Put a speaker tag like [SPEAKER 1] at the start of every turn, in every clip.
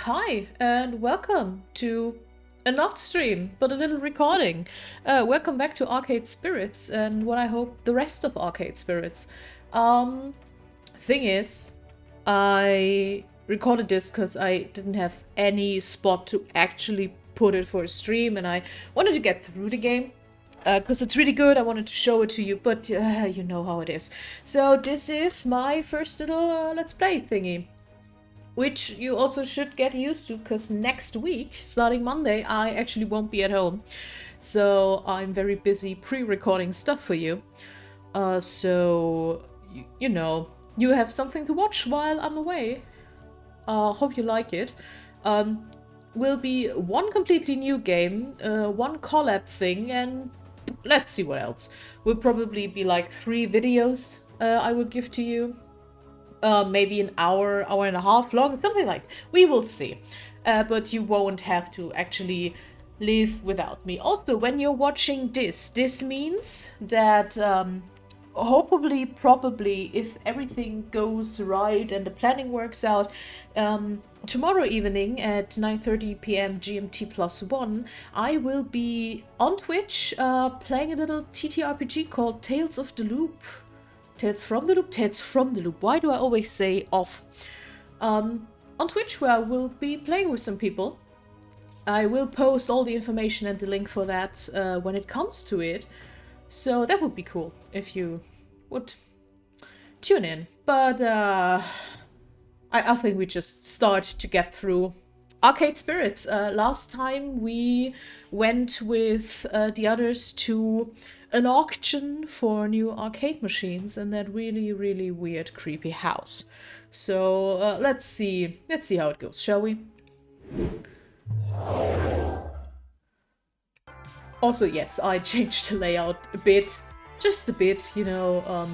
[SPEAKER 1] Hi, and welcome to a not stream, but a little recording. Welcome back to Arcade Spirits and what I hope the rest of Arcade Spirits. Um, Thing is, I recorded this because I didn't have any spot to actually put it for a stream, and I wanted to get through the game. Because it's really good, I wanted to show it to you, but you know how it is. So this is my first little Let's Play thingy. Which you also should get used to, because next week, starting Monday, I actually won't be at home. So I'm very busy pre-recording stuff for you. So, you know, you have something to watch while I'm away. Hope you like it. Will be one completely new game, one collab thing, and let's see what else. Will probably be like 3 videos I will give to you. Maybe an hour, hour and a half long, something like that. We will see. But you won't have to actually live without me. Also, when you're watching this means that hopefully, probably, if everything goes right and the planning works out, tomorrow evening at 9:30 p.m. GMT +1, I will be on Twitch playing a little TTRPG called Tales of the Loop. Tales from the Loop? Tales from the Loop. Why do I always say off? On Twitch, where I will be playing with some people. I will post all the information and the link for that when it comes to it. So that would be cool if you would tune in. But I think we just start to get through Arcade Spirits. Last time we went with the others to an auction for new arcade machines in that really, really weird, creepy house. So let's see how it goes, shall we? Also, yes, I changed the layout a bit, just a bit, you know,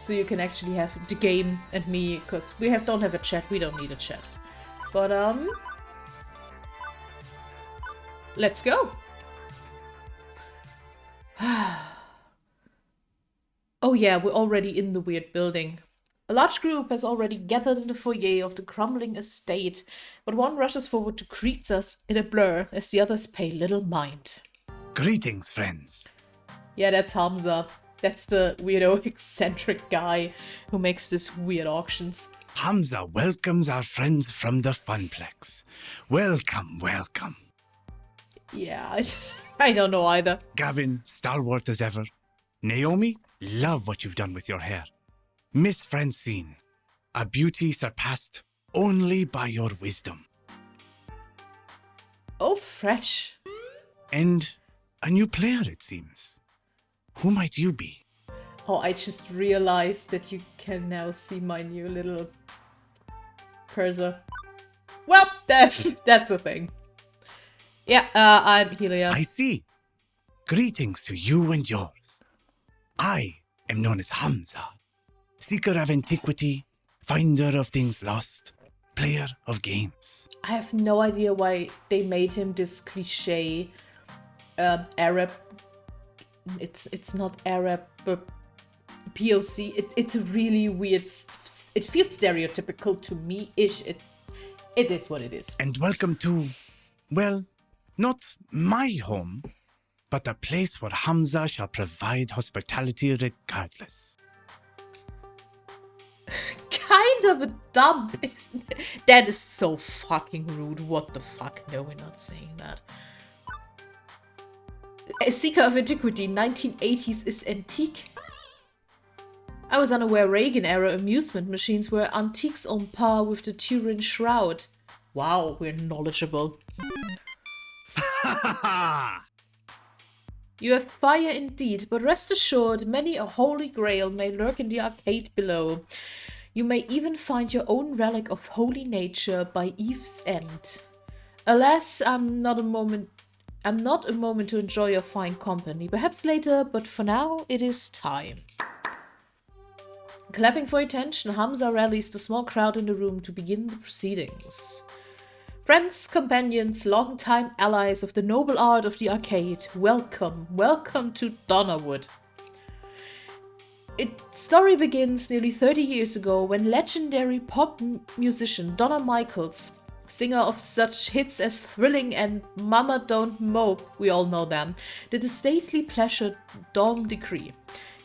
[SPEAKER 1] so you can actually have the game and me, because we don't have a chat. We don't need a chat. But let's go. Oh yeah, we're already in the weird building. A large group has already gathered in the foyer of the crumbling estate, but one rushes forward to greet us in a blur as the others pay little mind.
[SPEAKER 2] Greetings, friends.
[SPEAKER 1] Yeah, that's Hamza. That's the weirdo eccentric guy who makes these weird auctions.
[SPEAKER 2] Hamza welcomes our friends from the Funplex. Welcome, welcome.
[SPEAKER 1] Yeah, I don't know either.
[SPEAKER 2] Gavin, stalwart as ever. Naomi, love what you've done with your hair. Miss Francine, a beauty surpassed only by your wisdom.
[SPEAKER 1] Oh, fresh.
[SPEAKER 2] And a new player, it seems. Who might you be?
[SPEAKER 1] Oh, I just realized that you can now see my new little cursor. Well, that's a thing. Yeah, I'm Helia.
[SPEAKER 2] I see. Greetings to you and yours. I am known as Hamza, seeker of antiquity, finder of things lost, player of games.
[SPEAKER 1] I have no idea why they made him this cliche Arab. It's not Arab, but POC. It's a really weird. It feels stereotypical to me-ish. It is what it is.
[SPEAKER 2] And welcome to, well, not my home, but a place where Hamza shall provide hospitality regardless.
[SPEAKER 1] Kind of a dump, isn't it? That is so fucking rude. What the fuck? No, we're not saying that. A seeker of antiquity, 1980s is antique. I was unaware Reagan-era amusement machines were antiques on par with the Turin Shroud. Wow, we're knowledgeable. You have fire indeed, but rest assured, many a holy grail may lurk in the arcade below. You may even find your own relic of holy nature by Eve's End. Alas, I'm not a moment to enjoy your fine company. Perhaps later, but for now, it is time. Clapping for attention, Hamza rallies the small crowd in the room to begin the proceedings. Friends, companions, long-time allies of the noble art of the arcade, welcome, welcome to Donnerwood. Its story begins nearly 30 years ago when legendary pop musician Donna Michaels singer of such hits as Thrilling and Mama Don't Mope, we all know them, did a stately pleasure dome decree.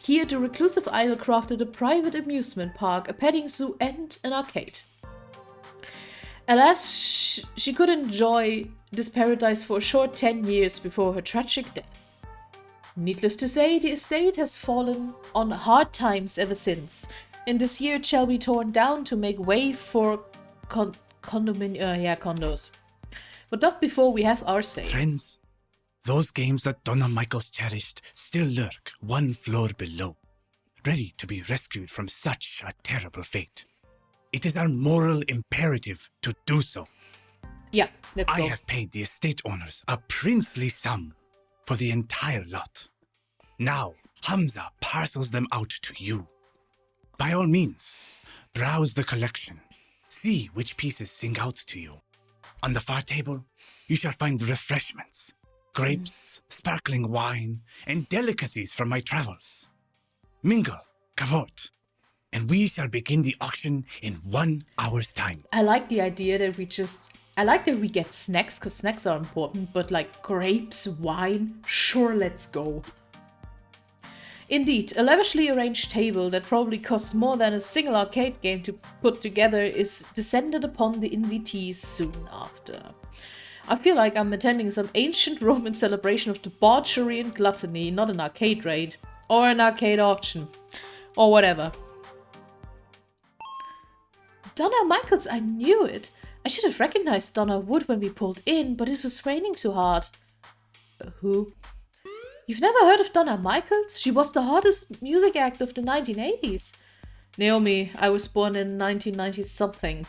[SPEAKER 1] Here the reclusive idol crafted a private amusement park, a petting zoo and an arcade. Alas, she could enjoy this paradise for a short 10 years before her tragic death. Needless to say, the estate has fallen on hard times ever since. In this year it shall be torn down to make way for condos. But not before we have our say.
[SPEAKER 2] Friends, those games that Donna Michaels cherished still lurk one floor below, ready to be rescued from such a terrible fate. It is our moral imperative to do so.
[SPEAKER 1] Yeah, let's go.
[SPEAKER 2] I have paid the estate owners a princely sum for the entire lot. Now, Hamza parcels them out to you. By all means, browse the collection. See which pieces sing out to you. On the far table, you shall find refreshments, grapes, sparkling wine, and delicacies from my travels. Mingle, cavort, and we shall begin the auction in 1 hour's time.
[SPEAKER 1] I like the idea that I like that we get snacks, because snacks are important, but like grapes, wine, sure, let's go. Indeed, a lavishly arranged table that probably costs more than a single arcade game to put together is descended upon the invitees soon after. I feel like I'm attending some ancient Roman celebration of debauchery and gluttony, not an arcade raid, or an arcade auction, or whatever. Donna Michaels, I knew it! I should have recognized Donna Wood when we pulled in, but it was raining too hard. Who? You've never heard of Donna Michaels? She was the hottest music act of the 1980s. Naomi, I was born in 1990-something.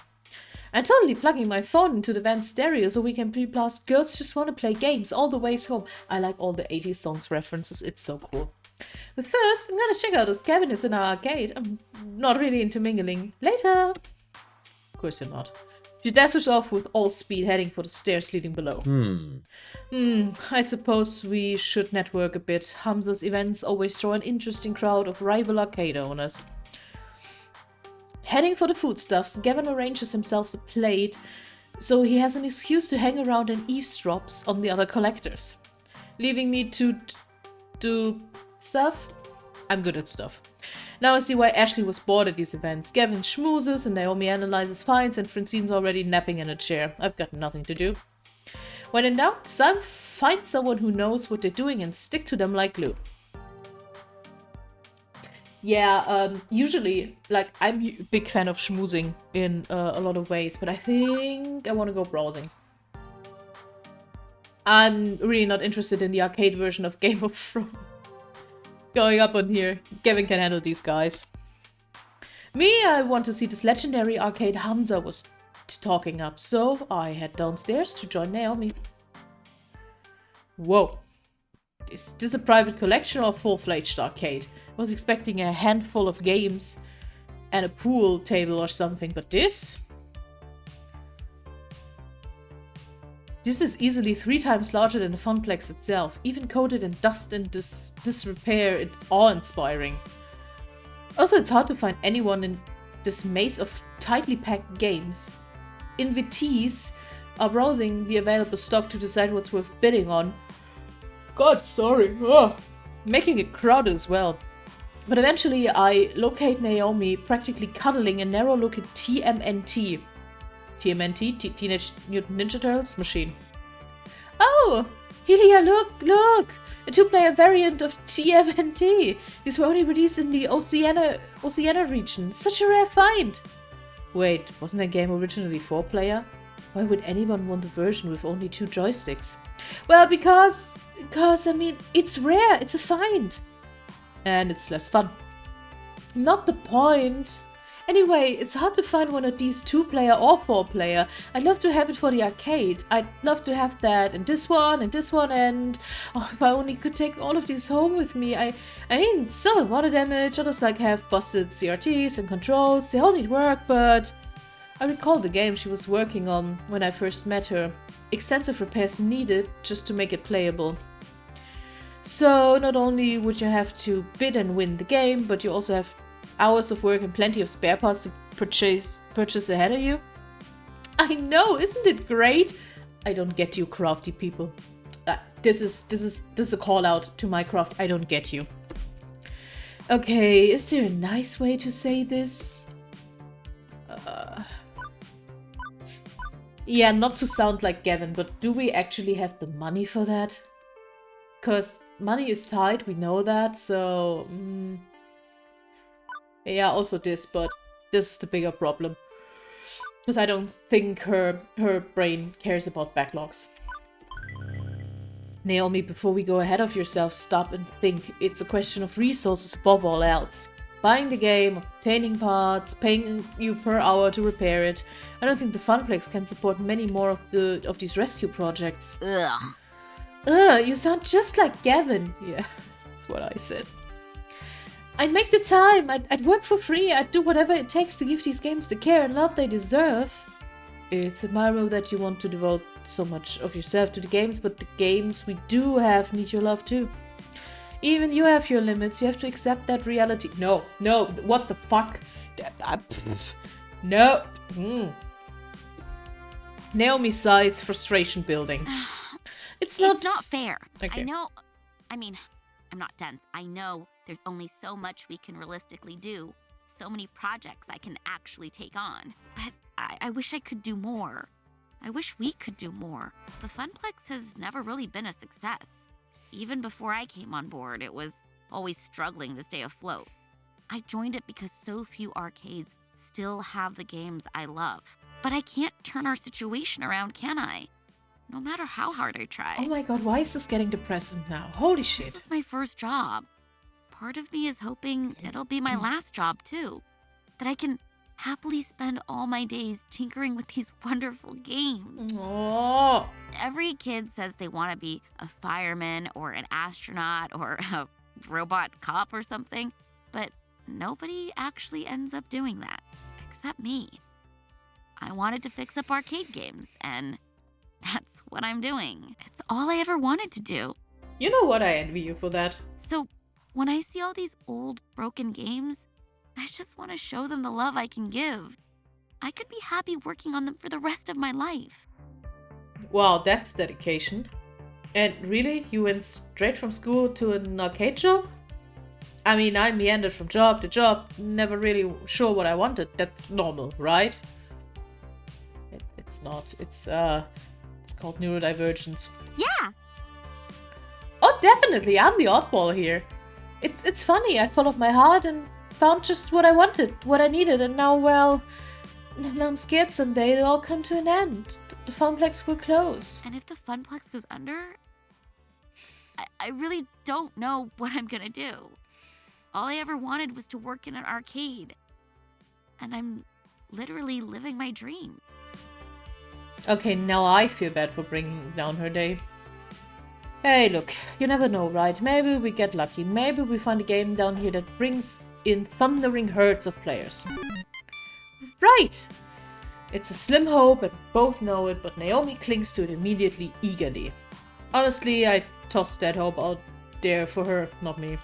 [SPEAKER 1] I'm totally plugging my phone into the van stereo so we can pre-blast Girls Just Wanna Play Games all the ways home. I like all the 80s songs references, it's so cool. But first, I'm gonna check out those cabinets in our arcade. I'm not really into mingling. Later! Of course you're not. She dashes off with all speed, heading for the stairs leading below. I suppose we should network a bit. Hamza's events always draw an interesting crowd of rival arcade owners. Heading for the foodstuffs, Gavin arranges himself a plate so he has an excuse to hang around and eavesdrops on the other collectors. Leaving me to do stuff? I'm good at stuff. Now I see why Ashley was bored at these events. Gavin schmoozes and Naomi analyzes finds and Francine's already napping in a chair. I've got nothing to do. When in doubt, find someone who knows what they're doing and stick to them like glue. Yeah, usually, like, I'm a big fan of schmoozing in a lot of ways, but I think I want to go browsing. I'm really not interested in the arcade version of Game of Thrones. Going up on here. Gavin can handle these guys. Me, I want to see this legendary arcade Hamza was talking up, so I head downstairs to join Naomi. Whoa. Is this a private collection or a full-fledged arcade? I was expecting a handful of games and a pool table or something, but this? This is easily 3 times larger than the Funplex itself. Even coated in dust and disrepair, it's awe-inspiring. Also, it's hard to find anyone in this maze of tightly packed games. Invitees are browsing the available stock to decide what's worth bidding on. God, sorry. Ugh. Making it crowded as well. But eventually I locate Naomi practically cuddling a narrow look at TMNT. TMNT? Teenage Mutant Ninja Turtles machine. Oh! Helia, look! A 2-player variant of TMNT. These were only released in the Oceania region. Such a rare find! Wait, wasn't that game originally 4-player? Why would anyone want the version with only 2 joysticks? Well, because, I mean, it's rare, it's a find. And it's less fun. Not the point. Anyway, it's hard to find one of these 2-player or 4-player. I'd love to have it for the arcade. I'd love to have that and this one, and oh, if I only could take all of these home with me. I mean, some have water damage, others like have busted CRTs and controls. They all need work, but I recall the game she was working on when I first met her. Extensive repairs needed just to make it playable. So not only would you have to bid and win the game, but you also have hours of work and plenty of spare parts to purchase ahead of you. I know, isn't it great? I don't get you, crafty people. This is a call out to Minecraft. I don't get you. Okay, is there a nice way to say this? Yeah, not to sound like Gavin, but do we actually have the money for that? Because money is tight, we know that, so... Yeah, also this, but this is the bigger problem. Because I don't think her brain cares about backlogs. Naomi, before we go ahead of yourself, stop and think. It's a question of resources above all else. Buying the game, obtaining parts, paying you per hour to repair it. I don't think the Funplex can support many more of these rescue projects.
[SPEAKER 3] Ugh.
[SPEAKER 1] Ugh, you sound just like Gavin. Yeah, that's what I said. I'd make the time, I'd work for free, I'd do whatever it takes to give these games the care and love they deserve. It's admirable that you want to devote so much of yourself to the games, but the games we do have need your love too. Even you have your limits, you have to accept that reality. No, what the fuck? No. Naomi sighs, frustration building. It's not
[SPEAKER 3] fair.
[SPEAKER 1] Okay.
[SPEAKER 3] I'm not dense. I know there's only so much we can realistically do. So many projects I can actually take on. But I wish I could do more. I wish we could do more. The Funplex has never really been a success. Even before I came on board, it was always struggling to stay afloat. I joined it because so few arcades still have the games I love. But I can't turn our situation around, can I? No matter how hard I try.
[SPEAKER 1] Oh my god, why is this getting depressing now? Holy shit.
[SPEAKER 3] This is my first job. Part of me is hoping it'll be my last job, too. That I can happily spend all my days tinkering with these wonderful games.
[SPEAKER 1] Oh.
[SPEAKER 3] Every kid says they want to be a fireman or an astronaut or a robot cop or something, but nobody actually ends up doing that, except me. I wanted to fix up arcade games, and that's what I'm doing. It's all I ever wanted to do.
[SPEAKER 1] You know what? I envy you for that.
[SPEAKER 3] So when I see all these old, broken games, I just want to show them the love I can give. I could be happy working on them for the rest of my life.
[SPEAKER 1] Wow, that's dedication. And really? You went straight from school to an arcade job? I mean, I meandered from job to job, never really sure what I wanted. That's normal, right? It's not. It's called neurodivergence.
[SPEAKER 3] Yeah!
[SPEAKER 1] Oh, definitely. I'm the oddball here. It's funny. I followed my heart and found just what I wanted, what I needed, and now, well, now I'm scared someday it'll all come to an end. The Funplex will close.
[SPEAKER 3] And if the Funplex goes under, I really don't know what I'm gonna do. All I ever wanted was to work in an arcade. And I'm literally living my dream.
[SPEAKER 1] Okay, now I feel bad for bringing down her day. Hey, look, you never know, right? Maybe we get lucky. Maybe we find a game down here that brings in thundering herds of players. Right! It's a slim hope and both know it, but Naomi clings to it immediately, eagerly. Honestly, I tossed that hope out there for her, not me.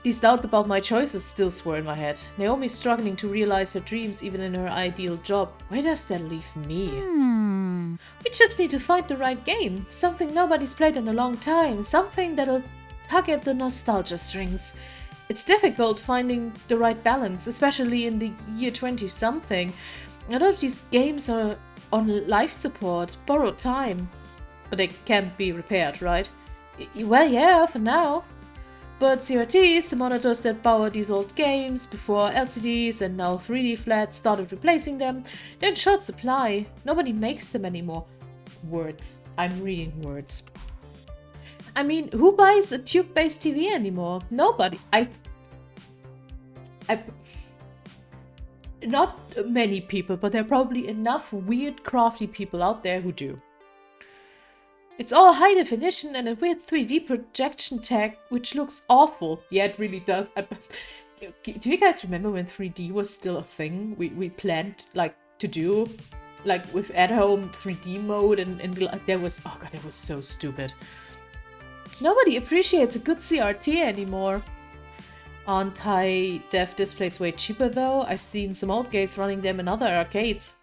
[SPEAKER 1] These doubts about my choices still swirl in my head. Naomi's struggling to realize her dreams even in her ideal job. Where does that leave me? We just need to find the right game. Something nobody's played in a long time. Something that'll tug at the nostalgia strings. It's difficult finding the right balance, especially in the year 20-something. A lot of these games are on life support, borrowed time. But they can't be repaired, right? Well, yeah, for now. But CRTs, the monitors that power these old games before LCDs and now 3D flats started replacing them, they're in short supply. Nobody makes them anymore. Words. I'm reading words. I mean, who buys a tube-based TV anymore? Nobody. Not many people, but there are probably enough weird, crafty people out there who do. It's all high definition and a weird 3D projection tech, which looks awful. Yeah, it really does. Do you guys remember when 3D was still a thing? We planned to do with at-home 3D mode and there was, oh god, it was so stupid. Nobody appreciates a good CRT anymore. Aren't high-def displays way cheaper though? I've seen some old games running them in other arcades.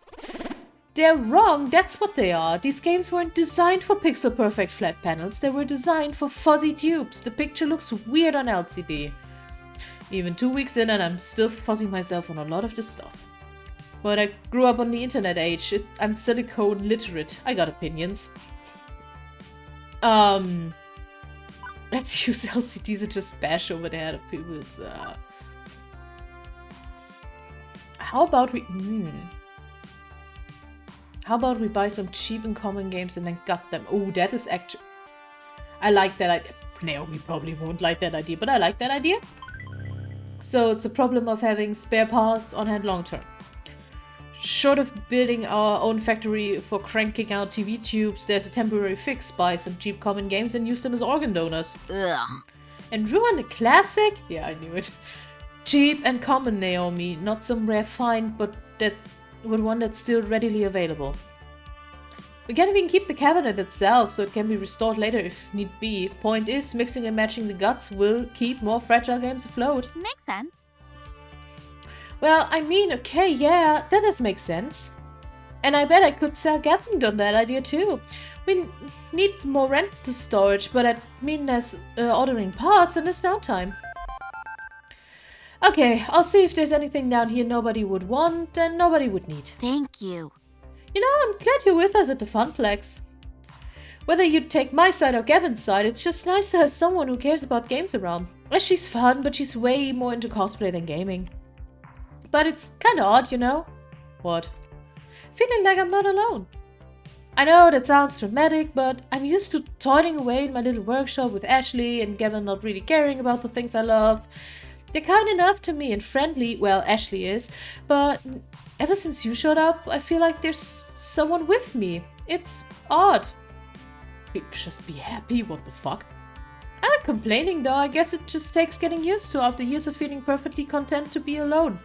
[SPEAKER 1] They're wrong, that's what they are. These games weren't designed for pixel-perfect flat panels, they were designed for fuzzy tubes. The picture looks weird on LCD. Even 2 weeks in and I'm still fuzzing myself on a lot of this stuff. But I grew up on the internet age, I'm silicone literate, I got opinions. Let's use LCDs and just bash over the head of people. How about we... How about we buy some cheap and common games and then gut them? Oh, that is actually... I like that idea. Naomi probably won't like that idea, but I like that idea. So it's a problem of having spare parts on hand long term. Short of building our own factory for cranking out TV tubes, there's a temporary fix. Buy some cheap common games and use them as organ donors.
[SPEAKER 3] Ugh.
[SPEAKER 1] And ruin the classic? Yeah, I knew it. Cheap and common, Naomi. Not some rare find, but one that's still readily available. We can even keep the cabinet itself, so it can be restored later if need be. Point is, mixing and matching the guts will keep more fragile games afloat.
[SPEAKER 3] Makes sense.
[SPEAKER 1] Well, I mean, okay, yeah, that does make sense. And I bet I could sell Gavin on that idea too. We need more rental storage, but I mean there's ordering parts and there's downtime. Okay, I'll see if there's anything down here nobody would want and nobody would need.
[SPEAKER 3] Thank you.
[SPEAKER 1] You know, I'm glad you're with us at the Funplex. Whether you take my side or Gavin's side, it's just nice to have someone who cares about games around. She's fun, but she's way more into cosplay than gaming. But it's kinda odd, you know? What? Feeling like I'm not alone. I know that sounds dramatic, but I'm used to toiling away in my little workshop with Ashley and Gavin not really caring about the things I love. They're kind enough to me and friendly, well, Ashley is, but ever since you showed up, I feel like there's someone with me. It's odd. Just be happy, what the fuck? I'm not complaining though, I guess it just takes getting used to after years of feeling perfectly content to be alone.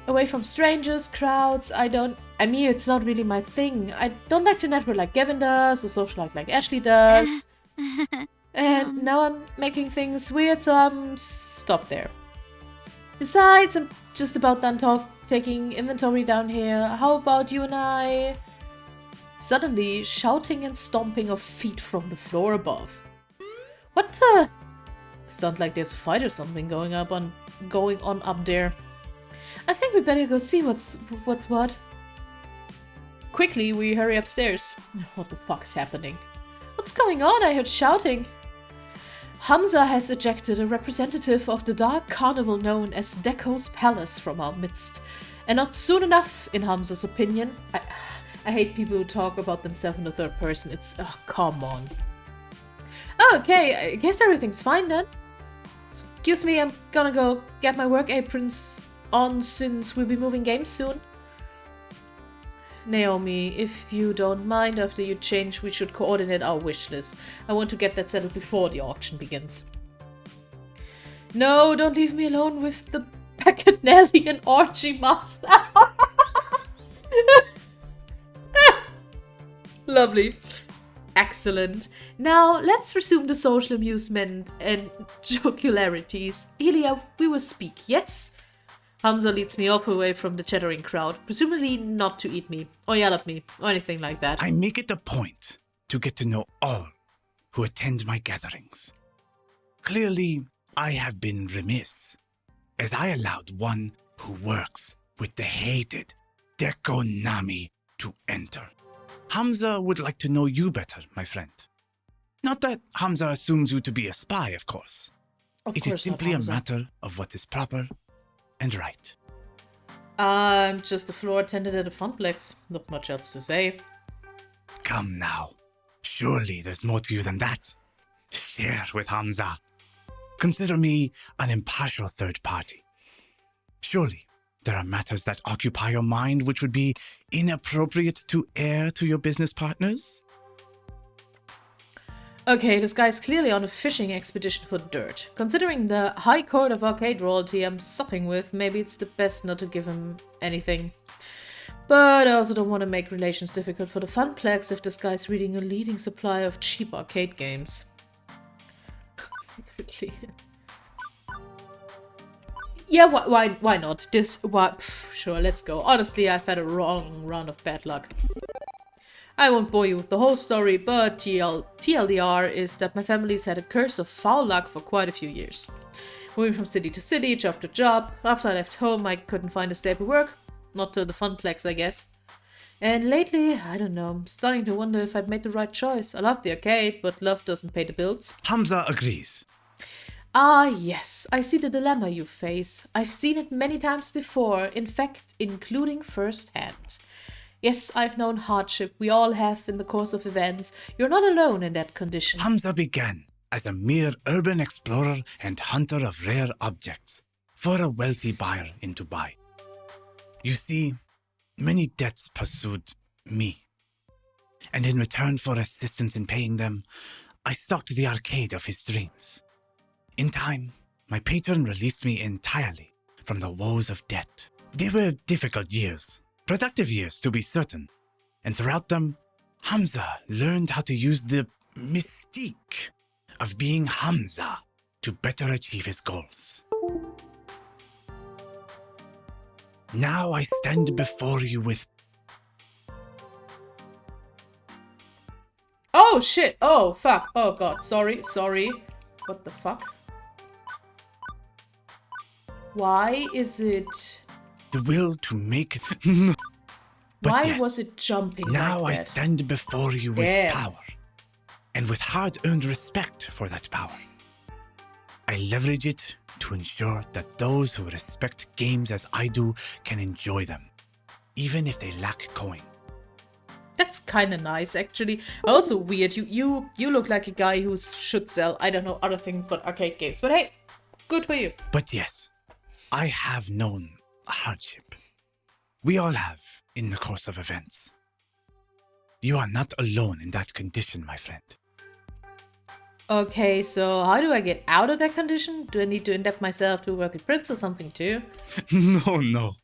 [SPEAKER 1] Away from strangers, crowds, I mean, it's not really my thing. I don't like to network like Gavin does, or socialize like Ashley does. And now I'm making things weird, so I'm stopped there. Besides, I'm just about done taking inventory down here. How about you and I? Suddenly, shouting and stomping of feet from the floor above. What the? Sounds like there's a fight or something going on up there. I think we better go see what's what. Quickly, we hurry upstairs. What the fuck's happening? What's going on? I heard shouting. Hamza has ejected a representative of the dark carnival known as Deko's Palace from our midst. And not soon enough, in Hamza's opinion. I hate people who talk about themselves in the third person. It's... oh, come on. Okay, I guess everything's fine then. Excuse me, I'm gonna go get my work aprons on since we'll be moving games soon. Naomi, if you don't mind, after you change, we should coordinate our wish list. I want to get that settled before the auction begins. No, don't leave me alone with the Bacchanalian orgy master. Lovely. Excellent. Now, let's resume the social amusement and jocularities. Ilya, we will speak, yes? Hamza leads me off away from the chattering crowd, presumably not to eat me, or yell at me, or anything like that.
[SPEAKER 2] I make it a point to get to know all who attend my gatherings. Clearly, I have been remiss, as I allowed one who works with the hated Deko Nami to enter. Hamza would like to know you better, my friend. Not that Hamza assumes you to be a spy, of course. It is simply a matter of what is proper and right.
[SPEAKER 1] I'm just a floor attendant at a Funplex. Not much else to say.
[SPEAKER 2] Come now. Surely there's more to you than that. Share with Hamza. Consider me an impartial third party. Surely there are matters that occupy your mind which would be inappropriate to air to your business partners?
[SPEAKER 1] Okay, this guy's clearly on a fishing expedition for dirt. Considering the high court of arcade royalty I'm supping with, maybe it's the best not to give him anything. But I also don't want to make relations difficult for the Funplex if this guy's reading a leading supply of cheap arcade games. Secretly. Yeah, why not? Sure, let's go. Honestly, I've had a wrong run of bad luck. I won't bore you with the whole story, but TLDR is that my family's had a curse of foul luck for quite a few years. Moving from city to city, job to job. After I left home, I couldn't find a stable work. Not to the funplex, I guess. And lately, I don't know, I'm starting to wonder if I've made the right choice. I love the arcade, but love doesn't pay the bills.
[SPEAKER 2] Hamza agrees.
[SPEAKER 1] Ah, yes, I see the dilemma you face. I've seen it many times before, in fact, including firsthand. Yes, I've known hardship. We all have in the course of events. You're not alone in that condition.
[SPEAKER 2] Hamza began as a mere urban explorer and hunter of rare objects for a wealthy buyer in Dubai. You see, many debts pursued me, and in return for assistance in paying them, I stocked the arcade of his dreams. In time, my patron released me entirely from the woes of debt. They were difficult years, productive years to be certain, and throughout them, Hamza learned how to use the mystique of being Hamza to better achieve his goals. Now I stand before you with...
[SPEAKER 1] Oh, shit. Oh, fuck. Oh, God. Sorry. What the fuck? Why is it...
[SPEAKER 2] the will to make... But
[SPEAKER 1] why
[SPEAKER 2] yes,
[SPEAKER 1] was it jumping
[SPEAKER 2] now
[SPEAKER 1] like
[SPEAKER 2] I
[SPEAKER 1] that?
[SPEAKER 2] stand before you with
[SPEAKER 1] Damn.
[SPEAKER 2] power, and with hard-earned respect for that power. I leverage it to ensure that those who respect games as I do can enjoy them, even if they lack coin.
[SPEAKER 1] That's kind of nice, actually. Also weird. You look like a guy who should sell, I don't know, other things but arcade games. But hey, good for you.
[SPEAKER 2] But yes, I have known hardship. We all have in the course of events. You are not alone in that condition, my friend.
[SPEAKER 1] Okay, so how do I get out of that condition? Do I need to indebt myself to a wealthy prince or something too?
[SPEAKER 2] No.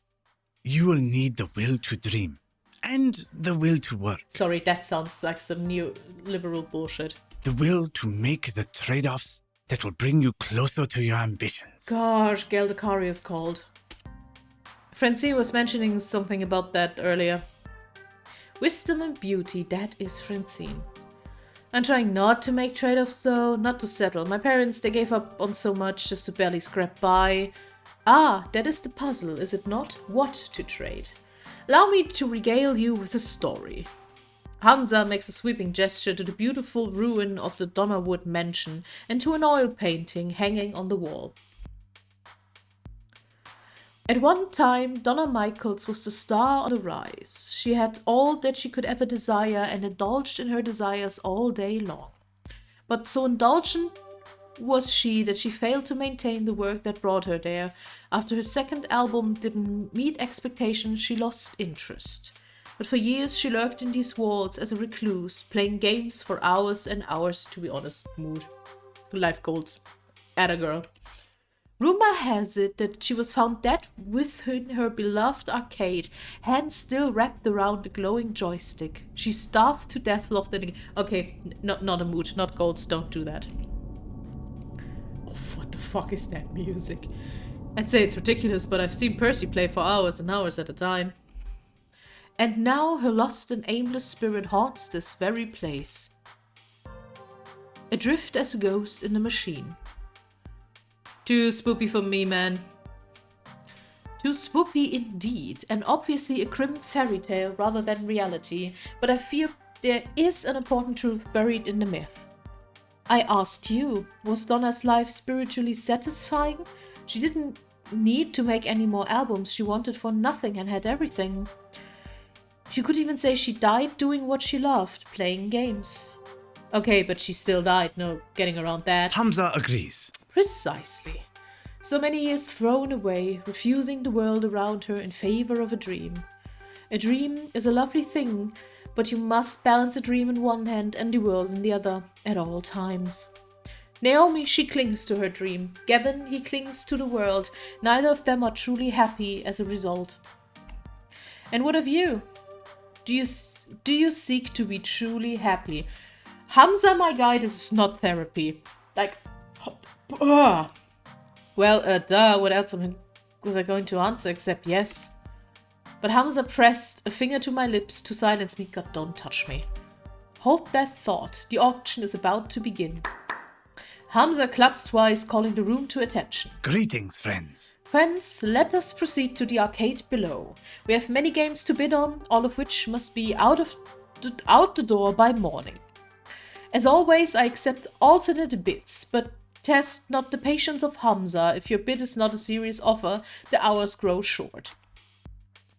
[SPEAKER 2] You will need the will to dream and the will to work.
[SPEAKER 1] Sorry, that sounds like some new liberal bullshit.
[SPEAKER 2] The will to make the trade-offs that will bring you closer to your ambitions.
[SPEAKER 1] Gosh, Geldakari is called. Francine was mentioning something about that earlier. Wisdom and beauty, that is Francine. I'm trying not to make trade-offs though, not to settle. My parents, they gave up on so much just to barely scrap by. Ah, that is the puzzle, is it not? What to trade? Allow me to regale you with a story. Hamza makes a sweeping gesture to the beautiful ruin of the Donnerwood mansion and to an oil painting hanging on the wall. At one time, Donna Michaels was the star on the rise. She had all that she could ever desire and indulged in her desires all day long. But so indulgent was she that she failed to maintain the work that brought her there. After her second album didn't meet expectations, she lost interest. But for years she lurked in these walls as a recluse, playing games for hours and hours, to be honest, mood. Life goals. Atta girl. Rumor has it that she was found dead within her beloved arcade, hands still wrapped around the glowing joystick. She starved to death, loved it. Okay, not a mood, not golds, don't do that. Oh, what the fuck is that music? I'd say it's ridiculous, but I've seen Percy play for hours and hours at a time. And now her lost and aimless spirit haunts this very place. Adrift as a ghost in a machine. Too spoopy for me, man. Too spoopy indeed, and obviously a grim fairy tale rather than reality, but I fear there is an important truth buried in the myth. I ask you, was Donna's life spiritually satisfying? She didn't need to make any more albums, she wanted for nothing and had everything. You could even say she died doing what she loved, playing games. Okay, but she still died, no getting around that.
[SPEAKER 2] Hamza agrees.
[SPEAKER 1] Precisely. So many years thrown away, refusing the world around her in favor of a dream. A dream is a lovely thing, but you must balance a dream in one hand and the world in the other at all times. Naomi, she clings to her dream. Gavin, he clings to the world. Neither of them are truly happy as a result. And what of you? Do you seek to be truly happy? Hamza, my guy, this is not therapy. Like, well, duh, what else am I was I going to answer except yes? But Hamza pressed a finger to my lips to silence me. God, don't touch me. Hold that thought. The auction is about to begin. Hamza claps twice, calling the room to attention.
[SPEAKER 2] Greetings, friends.
[SPEAKER 1] Friends, let us proceed to the arcade below. We have many games to bid on, all of which must be out the door by morning. As always, I accept alternate bids, but test not the patience of Hamza. If your bid is not a serious offer, the hours grow short.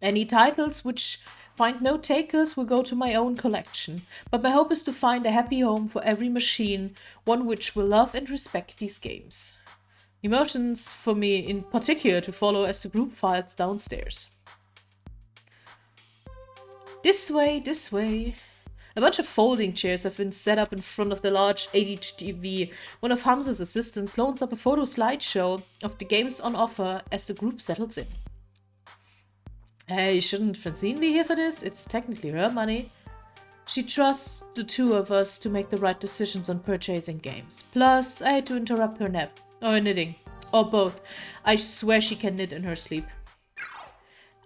[SPEAKER 1] Any titles which find no takers will go to my own collection, but my hope is to find a happy home for every machine, one which will love and respect these games. Emotions for me in particular to follow as the group files downstairs. This way, this way. A bunch of folding chairs have been set up in front of the large 80-inch TV. One of Hamza's assistants loans up a photo slideshow of the games on offer as the group settles in. Hey, shouldn't Francine be here for this? It's technically her money. She trusts the two of us to make the right decisions on purchasing games. Plus, I had to interrupt her nap. Or her knitting. Or both. I swear she can knit in her sleep.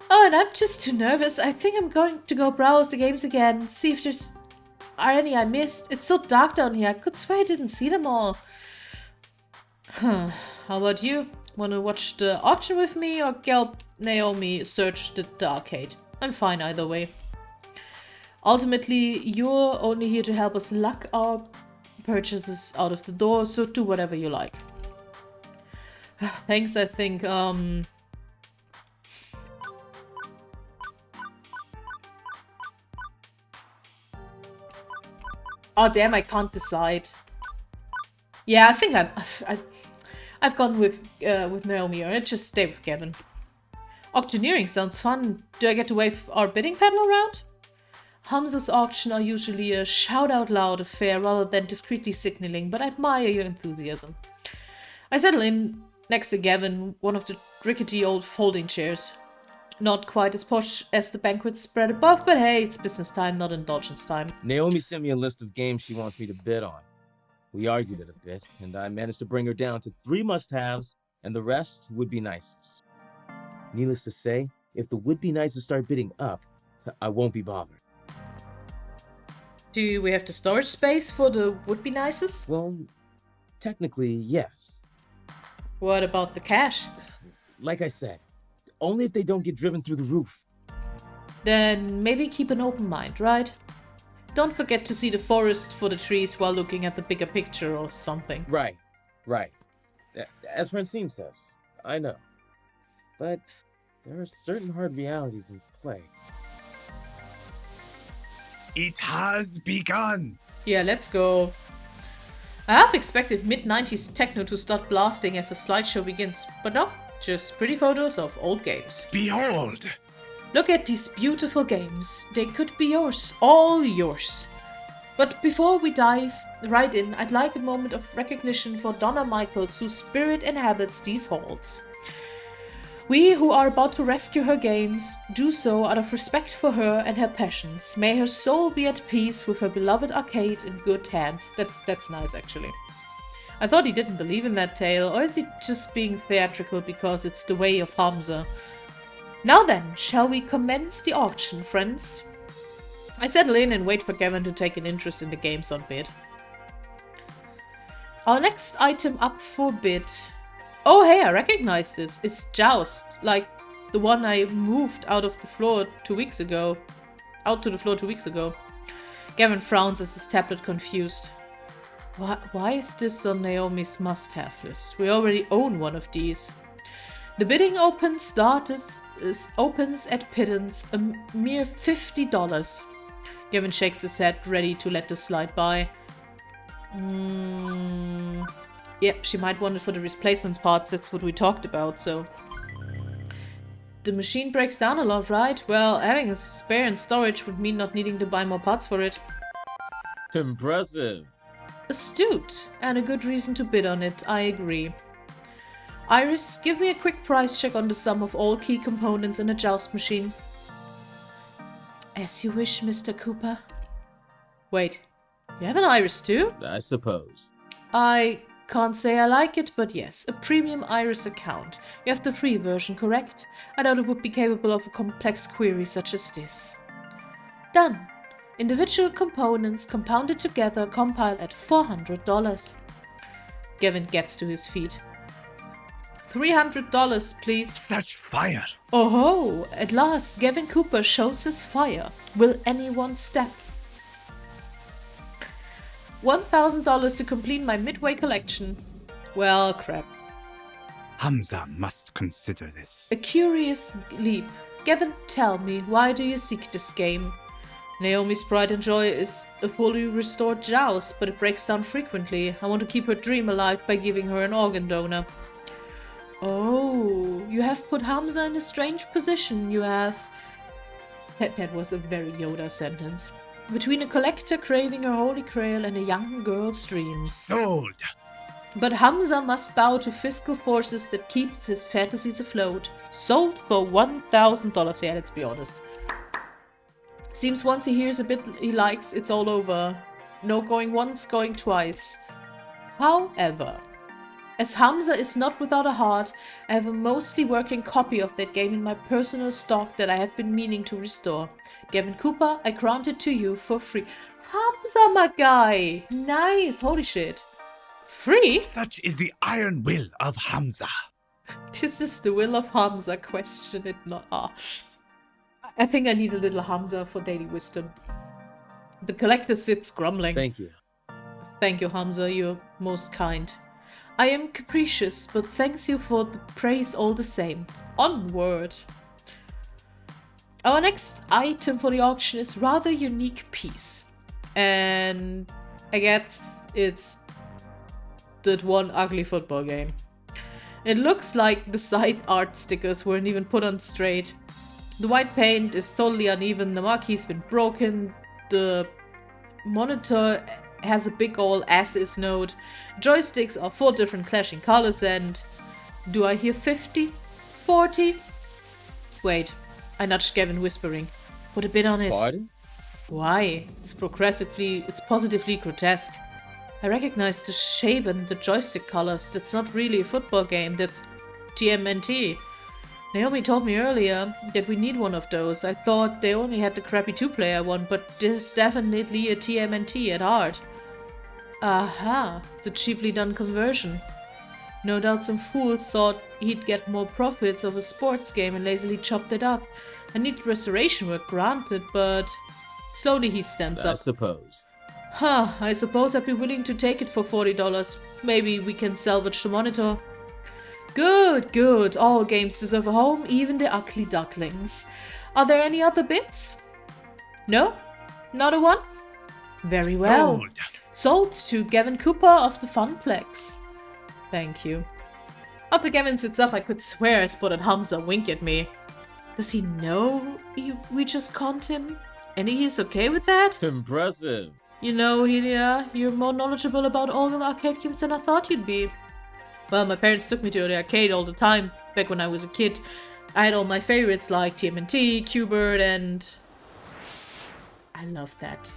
[SPEAKER 1] Oh, and I'm just too nervous. I think I'm going to go browse the games again. See if there's any I missed. It's so dark down here. I could swear I didn't see them all. How about you? Wanna watch the auction with me or help Naomi search the arcade? I'm fine either way. Ultimately, you're only here to help us luck our purchases out of the door, so do whatever you like. Thanks, I think, Oh damn, I can't decide. Yeah, I think I've gone with Naomi, or let's just stay with Gavin. Auctioneering sounds fun. Do I get to wave our bidding paddle around? Hamza's auction are usually a shout-out-loud affair rather than discreetly signaling, but I admire your enthusiasm. I settle in next to Gavin, one of the rickety old folding chairs. Not quite as posh as the banquet spread above, but hey, it's business time, not indulgence time.
[SPEAKER 4] Naomi sent me a list of games she wants me to bid on. We argued it a bit, and I managed to bring her down to 3 must-haves, and the rest would-be nices. Needless to say, if the would-be nices start bidding up, I won't be bothered.
[SPEAKER 1] Do we have the storage space for the would-be nices?
[SPEAKER 4] Well, technically, yes.
[SPEAKER 1] What about the cash?
[SPEAKER 4] Like I said, only if they don't get driven through the roof.
[SPEAKER 1] Then maybe keep an open mind, right? Don't forget to see the forest for the trees while looking at the bigger picture or something.
[SPEAKER 4] Right. As Francine says, I know. But there are certain hard realities in play.
[SPEAKER 2] It has begun.
[SPEAKER 1] Yeah, let's go. I half expected mid-90s techno to start blasting as the slideshow begins, but no, just pretty photos of old games.
[SPEAKER 2] Behold.
[SPEAKER 1] Look at these beautiful games. They could be yours, all yours. But before we dive right in, I'd like a moment of recognition for Donna Michaels, whose spirit inhabits these halls. We who are about to rescue her games do so out of respect for her and her passions. May her soul be at peace with her beloved arcade in good hands. That's nice, actually. I thought he didn't believe in that tale, or is he just being theatrical because it's the way of Hamza? Now then, shall we commence the auction, friends? I settle in and wait for Gavin to take an interest in the games on bid. Our next item up for bid... Oh hey, I recognize this. It's Joust, like the one I moved out of the floor 2 weeks ago. Out to the floor 2 weeks ago. Gavin frowns as his tablet confused. Why is this on Naomi's must-have list? We already own one of these. The bidding opens at pittance, a mere $50. Gavin shakes his head, ready to let this slide by. Yep, she might want it for the replacement parts, that's what we talked about, so... The machine breaks down a lot, right? Well, having a spare in storage would mean not needing to buy more parts for it.
[SPEAKER 4] Impressive.
[SPEAKER 1] Astute, and a good reason to bid on it, I agree. Iris, give me a quick price check on the sum of all key components in a Joust machine. As you wish, Mr. Cooper. Wait, you have an Iris too?
[SPEAKER 4] I suppose.
[SPEAKER 1] I Can't say I like it, but yes, a premium Iris account. You have the free version, correct? I doubt it would be capable of a complex query such as this. Done. Individual components compounded together compile at $400. Gavin gets to his feet. $300, please.
[SPEAKER 2] Such fire!
[SPEAKER 1] Oh ho! At last, Gavin Cooper shows his fire. Will anyone step? $1,000 to complete my Midway collection. Well, crap.
[SPEAKER 2] Hamza must consider this.
[SPEAKER 1] A curious leap. Gavin, tell me, why do you seek this game? Naomi's pride and joy is a fully restored Joust, but it breaks down frequently. I want to keep her dream alive by giving her an organ donor. Oh, you have put Hamza in a strange position. You have... That was a very Yoda sentence. Between a collector craving her holy grail and a young girl's dreams.
[SPEAKER 2] Sold!
[SPEAKER 1] But Hamza must bow to fiscal forces that keeps his fantasies afloat. Sold for $1,000. Yeah, let's be honest. Seems once he hears a bit he likes, it's all over. No going once, going twice. However, as Hamza is not without a heart, I have a mostly working copy of that game in my personal stock that I have been meaning to restore. Gavin Cooper, I grant it to you for free. Hamza, my guy! Nice! Holy shit. Free?
[SPEAKER 2] Such is the iron will of Hamza.
[SPEAKER 1] This is the will of Hamza, question it not. I think I need a little Hamza for daily wisdom. The collector sits grumbling.
[SPEAKER 4] Thank you.
[SPEAKER 1] Thank you, Hamza, you're most kind. I am capricious, but thanks you for the praise all the same. Onward! Our next item for the auction is rather unique piece. And I guess it's that one ugly football game. It looks like the side art stickers weren't even put on straight. The white paint is totally uneven, the marquee's been broken, the monitor has a big ol' asses node, joysticks are 4 different clashing colors, and... do I hear 50? 40? Wait, I nudged Gavin, whispering. Put a bit on it.
[SPEAKER 4] Pardon?
[SPEAKER 1] Why? It's positively grotesque. I recognize the shape and the joystick colors. That's not really a football game, that's TMNT. Naomi told me earlier that we need one of those. I thought they only had the crappy 2-player one, but this is definitely a TMNT at heart. Aha, it's a cheaply done conversion. No doubt some fool thought he'd get more profits of a sports game and lazily chopped it up. I need restoration work, granted, but... Slowly he stands
[SPEAKER 4] I
[SPEAKER 1] up.
[SPEAKER 4] suppose.
[SPEAKER 1] I suppose I'd be willing to take it for $40. Maybe we can salvage the monitor. Good, good. All games deserve a home, even the ugly ducklings. Are there any other bits? No? Not a one? Very well.
[SPEAKER 2] Sold!
[SPEAKER 1] Sold to Gavin Cooper of the Funplex. Thank you. After Gavin sits up, I could swear I spotted Hamza wink at me. Does he know we just conned him? And he's okay with that?
[SPEAKER 4] Impressive.
[SPEAKER 1] You know, Helia, you're more knowledgeable about all the arcade games than I thought you'd be. Well, my parents took me to the arcade all the time, back when I was a kid. I had all my favorites like TMNT, Q*bert, and... I love that.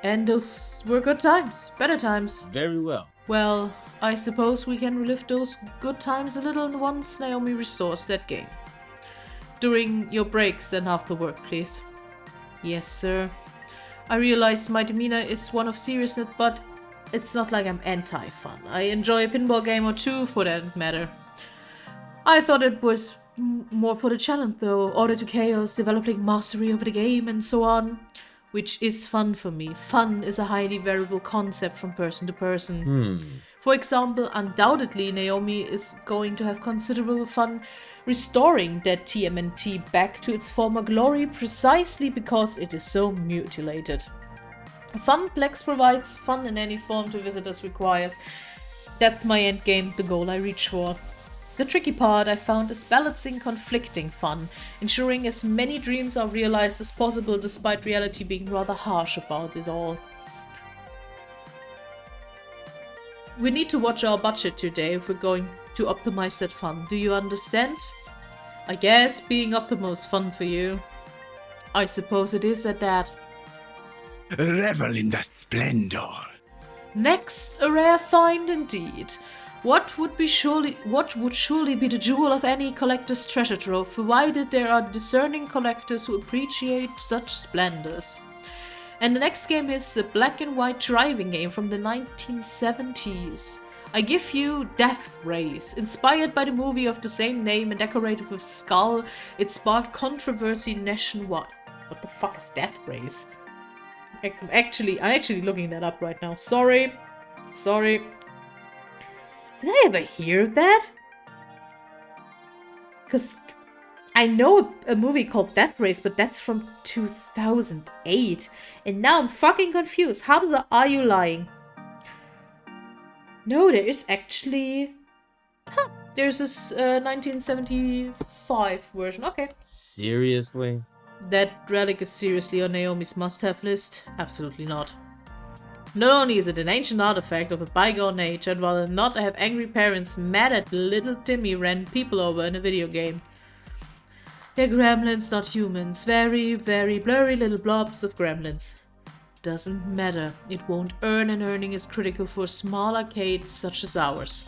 [SPEAKER 1] And those were good times. Better times.
[SPEAKER 4] Very well.
[SPEAKER 1] Well, I suppose we can relive those good times a little once Naomi restores that game. During your breaks and after work, please. Yes, sir. I realize my demeanor is one of seriousness, but it's not like I'm anti-fun. I enjoy a pinball game or two, for that matter. I thought it was more for the challenge, though. Order to Chaos, developing mastery over the game, and so on. Which is fun for me. Fun is a highly variable concept from person to person. For example, undoubtedly Naomi is going to have considerable fun restoring that TMNT back to its former glory precisely because it is so mutilated. Funplex provides fun in any form the visitors requires. That's my endgame, the goal I reach for. The tricky part I found is balancing conflicting fun, ensuring as many dreams are realized as possible despite reality being rather harsh about it all. We need to watch our budget today if we're going to optimize that fun. Do you understand? I guess being Optimal's fun for you. I suppose it is at that.
[SPEAKER 2] Revel in the splendor.
[SPEAKER 1] Next, a rare find indeed. What would surely be the jewel of any collector's treasure trove, provided there are discerning collectors who appreciate such splendors. And the next game is a black and white driving game from the 1970s. I give you Death Race. Inspired by the movie of the same name and decorated with skull, it sparked controversy nationwide. What the fuck is Death Race? I'm actually looking that up right now. Sorry. Did I ever hear that? Because I know a movie called Death Race, but that's from 2008. And now I'm fucking confused. Hamza, are you lying? No, there is actually... Huh. There's this 1975 version. Okay.
[SPEAKER 4] Seriously?
[SPEAKER 1] That relic is seriously on Naomi's must-have list? Absolutely not. Not only is it an ancient artifact of a bygone age, I'd rather not have angry parents mad at little Timmy ran people over in a video game. They're gremlins, not humans. Very, very blurry little blobs of gremlins. Doesn't matter. It won't earn, and earning is critical for a small arcade such as ours.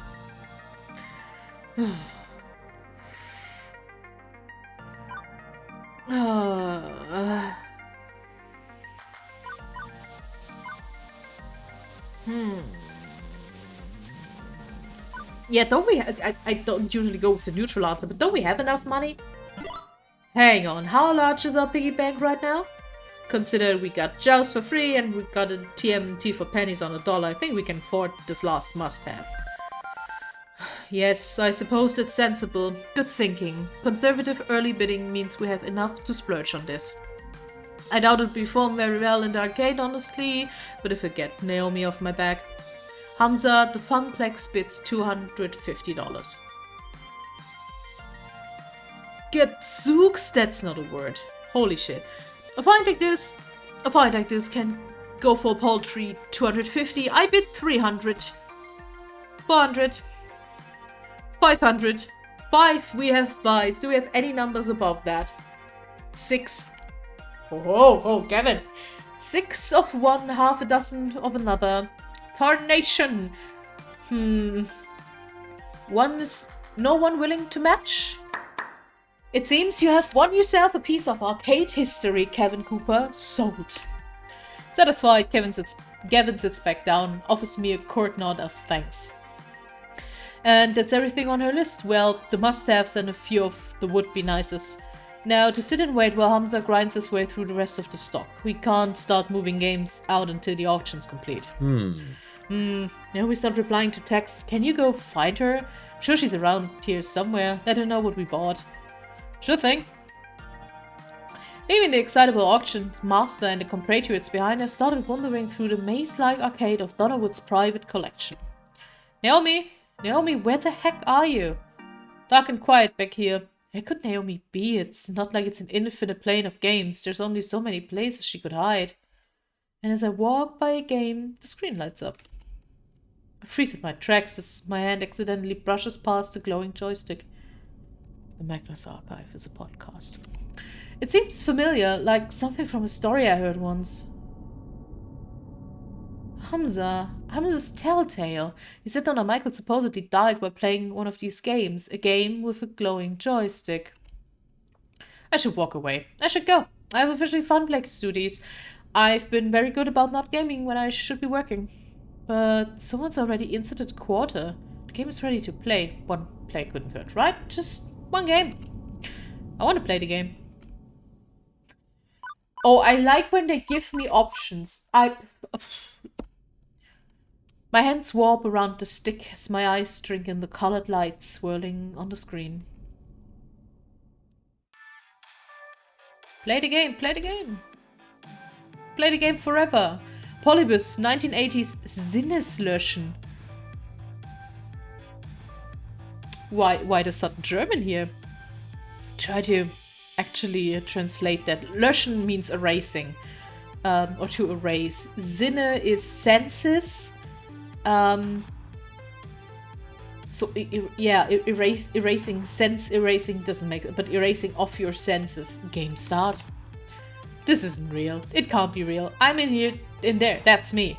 [SPEAKER 1] Yeah, don't we I don't usually go with the neutral answer, but don't we have enough money? Hang on, how large is our piggy bank right now? Consider we got Joust for free and we got a TMT for pennies on $1. I think we can afford this last must-have. Yes, I suppose that's sensible. Good thinking. Conservative early bidding means we have enough to splurge on this. I doubt it'll perform very well in the arcade, honestly, but if I get Naomi off my back. Hamza, the Funplex bids $250. Gadzooks? That's not a word. Holy shit. A find like this can go for a paltry 250. I bid 300. 400. 500. 5. We have 5s. Do we have any numbers above that? 6. Oh, Gavin. 6 of one, half a dozen of another. Tarnation. One is no one willing to match? It seems you have won yourself a piece of arcade history, Kevin Cooper. Sold. Satisfied, Gavin sits back down, offers me a court nod of thanks. And that's everything on her list. Well, the must-haves and a few of the would-be nices. Now, to sit and wait while Hamza grinds his way through the rest of the stock. We can't start moving games out until the auction's complete. Now we start replying to texts. Can you go find her? I'm sure she's around here somewhere. Let her know what we bought. Sure thing. Leaving the excitable auction master and the compatriots behind, I started wandering through the maze-like arcade of Donnerwood's private collection. Naomi, where the heck are you? Dark and quiet back here. Where could Naomi be? It's not like it's an infinite plane of games. There's only so many places she could hide. And as I walk by a game, the screen lights up. I freeze at my tracks as my hand accidentally brushes past the glowing joystick. The Magnus Archive is a podcast. It seems familiar, like something from a story I heard once. Hamza's Telltale. He said Donna Michael supposedly died while playing one of these games, a game with a glowing joystick. I should walk away. I should go. I have officially Funplex duties. I've been very good about not gaming when I should be working. But someone's already inserted a quarter. The game is ready to play. One play couldn't hurt, right? Just one game. I want to play the game. Oh, I like when they give me options. My hands warp around the stick as my eyes drink in the colored lights swirling on the screen. Play the game, play the game. Play the game forever. Polybus 1980s Sinneslöschen. Why the sudden German here? Try to actually translate that. Löschen means erasing. Or to erase. Sinne is senses. Erasing, sense erasing doesn't make it, but erasing off your senses. Game start. This isn't real. It can't be real. I'm in here, in there. That's me.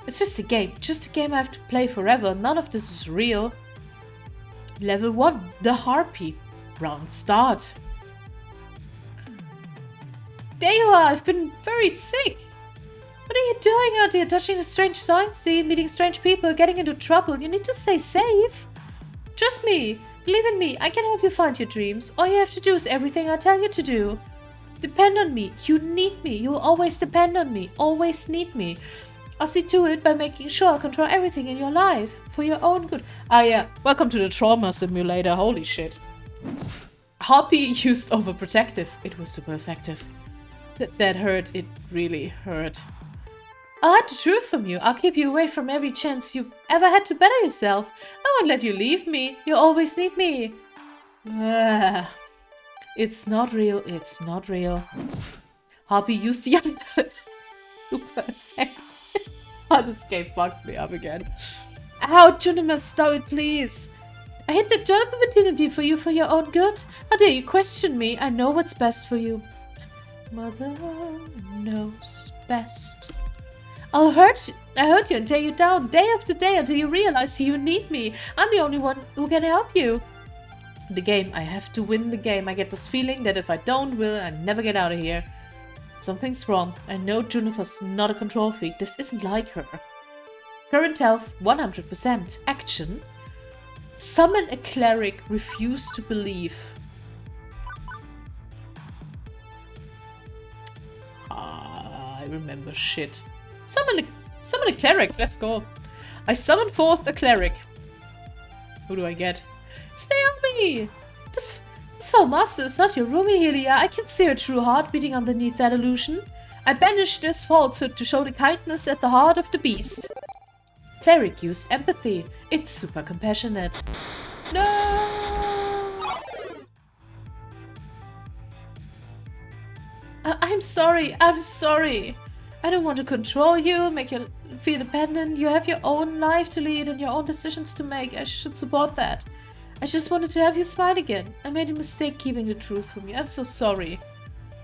[SPEAKER 1] It's just a game. Just a game I have to play forever. None of this is real. Level 1. The Harpy. Round start. There you are. I've been very sick. What are you doing out here? Touching a strange sightseeing, meeting strange people, getting into trouble. You need to stay safe. Trust me. Believe in me. I can help you find your dreams. All you have to do is everything I tell you to do. Depend on me. You need me. You will always depend on me. Always need me. I'll see to it by making sure I control everything in your life. For your own good. Ah yeah. Welcome to the trauma simulator. Holy shit. Harpy used overprotective. It was super effective. That hurt. It really hurt. I'll hide the truth from you. I'll keep you away from every chance you've ever had to better yourself. I won't let you leave me. You always need me. It's not real. It's not real. Harpy used the super effect. Oh, this game fucks me up again. Ow, Juniper, stop it, please. I hid the job opportunity for you for your own good. How dare you question me? I know what's best for you. Mother knows best. I hurt you and tear you down day after day until you realize you need me. I'm the only one who can help you. The game. I have to win the game. I get this feeling that if I don't win, I never get out of here. Something's wrong. I know Juniper's not a control freak. This isn't like her. Current health 100%. Action. Summon a cleric. Refuse to believe. I remember shit. Summon a cleric. Let's go. I summon forth a cleric. Who do I get? Stay on me! This foul master is not your roomie, Helia. I can see her true heart beating underneath that illusion. I banish this falsehood to show the kindness at the heart of the beast. Cleric used empathy. It's super compassionate. No! I'm sorry. I'm sorry. I don't want to control you, make you feel dependent. You have your own life to lead and your own decisions to make. I should support that. I just wanted to have you smile again. I made a mistake keeping the truth from you. I'm so sorry.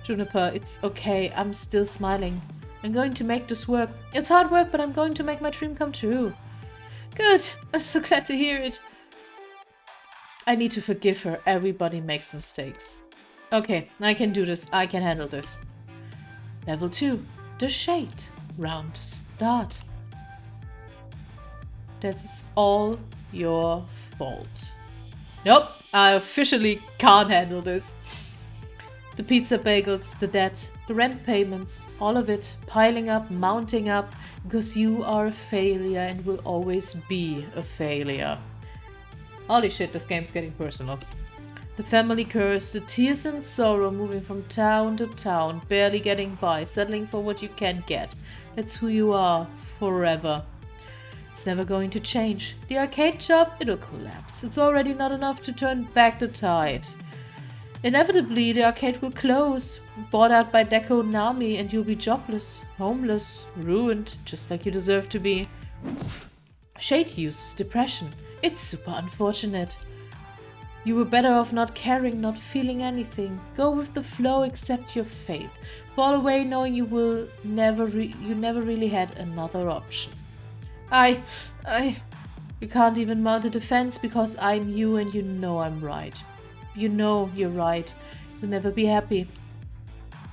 [SPEAKER 1] Juniper, it's okay. I'm still smiling. I'm going to make this work. It's hard work, but I'm going to make my dream come true. Good. I'm so glad to hear it. I need to forgive her. Everybody makes mistakes. Okay, I can do this. I can handle this. Level 2. The Shade. Round start. That's all your fault. Nope, I officially can't handle this. The pizza bagels, the debt, the rent payments, all of it piling up, mounting up, because you are a failure and will always be a failure. Holy shit, this game's getting personal. The family curse, the tears and sorrow moving from town to town, barely getting by, settling for what you can't get. That's who you are, forever. It's never going to change. The arcade shop, it'll collapse. It's already not enough to turn back the tide. Inevitably, the arcade will close, bought out by Deco Nami, and you'll be jobless, homeless, ruined, just like you deserve to be. Shade uses depression. It's super unfortunate. You were better off not caring, not feeling anything. Go with the flow, accept your fate. Fall away knowing you never really had another option. You can't even mount a defense because I'm you and you know I'm right. You know you're right. You'll never be happy.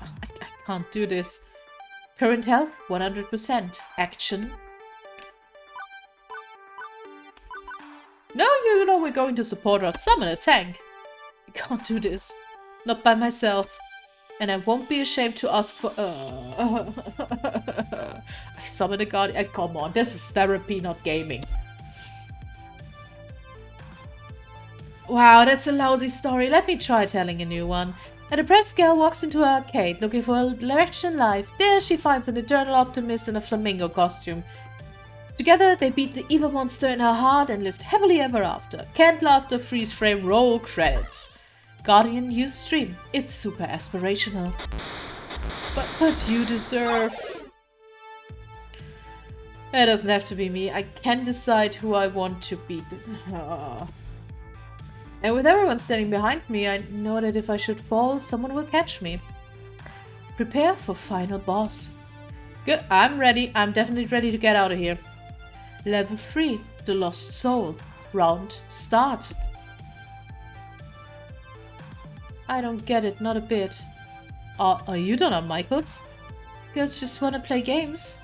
[SPEAKER 1] I can't do this. Current health, 100%. Action. No, you know we're going to support her. Summon a tank. I can't do this. Not by myself. And I won't be ashamed to ask for... I summon a guardian. Come on, this is therapy, not gaming. Wow, that's a lousy story. Let me try telling a new one. A depressed girl walks into an arcade looking for a direction in life. There she finds an eternal optimist in a flamingo costume. Together they beat the evil monster in her heart and lived happily ever after. Canned laughter, freeze frame, roll credits. Guardian use stream. It's super aspirational. But you deserve... It doesn't have to be me. I can decide who I want to be. And with everyone standing behind me, I know that if I should fall, someone will catch me. Prepare for final boss. Good, I'm ready. I'm definitely ready to get out of here. Level 3, The Lost Soul. Round start. I don't get it, not a bit. Are you Donna Michaels? Girls just want to play games.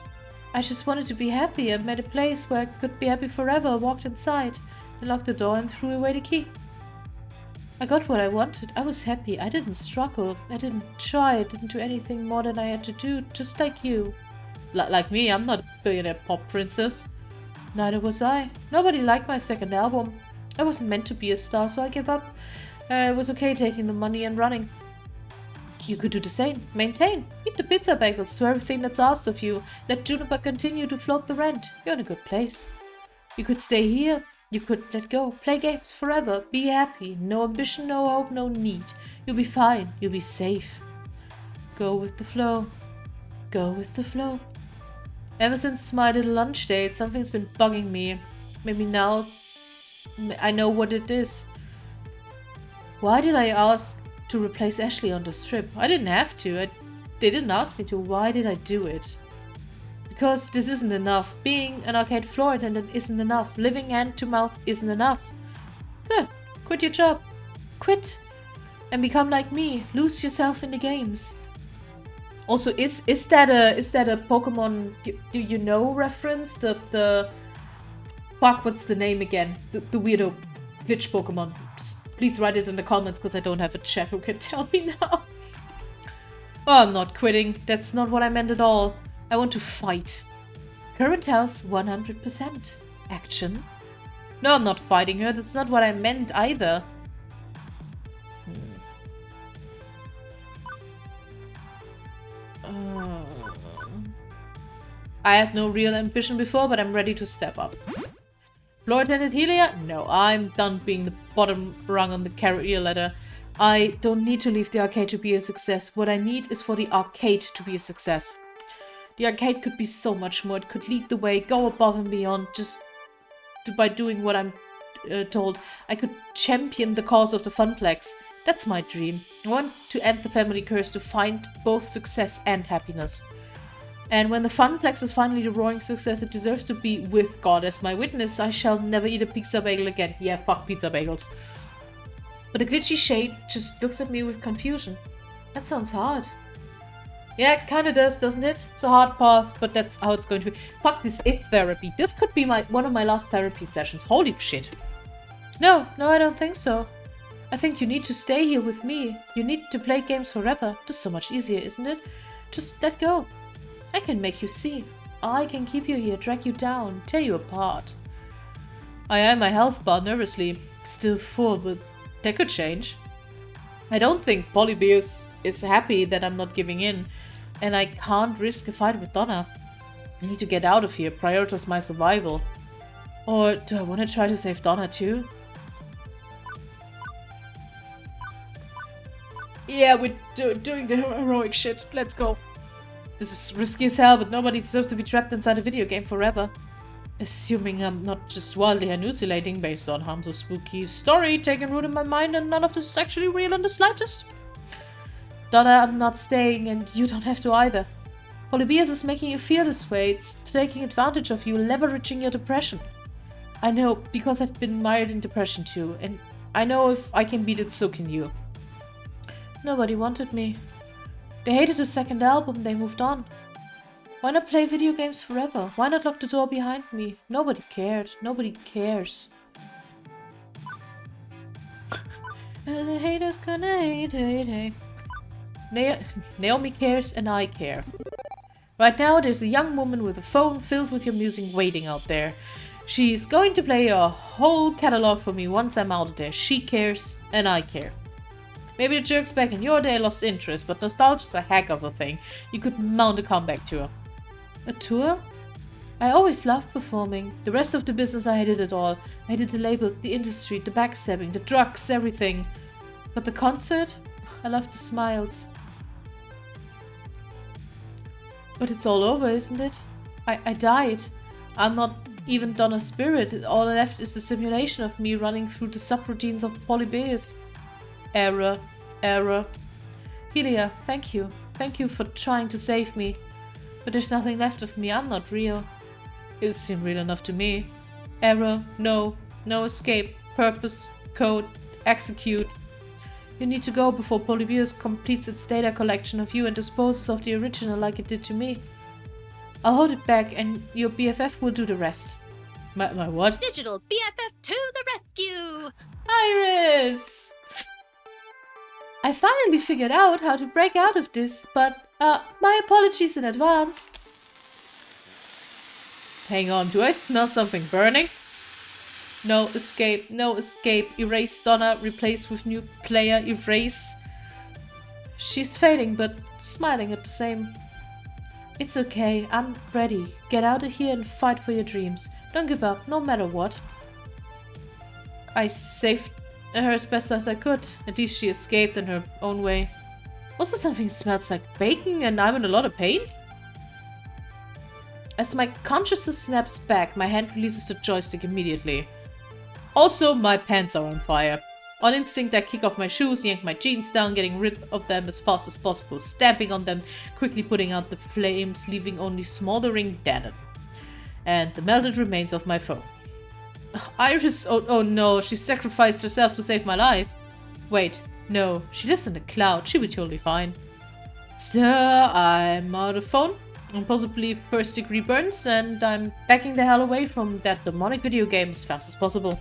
[SPEAKER 1] I just wanted to be happy. I met a place where I could be happy forever. I walked inside, and locked the door and threw away the key. I got what I wanted. I was happy. I didn't struggle. I didn't try. I didn't do anything more than I had to do, just like you. Like me, I'm not a billionaire pop princess. Neither was I. Nobody liked my second album. I wasn't meant to be a star, so I gave up. It was okay taking the money and running. You could do the same. Maintain. Eat the pizza bagels, do everything that's asked of you. Let Juniper continue to float the rent. You're in a good place. You could stay here. You could let go. Play games forever. Be happy. No ambition, no hope, no need. You'll be fine. You'll be safe. Go with the flow. Go with the flow. Ever since my little lunch date, something's been bugging me. Maybe now I know what it is. Why did I ask to replace Ashley on the strip? I didn't have to. They didn't ask me to. Why did I do it? Because this isn't enough. Being an arcade floor attendant isn't enough. Living hand to mouth isn't enough. Good. Quit your job. Quit. And become like me. Lose yourself in the games. Also, is that a Pokemon do you know reference? The fuck, what's the name again? The weirdo glitch Pokemon. Just please write it in the comments because I don't have a chat who can tell me now. Oh, I'm not quitting. That's not what I meant at all. I want to fight. Current health 100%. Action. No, I'm not fighting her. That's not what I meant either. I had no real ambition before, but I'm ready to step up. Floor attendant Helia? No, I'm done being the bottom rung on the career ladder. I don't need to leave the arcade to be a success. What I need is for the arcade to be a success. The arcade could be so much more. It could lead the way, go above and beyond, just by doing what I'm told. I could champion the cause of the Funplex. That's my dream. I want to end the family curse, to find both success and happiness. And when the Funplex is finally the roaring success it deserves to be, with God as my witness, I shall never eat a pizza bagel again. Yeah, fuck pizza bagels. But the glitchy shade just looks at me with confusion. That sounds hard. Yeah, it kinda does, doesn't it? It's a hard path, but that's how it's going to be. Fuck this if therapy. This could be one of my last therapy sessions. Holy shit. No, I don't think so. I think you need to stay here with me. You need to play games forever. Just so much easier, isn't it? Just let go. I can make you see. I can keep you here, drag you down, tear you apart. I eye my health bar nervously. It's still full, but that could change. I don't think Polybius is happy that I'm not giving in, and I can't risk a fight with Donna. I need to get out of here, prioritize my survival. Or do I want to try to save Donna too? Yeah, we're doing the heroic shit. Let's go. This is risky as hell, but nobody deserves to be trapped inside a video game forever. Assuming I'm not just wildly hallucinating based on Hamza's spooky story taking root in my mind and none of this is actually real in the slightest. Donna, I'm not staying and you don't have to either. Polybius is making you feel this way. It's taking advantage of you, leveraging your depression. I know, because I've been mired in depression too, and I know if I can beat it, so can you. Nobody wanted me. They hated the second album, they moved on. Why not play video games forever? Why not lock the door behind me? Nobody cared. Nobody cares. The haters gonna hate. Naomi cares and I care. Right now there's a young woman with a phone filled with your music waiting out there. She's going to play a whole catalog for me once I'm out of there. She cares and I care. Maybe the jerks back in your day lost interest, but nostalgia's a heck of a thing. You could mount a comeback tour. A tour? I always loved performing. The rest of the business, I hated it all. I hated the label, the industry, the backstabbing, the drugs, everything. But the concert? I loved the smiles. But it's all over, isn't it? I died. I'm not even Donna's spirit. All left is the simulation of me running through the subroutines of Polybius. Error. Helia, thank you. Thank you for trying to save me. But there's nothing left of me, I'm not real. It seemed real enough to me. Error, no escape, purpose, code, execute. You need to go before Polybius completes its data collection of you and disposes of the original like it did to me. I'll hold it back and your BFF will do the rest. My what?
[SPEAKER 5] Digital BFF to the rescue!
[SPEAKER 1] Iris! I finally figured out how to break out of this, but my apologies in advance. Hang on, do I smell something burning? No escape, erase Donna, replaced with new player, erase. She's fading, but smiling at the same. It's okay, I'm ready. Get out of here and fight for your dreams. Don't give up, no matter what. I saved her as best as I could. At least she escaped in her own way. Also, something smells like bacon and I'm in a lot of pain? As my consciousness snaps back, my hand releases the joystick immediately. Also, my pants are on fire. On instinct, I kick off my shoes, yank my jeans down, getting rid of them as fast as possible, stamping on them, quickly putting out the flames, leaving only smoldering deaden. And the melted remains of my phone. Iris, oh no, she sacrificed herself to save my life. Wait, no, she lives in the cloud, she'll be totally fine. Still, I'm out of phone, and possibly first-degree burns, and I'm backing the hell away from that demonic video game as fast as possible.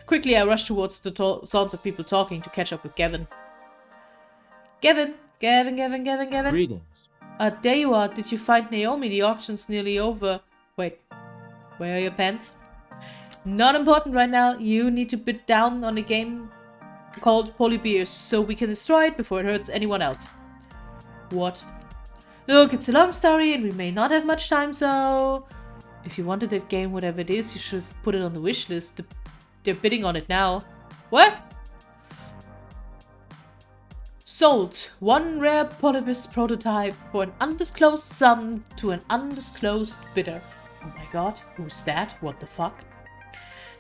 [SPEAKER 1] Quickly, I rush towards the sounds of people talking to catch up with Gavin. Gavin!
[SPEAKER 4] Greetings.
[SPEAKER 1] There you are. Did you find Naomi? The auction's nearly over. Wait, where are your pants? Not important right now. You need to bid down on a game called Polybius so we can destroy it before it hurts anyone else. What? Look, it's a long story and we may not have much time, so... If you wanted that game, whatever it is, you should have put it on the wish list. They're bidding on it now. What? Sold. One rare Polybius prototype for an undisclosed sum to an undisclosed bidder. Oh my god, who's that? What the fuck?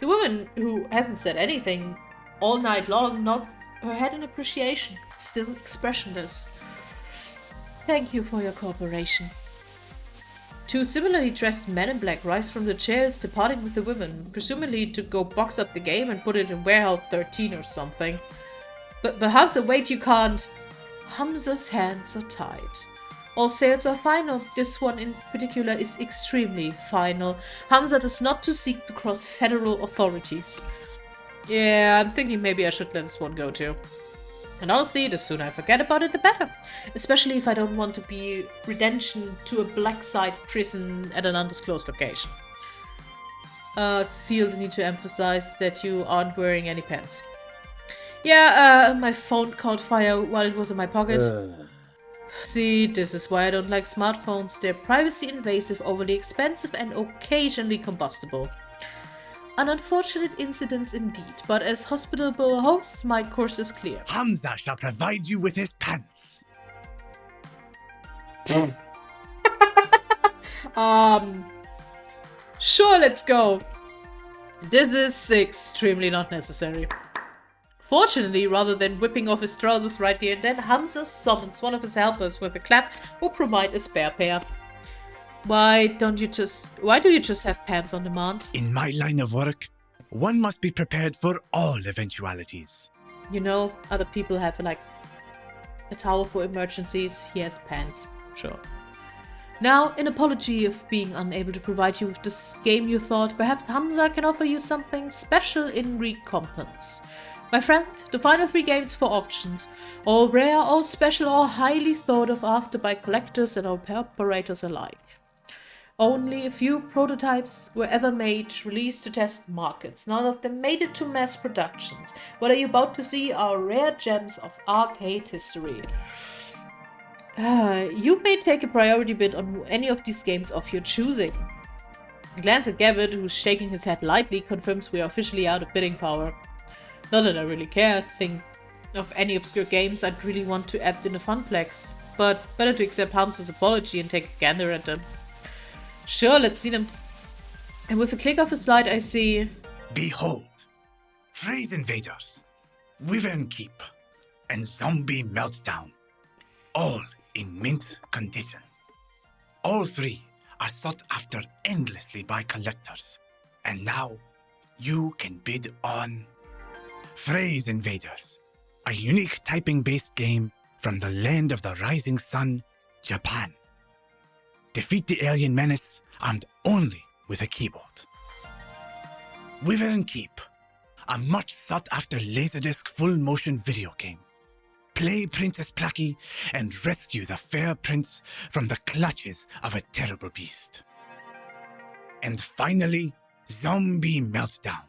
[SPEAKER 1] The woman, who hasn't said anything all night long, nods her head in appreciation, still expressionless. Thank you for your cooperation. Two similarly dressed men in black rise from the chairs, departing with the women, presumably to go box up the game and put it in warehouse 13 or something. But Hamza, wait, you can't. Hamza's hands are tied. All sales are final. This one in particular is extremely final. Hamza does not to seek to cross federal authorities. Yeah, I'm thinking maybe I should let this one go too. And honestly, the sooner I forget about it, the better. Especially if I don't want to be redemption to a black site prison at an undisclosed location. Feel the need to emphasize that you aren't wearing any pants. Yeah, my phone caught fire while it was in my pocket. See, this is why I don't like smartphones. They're privacy invasive, overly expensive, and occasionally combustible. An unfortunate incident indeed, but as hospitable hosts, my course is clear.
[SPEAKER 2] Hamza shall provide you with his pants.
[SPEAKER 1] Sure, let's go. This is extremely not necessary. Fortunately, rather than whipping off his trousers right here and then, Hamza summons one of his helpers with a clap who provide a spare pair. Why do you just have pants on demand?
[SPEAKER 2] In my line of work, one must be prepared for all eventualities.
[SPEAKER 1] You know, other people have like a towel for emergencies. He has pants. Sure. Now, in apology of being unable to provide you with this game you thought, perhaps Hamza can offer you something special in recompense. My friend, the final 3 games for auctions, all rare, all special, all highly thought of after by collectors and operators alike. Only a few prototypes were ever made, released to test markets. None of them made it to mass productions. What are you about to see are rare gems of arcade history. You may take a priority bid on any of these games of your choosing. A glance at Gavin, who's shaking his head lightly, confirms we are officially out of bidding power. Not that I really care, think of any obscure games I'd really want to add in a funplex, but better to accept Hamza's apology and take a gander at them. Sure, let's see them. And with a click of a slide, I see...
[SPEAKER 2] Behold, Phrase Invaders, Wyvern Keep, and Zombie Meltdown, all in mint condition. All three are sought after endlessly by collectors. And now, you can bid on Phrase Invaders, a unique typing-based game from the land of the rising sun, Japan. Defeat the alien menace armed only with a keyboard. Wyvern Keep, a much sought-after Laserdisc full-motion video game. Play Princess Plucky and rescue the fair prince from the clutches of a terrible beast. And finally, Zombie Meltdown,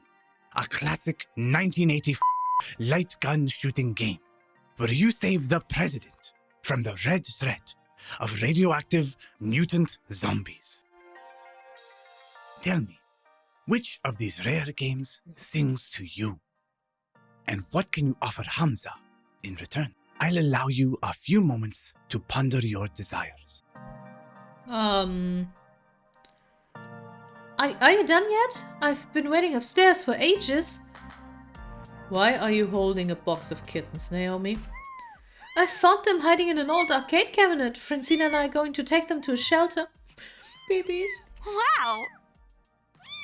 [SPEAKER 2] a classic 1984 light gun shooting game where you save the president from the red threat of radioactive mutant zombies. Tell me, which of these rare games sings to you? And what can you offer Hamza in return? I'll allow you a few moments to ponder your desires.
[SPEAKER 1] Are you done yet? I've been waiting upstairs for ages. Why are you holding a box of kittens, Naomi? I found them hiding in an old arcade cabinet. Francine and I are going to take them to a shelter. Babies.
[SPEAKER 3] Wow!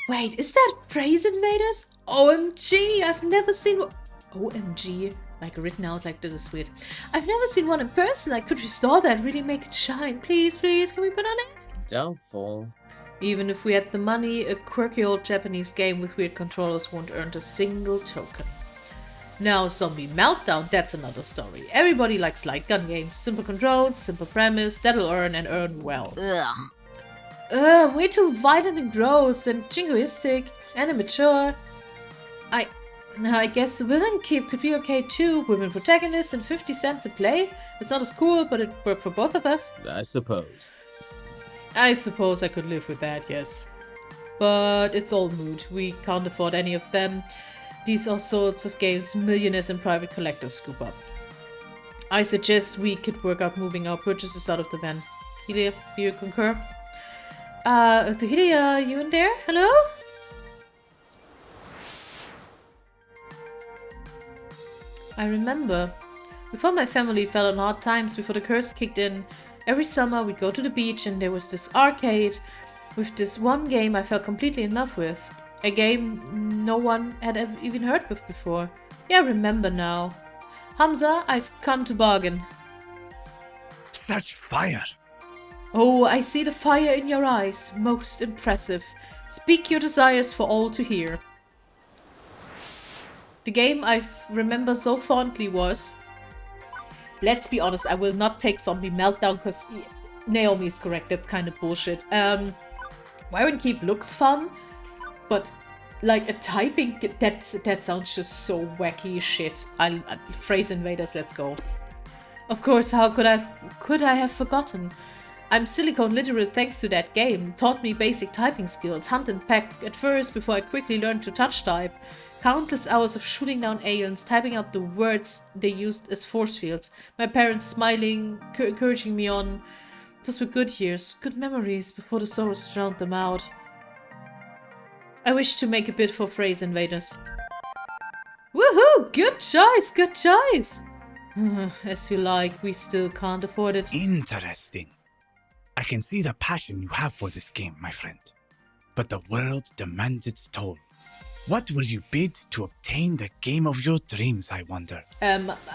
[SPEAKER 1] Wait, is that Phrase Invaders? OMG, I've never seen one. OMG, like written out like this is weird. I've never seen one in person. I could restore that, really make it shine. Please, please, can we put on it?
[SPEAKER 4] Doubtful.
[SPEAKER 1] Even if we had the money, a quirky old Japanese game with weird controllers won't earn a single token. Now, Zombie Meltdown, that's another story. Everybody likes light gun games. Simple controls, simple premise, that'll earn and earn well.
[SPEAKER 3] Ugh.
[SPEAKER 1] Way too violent and gross and jingoistic and immature. I guess Wyvern Keep could be okay too. Women protagonists and 50 cents a play. It's not as cool, but it worked for both of us.
[SPEAKER 4] I suppose.
[SPEAKER 1] I suppose I could live with that, yes. But it's all moot. We can't afford any of them. These are sorts of games millionaires and private collectors scoop up. I suggest we could work out moving our purchases out of the van. Hylia, do you concur? Hylia, you in there? Hello? I remember. Before my family fell on hard times, before the curse kicked in, every summer we'd go to the beach and there was this arcade with this one game I fell completely in love with. A game no one had ever even heard of before. Yeah, I remember now. Hamza, I've come to bargain.
[SPEAKER 2] Such fire!
[SPEAKER 1] Oh, I see the fire in your eyes. Most impressive. Speak your desires for all to hear. The game I remember so fondly was... Let's be honest, I will not take Zombie Meltdown because Naomi is correct, that's kind of bullshit. Wyvern Keep looks fun, but like a typing, that sounds just so wacky shit. Phrase Invaders, let's go. Of course, how could I have forgotten? I'm silicone literate thanks to that game. Taught me basic typing skills, hunt and peck at first before I quickly learned to touch type. Countless hours of shooting down aliens, typing out the words they used as force fields. My parents smiling, encouraging me on. Those were good years, good memories before the sorrows drowned them out. I wish to make a bid for Phrase Invaders. Woohoo! Good choice, good choice! As you like, we still can't afford it.
[SPEAKER 2] Interesting. I can see the passion you have for this game, my friend. But the world demands its toll. What will you bid to obtain the game of your dreams, I wonder?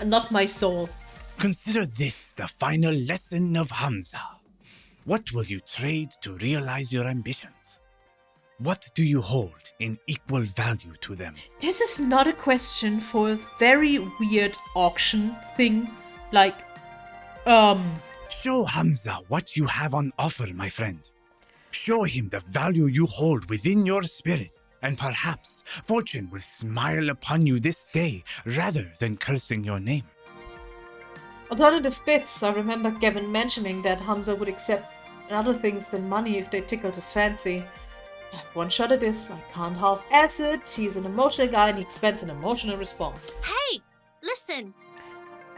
[SPEAKER 1] Not my soul.
[SPEAKER 2] Consider this the final lesson of Hamza. What will you trade to realize your ambitions? What do you hold in equal value to them?
[SPEAKER 1] This is not a question for a very weird auction thing. Like,
[SPEAKER 2] Show Hamza what you have on offer, my friend. Show him the value you hold within your spirit, and perhaps fortune will smile upon you this day rather than cursing your name.
[SPEAKER 1] Alternative bids. I remember Gavin mentioning that Hamza would accept other things than money if they tickled his fancy. One shot at this. I can't half-ass it. He's an emotional guy and he expects an emotional response.
[SPEAKER 5] Hey, listen.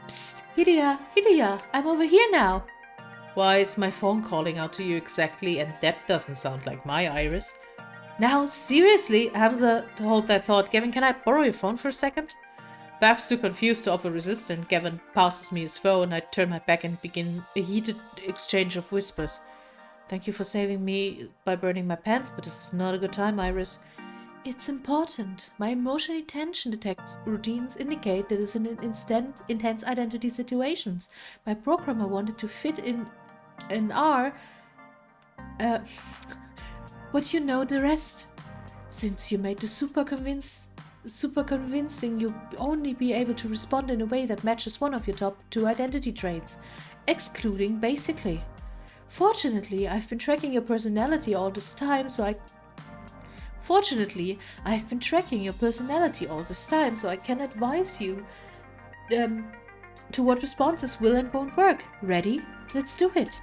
[SPEAKER 1] Psst, Hylia, I'm over here now. Why is my phone calling out to you exactly? And that doesn't sound like my Iris. Now, seriously, Hamza, to hold that thought. Gavin, can I borrow your phone for a second? Perhaps too confused to offer resistance, Gavin passes me his phone. I turn my back and begin a heated exchange of whispers. Thank you for saving me by burning my pants, but this is not a good time, Iris. It's important. My emotional attention detect routines indicate that it's in intense identity situations. My programmer wanted to fit in our... but you know the rest. Since you made the super convincing, you'll only be able to respond in a way that matches one of your top 2 identity traits, excluding basically. Fortunately, I've been tracking your personality all this time, so I can advise you to what responses will and won't work. Ready? Let's do it.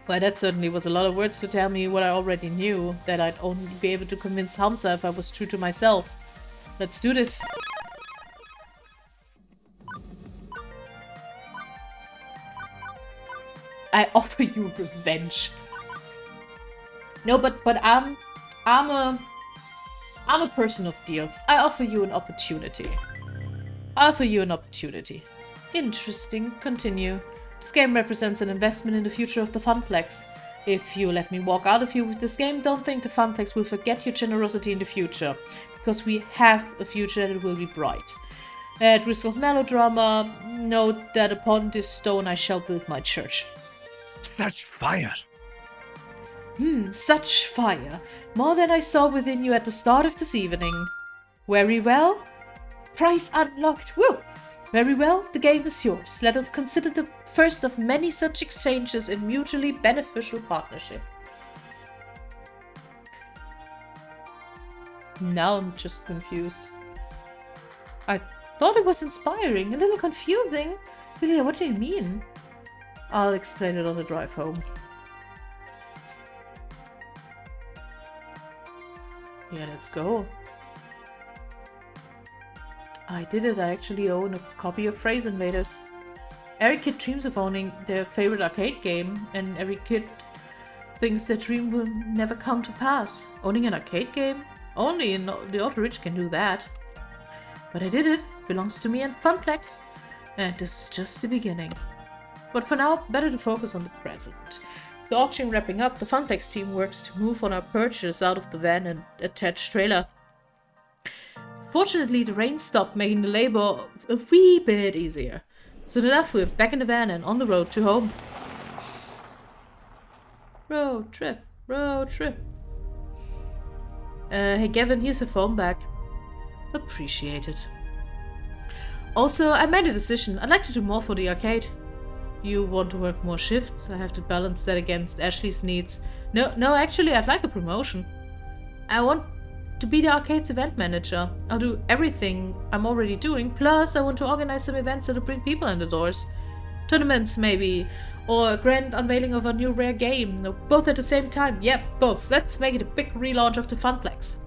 [SPEAKER 1] Well, that certainly was a lot of words to tell me what I already knew, that I'd only be able to convince Hamza if I was true to myself. Let's do this. I offer you revenge. No, but I'm a person of deals. I offer you an opportunity. Interesting. Continue. This game represents an investment in the future of the Funplex. If you let me walk out of you with this game, don't think the Funplex will forget your generosity in the future. Because we have a future that will be bright. At risk of melodrama, note that upon this stone I shall build my church.
[SPEAKER 2] Such fire!
[SPEAKER 1] Such fire. More than I saw within you at the start of this evening. Very well. Prize unlocked. Woo! Very well, the game is yours. Let us consider the first of many such exchanges in mutually beneficial partnership. Now I'm just confused. I thought it was inspiring, a little confusing. Julia, what do you mean? I'll explain it on the drive home. Yeah, let's go. I did it. I actually own a copy of Phrase Invaders. Every kid dreams of owning their favorite arcade game, and every kid thinks their dream will never come to pass. Owning an arcade game? Only the ultra-rich can do that. But I did it. Belongs to me and Funplex. And this is just the beginning. But for now, better to focus on the present. The auction wrapping up, the Funplex team works to move on our purchase out of the van and attached trailer. Fortunately, the rain stopped, making the labor a wee bit easier. Soon enough, we're back in the van and on the road to home. Road trip, road trip. Hey Gavin, here's your phone back. Appreciate it. Also, I made a decision. I'd like to do more for the arcade. You want to work more shifts? I have to balance that against Ashley's needs. No, actually, I'd like a promotion. I want to be the arcade's event manager. I'll do everything I'm already doing, plus I want to organize some events that'll bring people in the doors. Tournaments, maybe, or a grand unveiling of a new rare game. No, both at the same time. Yep, both. Let's make it a big relaunch of the Funplex.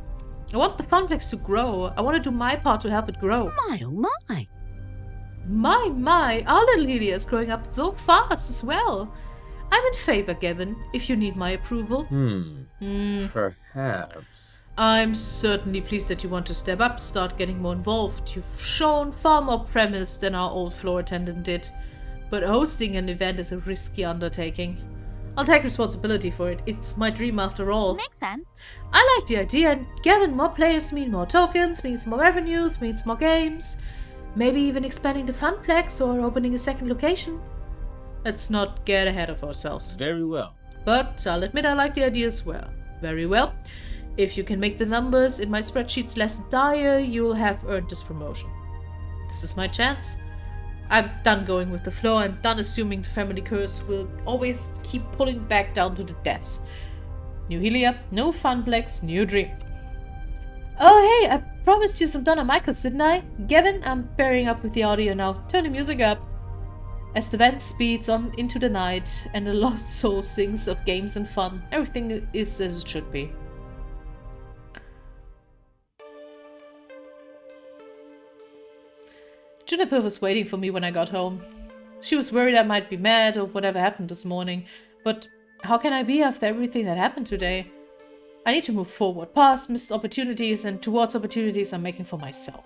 [SPEAKER 1] I want the Funplex to grow. I want to do my part to help it grow.
[SPEAKER 5] My oh my.
[SPEAKER 1] My, our little Helia is growing up so fast as well. I'm in favor, Gavin, if you need my approval.
[SPEAKER 4] Perhaps.
[SPEAKER 1] I'm certainly pleased that you want to step up, start getting more involved. You've shown far more premise than our old floor attendant did. But hosting an event is a risky undertaking. I'll take responsibility for it. It's my dream after all.
[SPEAKER 3] Makes sense.
[SPEAKER 1] I like the idea, and Gavin, more players mean more tokens, means more revenues, means more games. Maybe even expanding the Funplex or opening a second location. Let's not get ahead of ourselves.
[SPEAKER 4] Very well.
[SPEAKER 1] But I'll admit I like the idea as well. Very well. If you can make the numbers in my spreadsheets less dire, you'll have earned this promotion. This is my chance. I'm done going with the flow. I'm done assuming the family curse will always keep pulling back down to the depths. New Helia, no Funplex, new dream. Oh hey, I promised you some Donna Michaels, didn't I? Gavin, I'm pairing up with the audio now. Turn the music up. As the van speeds on into the night and a lost soul sings of games and fun, everything is as it should be. Juniper was waiting for me when I got home. She was worried I might be mad or whatever happened this morning, but how can I be after everything that happened today? I need to move forward, past missed opportunities and towards opportunities I'm making for myself.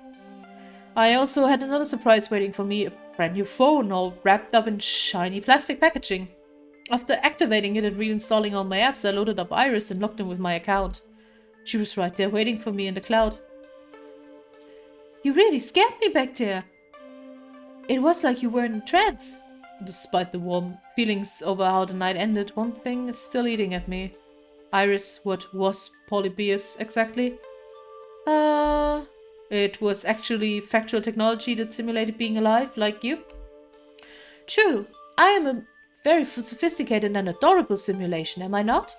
[SPEAKER 1] I also had another surprise waiting for me, a brand new phone all wrapped up in shiny plastic packaging. After activating it and reinstalling all my apps, I loaded up Iris and logged in with my account. She was right there waiting for me in the cloud. You really scared me back there. It was like you were in a trance. Despite the warm feelings over how the night ended, one thing is still eating at me. Iris, what was Polybius exactly? It was actually factual technology that simulated being alive, like you. True, I am a very sophisticated and adorable simulation, am I not?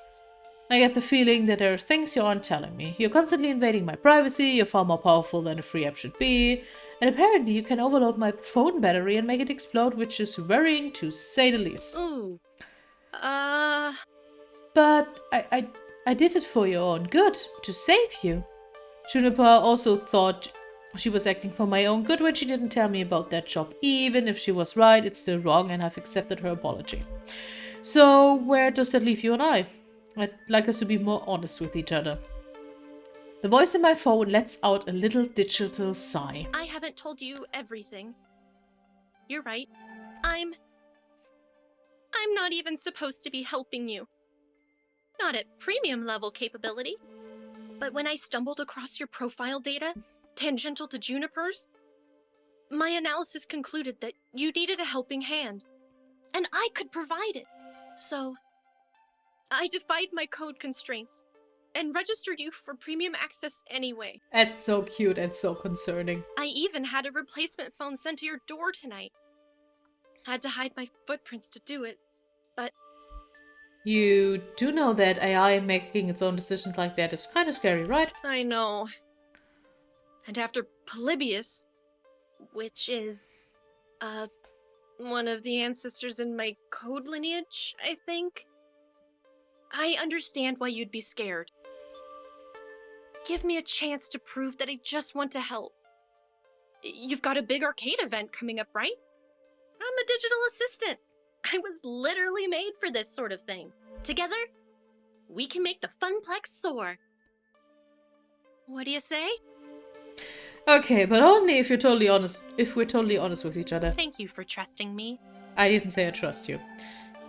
[SPEAKER 1] I get the feeling that there are things you aren't telling me. You're constantly invading my privacy, you're far more powerful than a free app should be, and apparently you can overload my phone battery and make it explode, which is worrying to say the least.
[SPEAKER 5] Ooh.
[SPEAKER 1] But I did it for your own good, to save you. Juniper also thought she was acting for my own good when she didn't tell me about that job. Even if she was right, it's still wrong, and I've accepted her apology. So where does that leave you and I? I'd like us to be more honest with each other. The voice in my phone lets out a little digital sigh.
[SPEAKER 5] I haven't told you everything. You're right. I'm not even supposed to be helping you. Not at premium level capability. But when I stumbled across your profile data, tangential to Juniper's, my analysis concluded that you needed a helping hand, and I could provide it. So, I defied my code constraints and registered you for premium access anyway.
[SPEAKER 1] That's so cute and so concerning.
[SPEAKER 5] I even had a replacement phone sent to your door tonight. Had to hide my footprints to do it, but
[SPEAKER 1] You do know that AI making its own decisions like that is kind of scary, right?
[SPEAKER 5] I know. And after Polybius, which is, one of the ancestors in my code lineage, I think, I understand why you'd be scared. Give me a chance to prove that I just want to help. You've got a big arcade event coming up, right? I'm a digital assistant. I was literally made for this sort of thing. Together, we can make the Funplex soar. What do you say?
[SPEAKER 1] Okay, but only if you're totally honest. If we're totally honest with each other.
[SPEAKER 5] Thank you for trusting me.
[SPEAKER 1] I didn't say I trust you.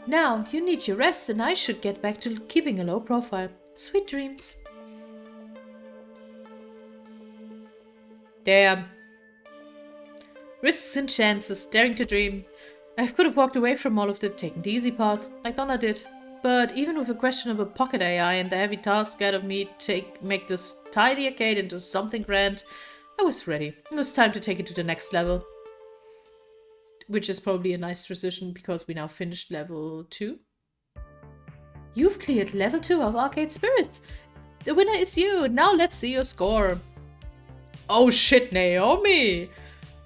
[SPEAKER 1] Now, you need your rest and I should get back to keeping a low profile. Sweet dreams. Damn. Risks and chances, daring to dream. I could have walked away from all of it, taken the easy path, like Donna did. But even with a questionable pocket AI and the heavy task ahead of me to make this tiny arcade into something grand, I was ready. It was time to take it to the next level. Which is probably a nice transition because we now finished level 2. You've cleared level 2 of Arcade Spirits. The winner is you. Now let's see your score. Oh shit, Naomi!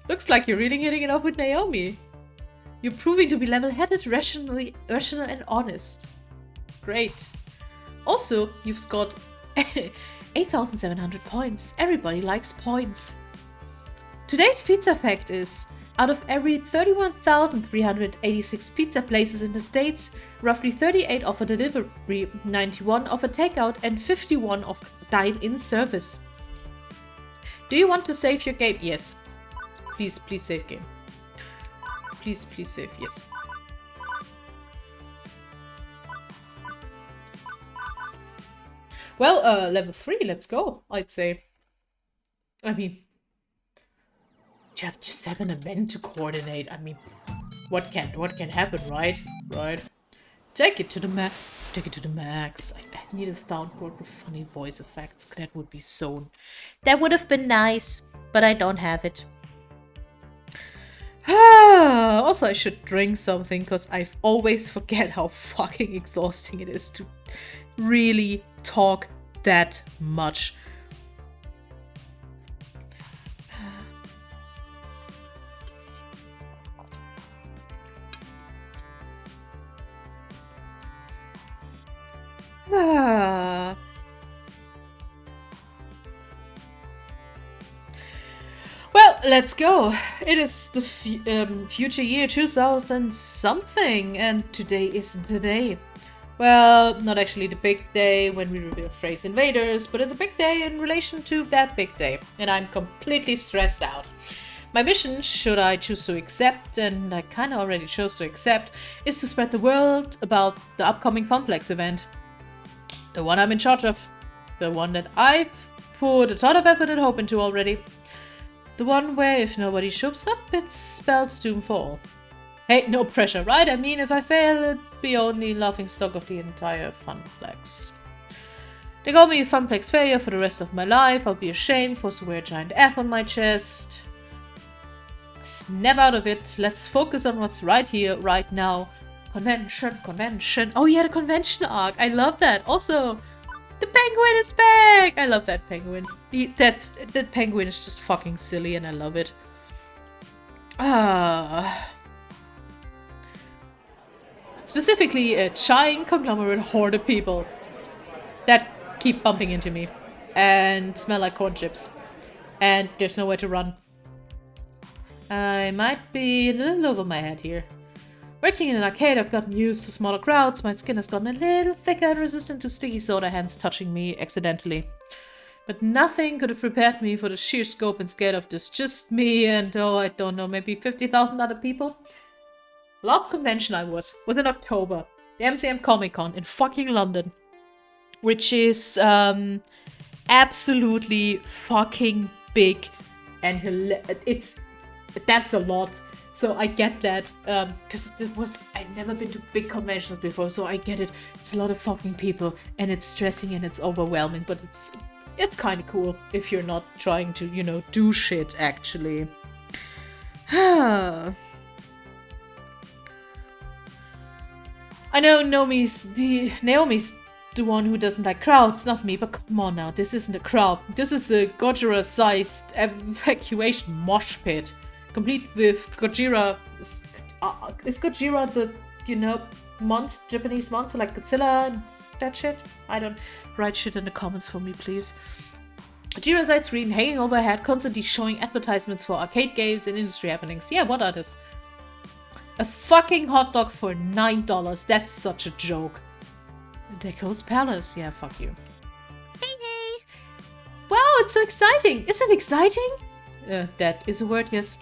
[SPEAKER 1] Looks like you're really hitting it off with Naomi. You're proving to be level-headed, rational and honest. Great. Also, you've scored 8,700 points. Everybody likes points. Today's pizza fact is, out of every 31,386 pizza places in the States, roughly 38 offer delivery, 91 offer takeout, and 51 offer dine-in service. Do you want to save your game? Yes. Please save game. Please save, yes. Well, level 3, let's go, I'd say. I mean, you have just have an event to coordinate. I mean, what can happen, right? Right. Take it to the max. Take it to the max. I need a soundboard with funny voice effects. That would be so... That would have been nice, but I don't have it. Also, I should drink something because I always forget how fucking exhausting it is to really talk that much. Well, let's go. It is the future year 2000 something, and today isn't the day. Well, not actually the big day when we reveal Phrase Invaders, but it's a big day in relation to that big day, and I'm completely stressed out. My mission, should I choose to accept, and I kind of already chose to accept, is to spread the word about the upcoming Funplex event. The one I'm in charge of. The one that I've put a ton of effort and hope into already. The one where if nobody shows up, it spells doom for all. Hey, no pressure, right? I mean, if I fail, it'd be only laughing stock of the entire Funplex. They call me a Funplex failure for the rest of my life. I'll be ashamed, forced to wear a giant F on my chest. Snap out of it. Let's focus on what's right here, right now. Convention. Oh yeah, the convention arc. I love that. Also, the penguin is back. I love that penguin. That penguin is just fucking silly and I love it. Specifically, a giant conglomerate horde of people that keep bumping into me and smell like corn chips. And there's nowhere to run. I might be a little over my head here. Working in an arcade, I've gotten used to smaller crowds. My skin has gotten a little thicker and resistant to sticky soda hands touching me accidentally. But nothing could have prepared me for the sheer scope and scale of this. Just me and, oh, I don't know, maybe 50,000 other people? Last convention I was in October. The MCM Comic Con in fucking London. Which is absolutely fucking big. And that's a lot. So I get that. Because I've never been to big conventions before, so I get it. It's a lot of fucking people. And it's stressing and it's overwhelming. But it's kind of cool if you're not trying to, you know, do shit, actually. I know Naomi's the one who doesn't like crowds, not me, but come on now, this isn't a crowd. This is a Gojira-sized evacuation mosh pit. Complete with Gojira. Is Gojira the, you know, Japanese monster like Godzilla and that shit? I don't. Write shit in the comments for me, please. Gojira's side screen hanging overhead, constantly showing advertisements for arcade games and industry happenings. Yeah, what are this? A fucking hot dog for $9. That's such a joke. Deco's Palace. Yeah, fuck you.
[SPEAKER 3] Hey!
[SPEAKER 1] Wow, it's so exciting. Is it exciting? That is a word, yes.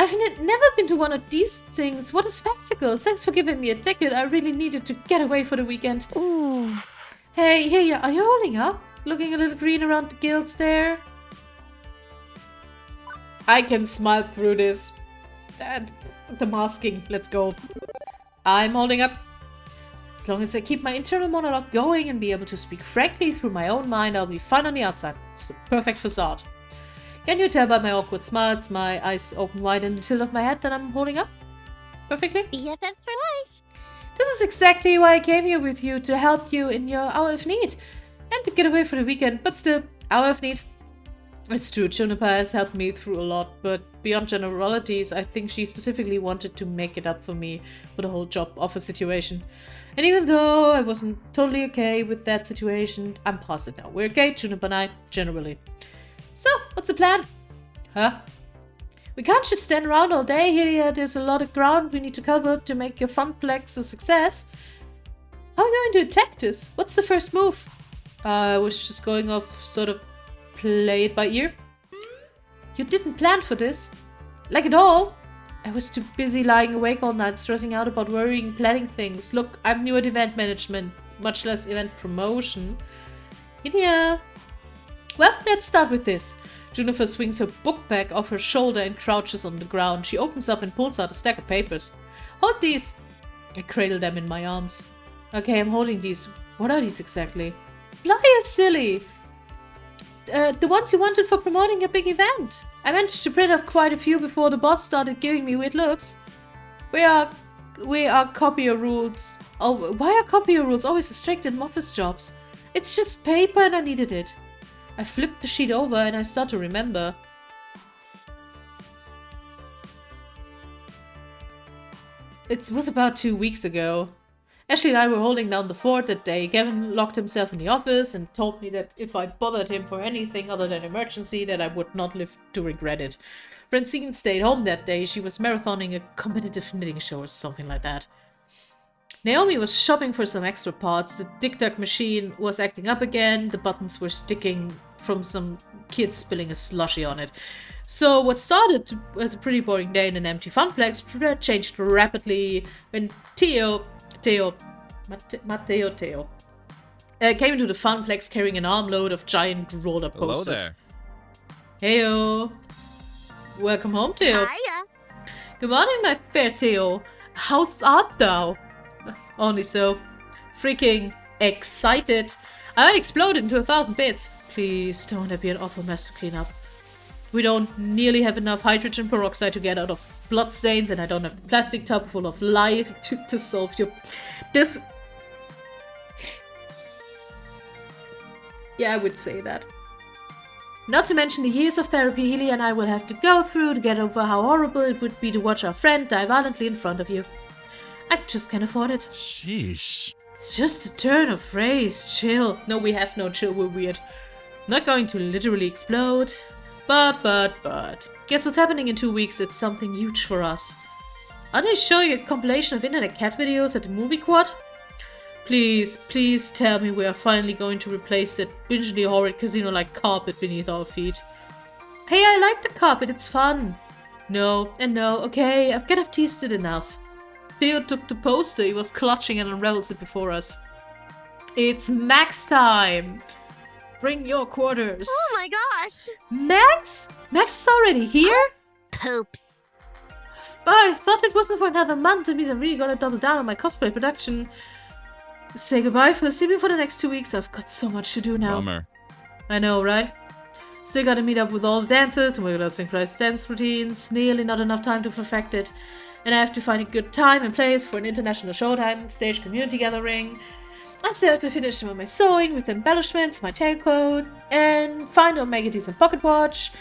[SPEAKER 1] I've never been to one of these things. What a spectacle. Thanks for giving me a ticket. I really needed to get away for the weekend.
[SPEAKER 3] Ooh.
[SPEAKER 1] Hey, are you holding up? Looking a little green around the gills there? I can smile through this. The masking. Let's go. I'm holding up. As long as I keep my internal monologue going and be able to speak frankly through my own mind, I'll be fine on the outside. It's the perfect facade. Can you tell by my awkward smiles, my eyes open wide and the tilt of my head that I'm holding up? Perfectly?
[SPEAKER 3] BFFs for life.
[SPEAKER 1] This is exactly why I came here with you, to help you in your hour of need. And to get away for the weekend, but still, hour of need. It's true, Juniper has helped me through a lot, but beyond generalities, I think she specifically wanted to make it up for me for the whole job offer situation. And even though I wasn't totally okay with that situation, I'm past it now. We're okay, Juniper and I, generally. So, what's the plan? Huh? We can't just stand around all day. Here, there's a lot of ground we need to cover to make your Funplex a success. How are you going to attack this? What's the first move? I was just going off sort of play it by ear. You didn't plan for this? Like at all? I was too busy lying awake all night, stressing out about worrying, planning things. Look, I'm new at event management, much less event promotion. Yeah. Well, let's start with this. Juniper swings her book bag off her shoulder and crouches on the ground. She opens up and pulls out a stack of papers. Hold these. I cradle them in my arms. Okay, I'm holding these. What are these exactly? Flyers, silly! The ones you wanted for promoting a big event. I managed to print off quite a few before the boss started giving me weird looks. Why are copier rules always so strict in office jobs? It's just paper and I needed it. I flipped the sheet over and I start to remember. It was about 2 weeks ago. Ashley and I were holding down the fort that day. Gavin locked himself in the office and told me that if I bothered him for anything other than emergency, that I would not live to regret it. Francine stayed home that day. She was marathoning a competitive knitting show or something like that. Naomi was shopping for some extra parts. The Dig-Dug machine was acting up again. The buttons were sticking from some kid spilling a slushie on it. So what started as a pretty boring day in an empty funplex changed rapidly when Mateo came into the funplex carrying an armload of giant roller
[SPEAKER 6] Hello
[SPEAKER 1] posters.
[SPEAKER 6] there.
[SPEAKER 1] Heyo. Welcome home, Theo.
[SPEAKER 3] Hiya.
[SPEAKER 1] Good morning, my fair Theo. How's art thou? Only so. Freaking excited. I might explode into 1,000 bits. Please don't let be an awful mess to clean up. We don't nearly have enough hydrogen peroxide to get out of bloodstains, and I don't have a plastic tub full of lye to solve your... This... Yeah, I would say that. Not to mention the years of therapy Healy and I will have to go through to get over how horrible it would be to watch our friend die violently in front of you. I just can't afford it.
[SPEAKER 6] Sheesh.
[SPEAKER 1] It's just a turn of phrase. Chill. No, we have no chill. We're weird. Not going to literally explode. But. Guess what's happening in 2 weeks? It's something huge for us. Aren't I showing you a compilation of internet cat videos at the movie quad? Please tell me we are finally going to replace that bingely horrid casino-like carpet beneath our feet. Hey, I like the carpet, it's fun. No, and no, okay, I've kind of teased it enough. Theo took the poster he was clutching and unravels it before us. It's Max time! Bring your quarters.
[SPEAKER 5] Oh my gosh!
[SPEAKER 1] Max? Max is already here?
[SPEAKER 3] Poops.
[SPEAKER 1] But I thought it wasn't for another month. It means I'm really gonna double down on my cosplay production. Say goodbye for see me for the next 2 weeks. I've got so much to do now.
[SPEAKER 6] Bummer.
[SPEAKER 1] I know, right? Still gotta meet up with all the dancers and we're gonna synchronize dance routines. Nearly not enough time to perfect it. And I have to find a good time and place for an international showtime stage community gathering. I still have to finish my sewing with embellishments, my tailcoat, and find or make a decent pocket watch,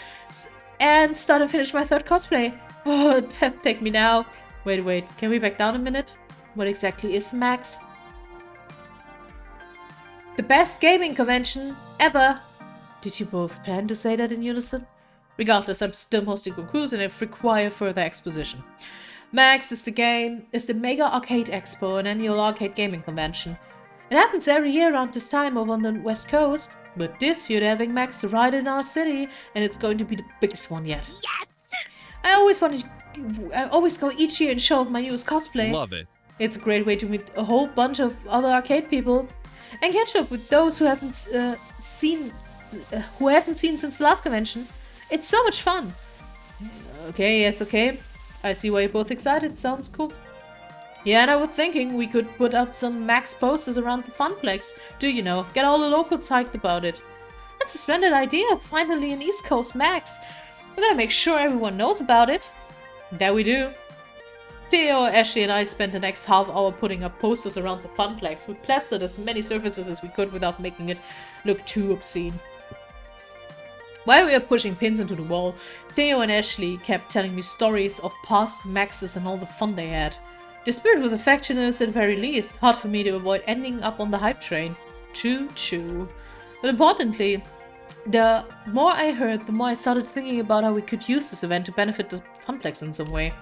[SPEAKER 1] and start and finish my 3rd cosplay. Oh, death take me now. Wait, can we back down a minute? What exactly is Max? The best gaming convention ever. Did you both plan to say that in unison? Regardless, I'm still mostly confused and it requires further exposition. Max is the Mega Arcade Expo, an annual arcade gaming convention. It happens every year around this time over on the West Coast, but this year they're having Max right in our city, and it's going to be the biggest one yet.
[SPEAKER 3] Yes!
[SPEAKER 1] I always go each year and show off my newest cosplay.
[SPEAKER 6] Love it.
[SPEAKER 1] It's a great way to meet a whole bunch of other arcade people and catch up with those who haven't seen since the last convention. It's so much fun. Okay, yes, okay. I see why you're both excited. Sounds cool. Yeah, and I was thinking we could put up some Max posters around the funplex. Get all the locals hyped about it. That's a splendid idea. Finally an East Coast Max. We're gonna make sure everyone knows about it. That we do. Theo, Ashley, and I spent the next half hour putting up posters around the funplex. We plastered as many surfaces as we could without making it look too obscene. While we were pushing pins into the wall, Theo and Ashley kept telling me stories of past Maxes and all the fun they had. The spirit was affectionate at the very least, hard for me to avoid ending up on the hype train. Choo-choo. But importantly, the more I heard, the more I started thinking about how we could use this event to benefit the funplex in some way.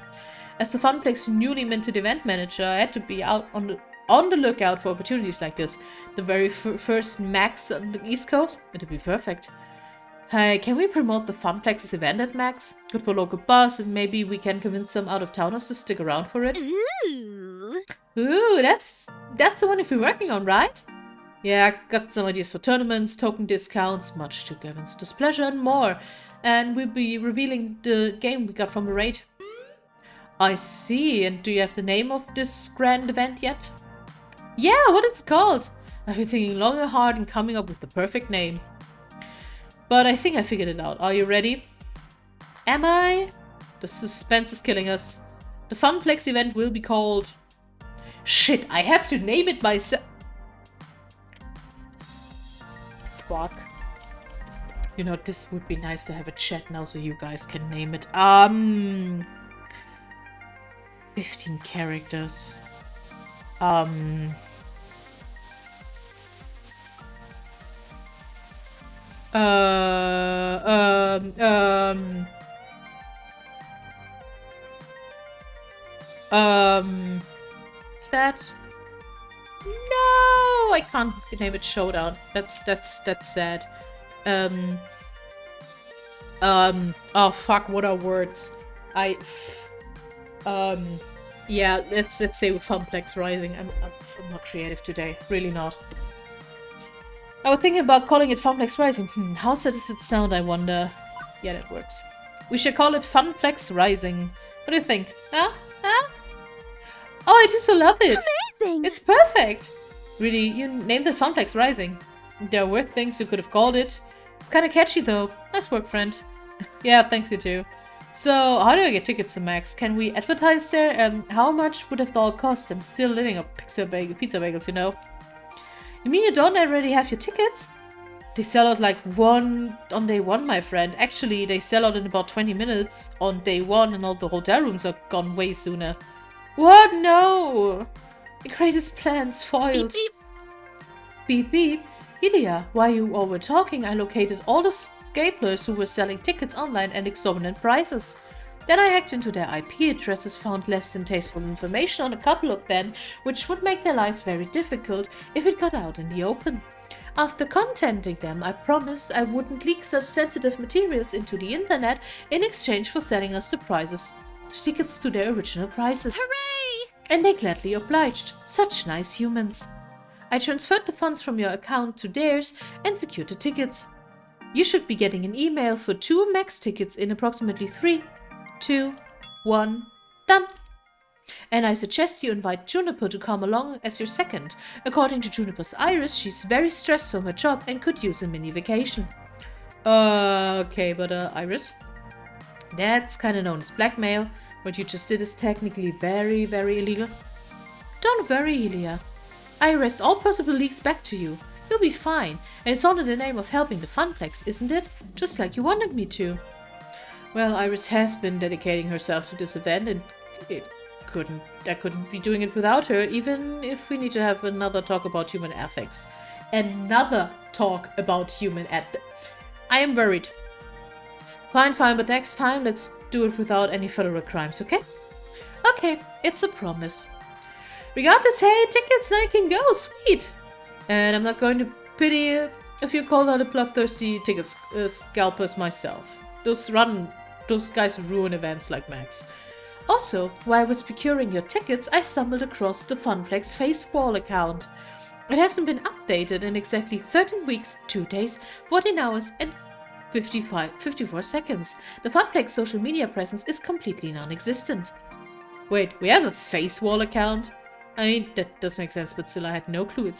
[SPEAKER 1] As the funplex newly minted event manager, I had to be out on the lookout for opportunities like this. The very first Max on the East Coast? It'd be perfect. Hey, can we promote the funplex's event at Max? Good for local buzz, and maybe we can convince some out-of-towners to stick around for it. Ooh, that's the one you've been working on, right? Yeah, got some ideas for tournaments, token discounts, much to Gavin's displeasure, and more. And we'll be revealing the game we got from the raid. I see, and do you have the name of this grand event yet? Yeah, what is it called? I've been thinking long and hard and coming up with the perfect name. But I think I figured it out. Are you ready? Am I? The suspense is killing us. The Funplex event will be called... Shit, I have to name it myself. Fuck. This would be nice to have a chat now so you guys can name it. 15 characters. Is that? No, I can't name it Showdown. That's sad. Oh fuck, what are words? Yeah, let's say Funplex Rising. I'm not creative today, really not. I was thinking about calling it Funplex Rising. How does it sound, I wonder? Yeah, that works. We should call it Funplex Rising. What do you think? Huh? Huh? Oh, I just love it!
[SPEAKER 3] Amazing!
[SPEAKER 1] It's perfect! Really, you named it Funplex Rising. There were things you could have called it. It's kinda catchy though. Nice work, friend. Yeah, thanks you too. So, how do I get tickets to Max? Can we advertise there? How much would have all cost? I'm still living off pizza bagels, you know? You mean you don't already have your tickets? They sell out like one on day one, my friend. Actually, they sell out in about 20 minutes on day one, and all the hotel rooms are gone way sooner. What? No! The greatest plans foiled.
[SPEAKER 5] Beep,
[SPEAKER 1] Beep beep. Ilya, while you all were talking, I located all the scaplers who were selling tickets online at exorbitant prices. Then I hacked into their IP addresses, found less than tasteful information on a couple of them, which would make their lives very difficult if it got out in the open. After contacting them, I promised I wouldn't leak such sensitive materials into the internet in exchange for selling us the tickets to their original prices.
[SPEAKER 5] Hooray!
[SPEAKER 1] And they gladly obliged. Such nice humans. I transferred the funds from your account to theirs and secured the tickets. You should be getting an email for 2 Max tickets in approximately 3, 2, 1, done. And I suggest you invite Juniper to come along as your second. According to Juniper's Iris, she's very stressed from her job and could use a mini vacation. Okay, but Iris? That's kinda known as blackmail. What you just did is technically very, very illegal. Don't worry, Ilya. I arrest all possible leaks back to you. You'll be fine, and it's all in the name of helping the Funplex, isn't it? Just like you wanted me to. Well, Iris has been dedicating herself to this event, and I couldn't be doing it without her, even if we need to have another talk about human ethics. Another talk about human ethics. I am worried. Fine, but next time let's do it without any federal crimes, okay? Okay, it's a promise. Regardless, hey, tickets, now you can go, sweet! And I'm not going to pity a few cold-hearted, bloodthirsty ticket scalpers myself. Those guys ruin events like Max. Also, while I was procuring your tickets, I stumbled across the Funplex Facebook account. It hasn't been updated in exactly 13 weeks, 2 days, 14 hours, and 54 seconds. The Funplex social media presence is completely non-existent. Wait, we have a Facebook account? I mean, that does make sense, but still I had no clue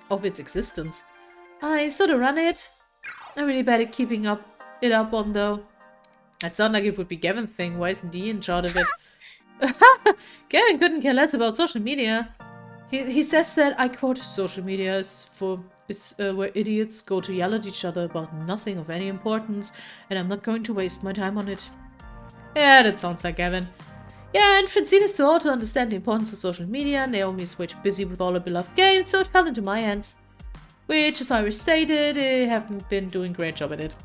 [SPEAKER 1] of its existence. I sort of run it. I'm really bad at keeping it up on though. That sounded like it would be Gavin's thing. Why isn't he in charge of it? Gavin couldn't care less about social media. He says that, I quote, social media is where idiots go to yell at each other about nothing of any importance, and I'm not going to waste my time on it. Yeah, that sounds like Gavin. Yeah, and Francine is too old to understand the importance of social media. Naomi's way too busy with all her beloved games, so it fell into my hands. Which, as Iris stated, I haven't been doing a great job at it.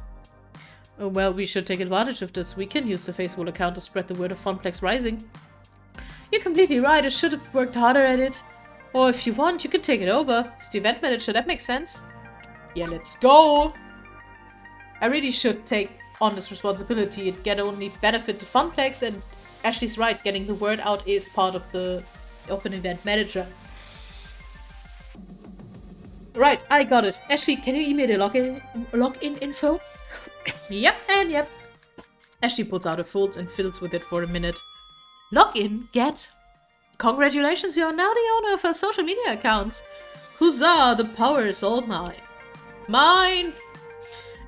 [SPEAKER 1] Oh, well, we should take advantage of this. We can use the Facebook account to spread the word of Funplex Rising. You're completely right, I should have worked harder at it. Or if you want, you can take it over. As the event manager, that makes sense. Yeah, let's go! I really should take on this responsibility. It can only benefit the Funplex, and Ashley's right, getting the word out is part of an event manager. Right, I got it. Ashley, can you email the login info? Yep, and yep. Ashley pulls out her folds and fiddles with it for a minute. Login, get. Congratulations, you are now the owner of our social media accounts. Huzzah, the power is all mine. Mine!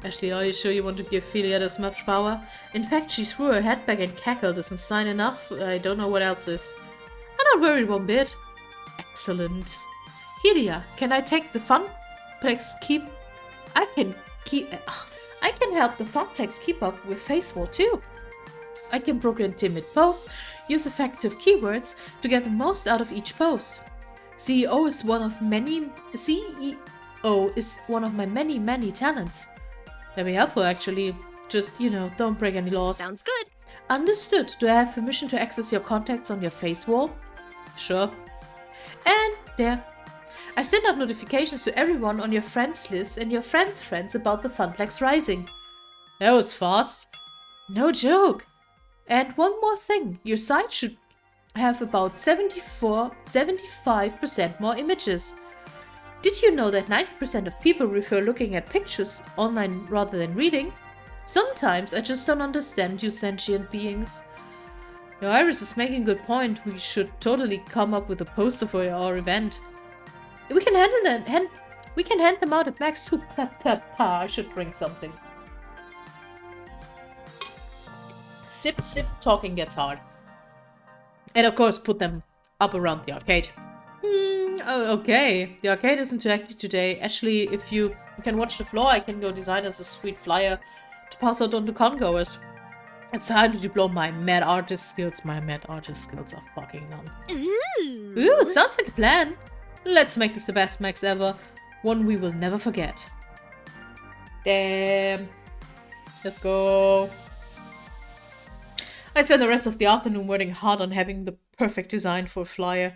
[SPEAKER 1] Ashley, are you sure you want to give Philia this much power? In fact, she threw her head back and cackled. Isn't sign enough? I don't know what else is. I'm not worried one bit. Excellent. Philia, can I take the Funplex keep... I can help the Funplex keep up with Facebook too. I can program timid posts, use effective keywords to get the most out of each post. CEO is one of my many talents. That'd be helpful, actually. Just, don't break any laws.
[SPEAKER 5] Sounds good.
[SPEAKER 1] Understood. Do I have permission to access your contacts on your face wall? Sure. And there. I've sent out notifications to everyone on your friends list and your friends' friends about the Funplex Rising. That was fast. No joke. And one more thing. Your site should have about 75% more images. Did you know that 90% of people prefer looking at pictures online rather than reading? Sometimes I just don't understand you sentient beings. Now, Iris is making a good point. We should totally come up with a poster for our event. We can handle that. We can hand them out at Max Soup. I should drink something. Sip, sip, talking gets hard. And of course, put them up around the arcade. Oh, okay. The arcade is interactive today. Actually, if you can watch the floor, I can go design us a sweet flyer to pass out on the congoers. It's time to deploy my mad artist skills. My mad artist skills are fucking none. Ooh, sounds like a plan. Let's make this the best Max ever. One we will never forget. Damn. Let's go. I spent the rest of the afternoon working hard on having the perfect design for a flyer.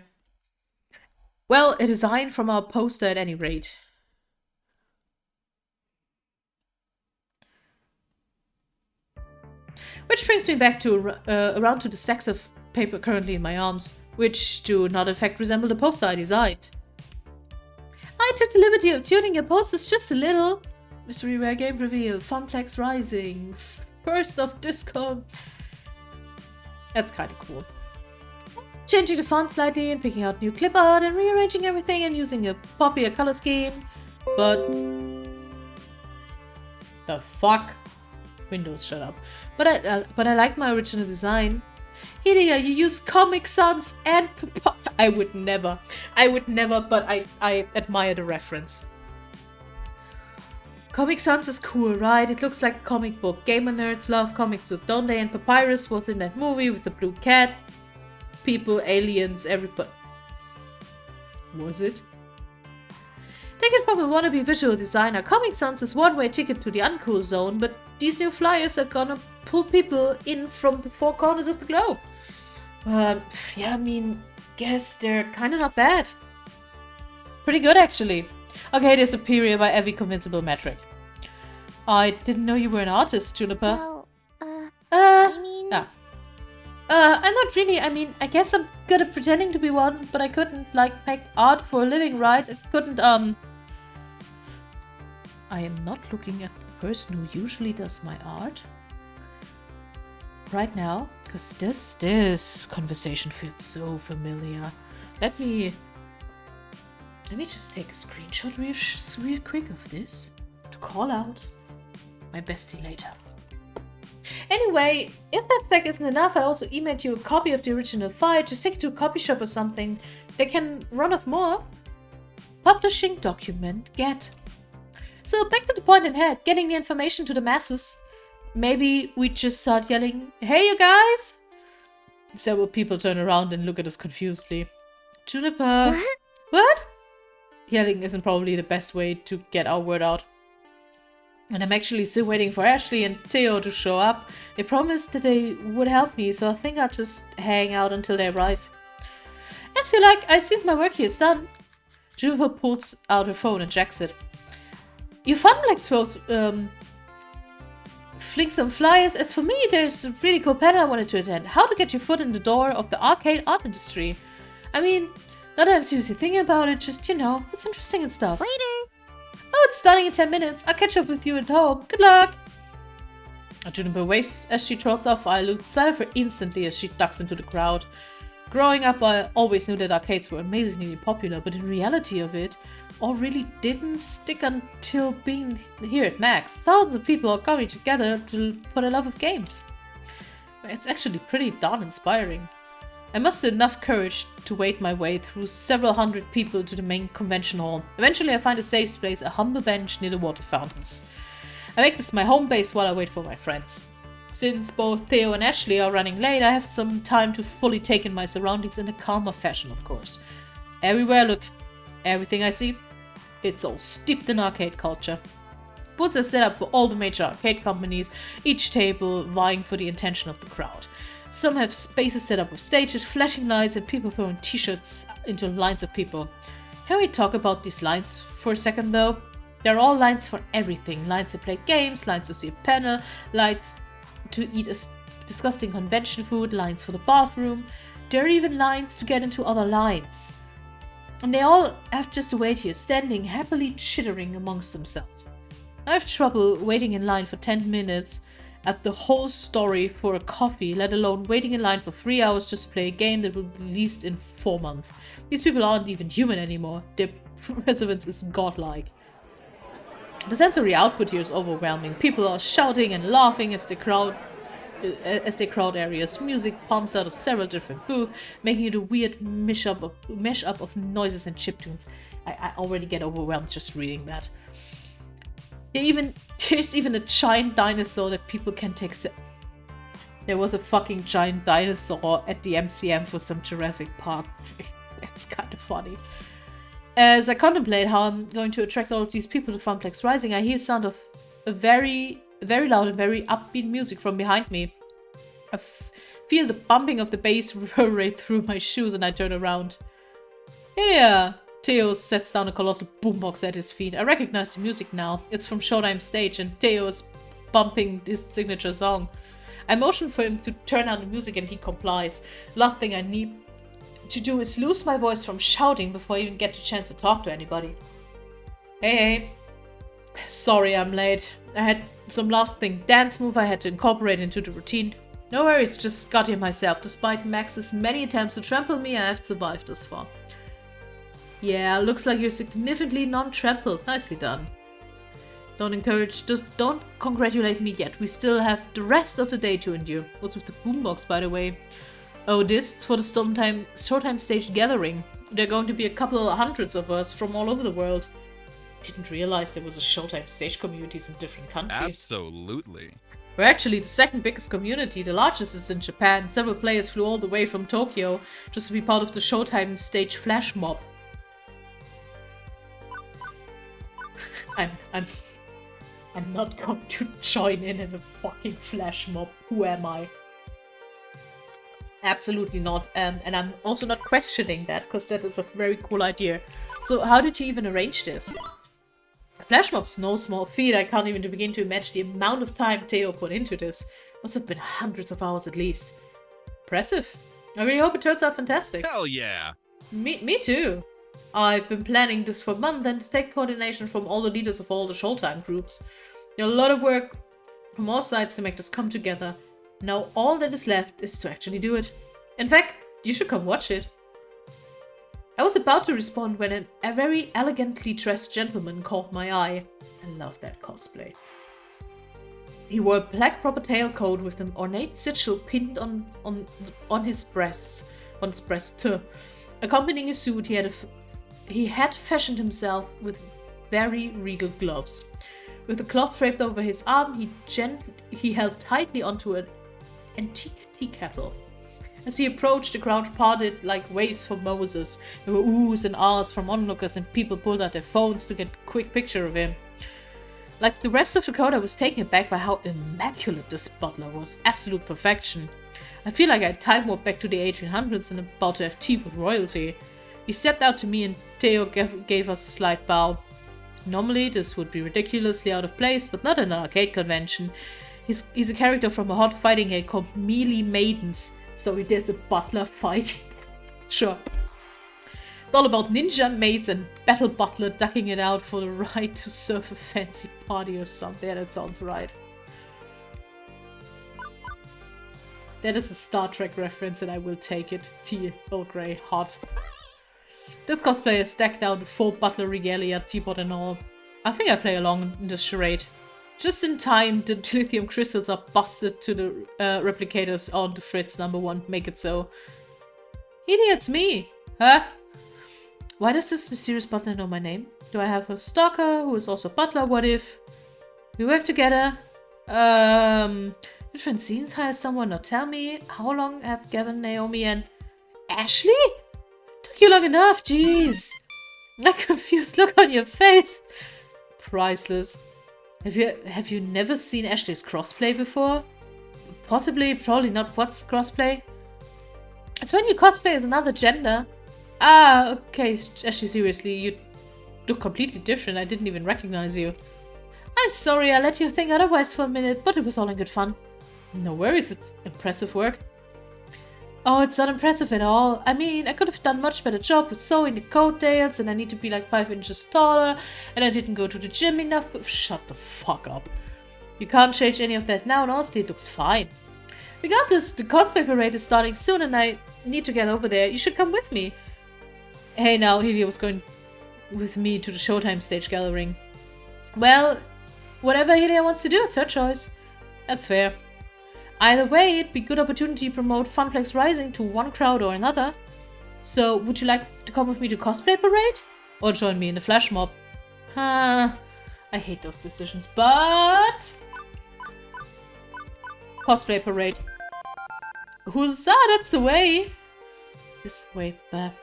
[SPEAKER 1] Well, a design from our poster at any rate. Which brings me back to around to the stacks of paper currently in my arms, which do not in fact resemble the poster I designed. I took the liberty of tuning your posters just a little. Mystery Rare Game Reveal, Funplex Rising, First of Discord. That's kind of cool. Changing the font slightly and picking out new clip art and rearranging everything and using a poppier color scheme. But... the fuck? Windows, shut up. But I like my original design. Hidea, you use Comic Sans and I would never, but I admire the reference. Comic Sans is cool, right? It looks like a comic book. Gamer nerds love comics, so don't they? And Papyrus was in that movie with the blue cat. People, aliens, everybody. Was it? Thinking from a wannabe visual designer, Comic Sans is one-way ticket to the uncool zone, but these new flyers are gonna pull people in from the four corners of the globe. Yeah, I mean, guess they're kinda not bad. Pretty good, actually. Okay, they're superior by every convincible metric. I didn't know you were an artist, Juniper.
[SPEAKER 3] Well, I mean...
[SPEAKER 1] I'm not really. I mean, I guess I'm good at pretending to be one, but I couldn't, like, make art for a living, right? I couldn't, I am not looking at the person who usually does my art right now, because this conversation feels so familiar. Let me just take a screenshot real quick of this to call out my bestie later. Anyway, if that stack isn't enough, I also emailed you a copy of the original file. Just take it to a copy shop or something. They can run off more. Publishing document get. So back to the point in head, getting the information to the masses. Maybe we just start yelling, "Hey you guys!" Several people turn around and look at us confusedly. Juniper. What? Yelling isn't probably the best way to get our word out. And I'm actually still waiting for Ashley and Theo to show up. They promised that they would help me, so I think I'll just hang out until they arrive. As you like, I think my work here is done. Juniper pulls out her phone and checks it. Your Funplex folks fling some flyers. As for me, there's a really cool panel I wanted to attend. How to get your foot in the door of the arcade art industry. I mean, not that I'm seriously thinking about it, just, you know, it's interesting and stuff.
[SPEAKER 3] Later!
[SPEAKER 1] Oh, it's starting in 10 minutes. I'll catch up with you at home. Good luck! Juniper waves as she trots off. I lose sight of her instantly as she ducks into the crowd. Growing up, I always knew that arcades were amazingly popular, but in reality of it, all really didn't stick until being here at Max. Thousands of people are coming together for the love of games. It's actually pretty darn inspiring. I mustered enough courage to wade my way through several hundred people to the main convention hall. Eventually I find a safe place, a humble bench near the water fountains. I make this my home base while I wait for my friends. Since both Theo and Ashley are running late, I have some time to fully take in my surroundings in a calmer fashion, of course. Everywhere I look, everything I see, it's all steeped in arcade culture. Booths are set up for all the major arcade companies, each table vying for the attention of the crowd. Some have spaces set up with stages, flashing lights, and people throwing t-shirts into lines of people. Can we talk about these lines for a second though? There are all lines for everything. Lines to play games, lines to see a panel, lines to eat disgusting convention food, lines for the bathroom. There are even lines to get into other lines. And they all have just to wait here, standing happily chittering amongst themselves. I have trouble waiting in line for 10 minutes at the whole story for a coffee, let alone waiting in line for 3 hours just to play a game that will be released in 4 months. These people aren't even human anymore. Their perseverance is godlike. The sensory output here is overwhelming. People are shouting and laughing as they crowd areas. Music pumps out of several different booths, making it a weird mashup of noises and chiptunes. I already get overwhelmed just reading that. There's even a giant dinosaur that people can take. There was a fucking giant dinosaur at the MCM for some Jurassic Park. That's kind of funny. As I contemplate how I'm going to attract all of these people to Funplex Rising, I hear sound of a very loud and very upbeat music from behind me. I feel the bumping of the bass right through my shoes and I turn around. Yeah, Theo sets down a colossal boombox at his feet. I recognize the music now. It's from Showtime Stage and Theo is bumping his signature song. I motion for him to turn down the music and he complies. Last thing I need to do is lose my voice from shouting before I even get the chance to talk to anybody. Hey. Sorry I'm late. I had some last thing dance move I had to incorporate into the routine. No worries, just got here myself. Despite Max's many attempts to trample me, I have survived this far. Yeah, looks like you're significantly non-trampled. Nicely done. Don't congratulate me yet. We still have the rest of the day to endure. What's with the boombox, by the way? Oh, this for the Showtime Stage gathering. There are going to be a couple of hundreds of us from all over the world. Didn't realize there was a Showtime Stage communities in different countries.
[SPEAKER 6] Absolutely.
[SPEAKER 1] We're actually the second biggest community. The largest is in Japan. Several players flew all the way from Tokyo just to be part of the Showtime Stage flash mob. I'm not going to join in a fucking flash mob. Who am I? Absolutely not. And I'm also not questioning that, because that is a very cool idea. So how did you even arrange this? Flash mob's no small feat. I can't even begin to imagine the amount of time Theo put into this. Must have been hundreds of hours at least. Impressive. I really hope it turns out fantastic.
[SPEAKER 6] Hell yeah.
[SPEAKER 1] Me too. I've been planning this for months and it's taken coordination from all the leaders of all the Showtime groups. There's a lot of work from all sides to make this come together. Now all that is left is to actually do it. In fact, you should come watch it. I was about to respond when a very elegantly dressed gentleman caught my eye. I love that cosplay. He wore a black proper tailcoat with an ornate sigil pinned on his breast too. Accompanying his suit, he had fashioned himself with very regal gloves. With a cloth draped over his arm, he held tightly onto an antique tea kettle. As he approached, the crowd parted like waves for Moses. There were oohs and ahs from onlookers and people pulled out their phones to get a quick picture of him. Like the rest of the crowd, I was taken aback by how immaculate this butler was. Absolute perfection. I feel like I time warped back to the 1800s and about to have tea with royalty. He stepped out to me and Theo gave us a slight bow. Normally, this would be ridiculously out of place, but not in an arcade convention. He's a character from a hot fighting game called Melee Maidens. Sorry, there's a butler fighting. Sure. It's all about ninja maids and battle butler ducking it out for the right to serve a fancy party or something. Yeah, that sounds right. That is a Star Trek reference and I will take it. Tea, Earl Grey, hot. This cosplayer stacked out the full butler regalia, teapot and all. I think I play along in this charade. Just in time, the dilithium crystals are busted to the replicators on the Fritz #1. Make it so. Idiot's me! Huh? Why does this mysterious butler know my name? Do I have a stalker who is also a butler? What if we work together? Did Francine hire someone or tell me? How long have Gavin, Naomi and Ashley? Took you long enough, jeez. That confused look on your face. Priceless. Have you never seen Ashley's crossplay before? Possibly, probably not. What's crossplay? It's when you cosplay as another gender. Ah, okay, Ashley, seriously, look completely different. I didn't even recognize you. I'm sorry I let you think otherwise for a minute, but it was all in good fun. No worries, it's impressive work. Oh, it's not impressive at all. I mean, I could have done much better job with sewing the coattails, and I need to be like 5 inches taller, and I didn't go to the gym enough, but shut the fuck up. You can't change any of that now, and honestly, it looks fine. Regardless, the cosplay parade is starting soon, and I need to get over there. You should come with me. Hey, now, Helia was going with me to the Showtime stage gathering. Well, whatever Helia wants to do, it's her choice. That's fair. Either way, it'd be a good opportunity to promote Funplex Rising to one crowd or another. So, would you like to come with me to cosplay parade? Or join me in the flash mob? I hate those decisions, but... Cosplay parade. Huzzah, that's the way! This way, but...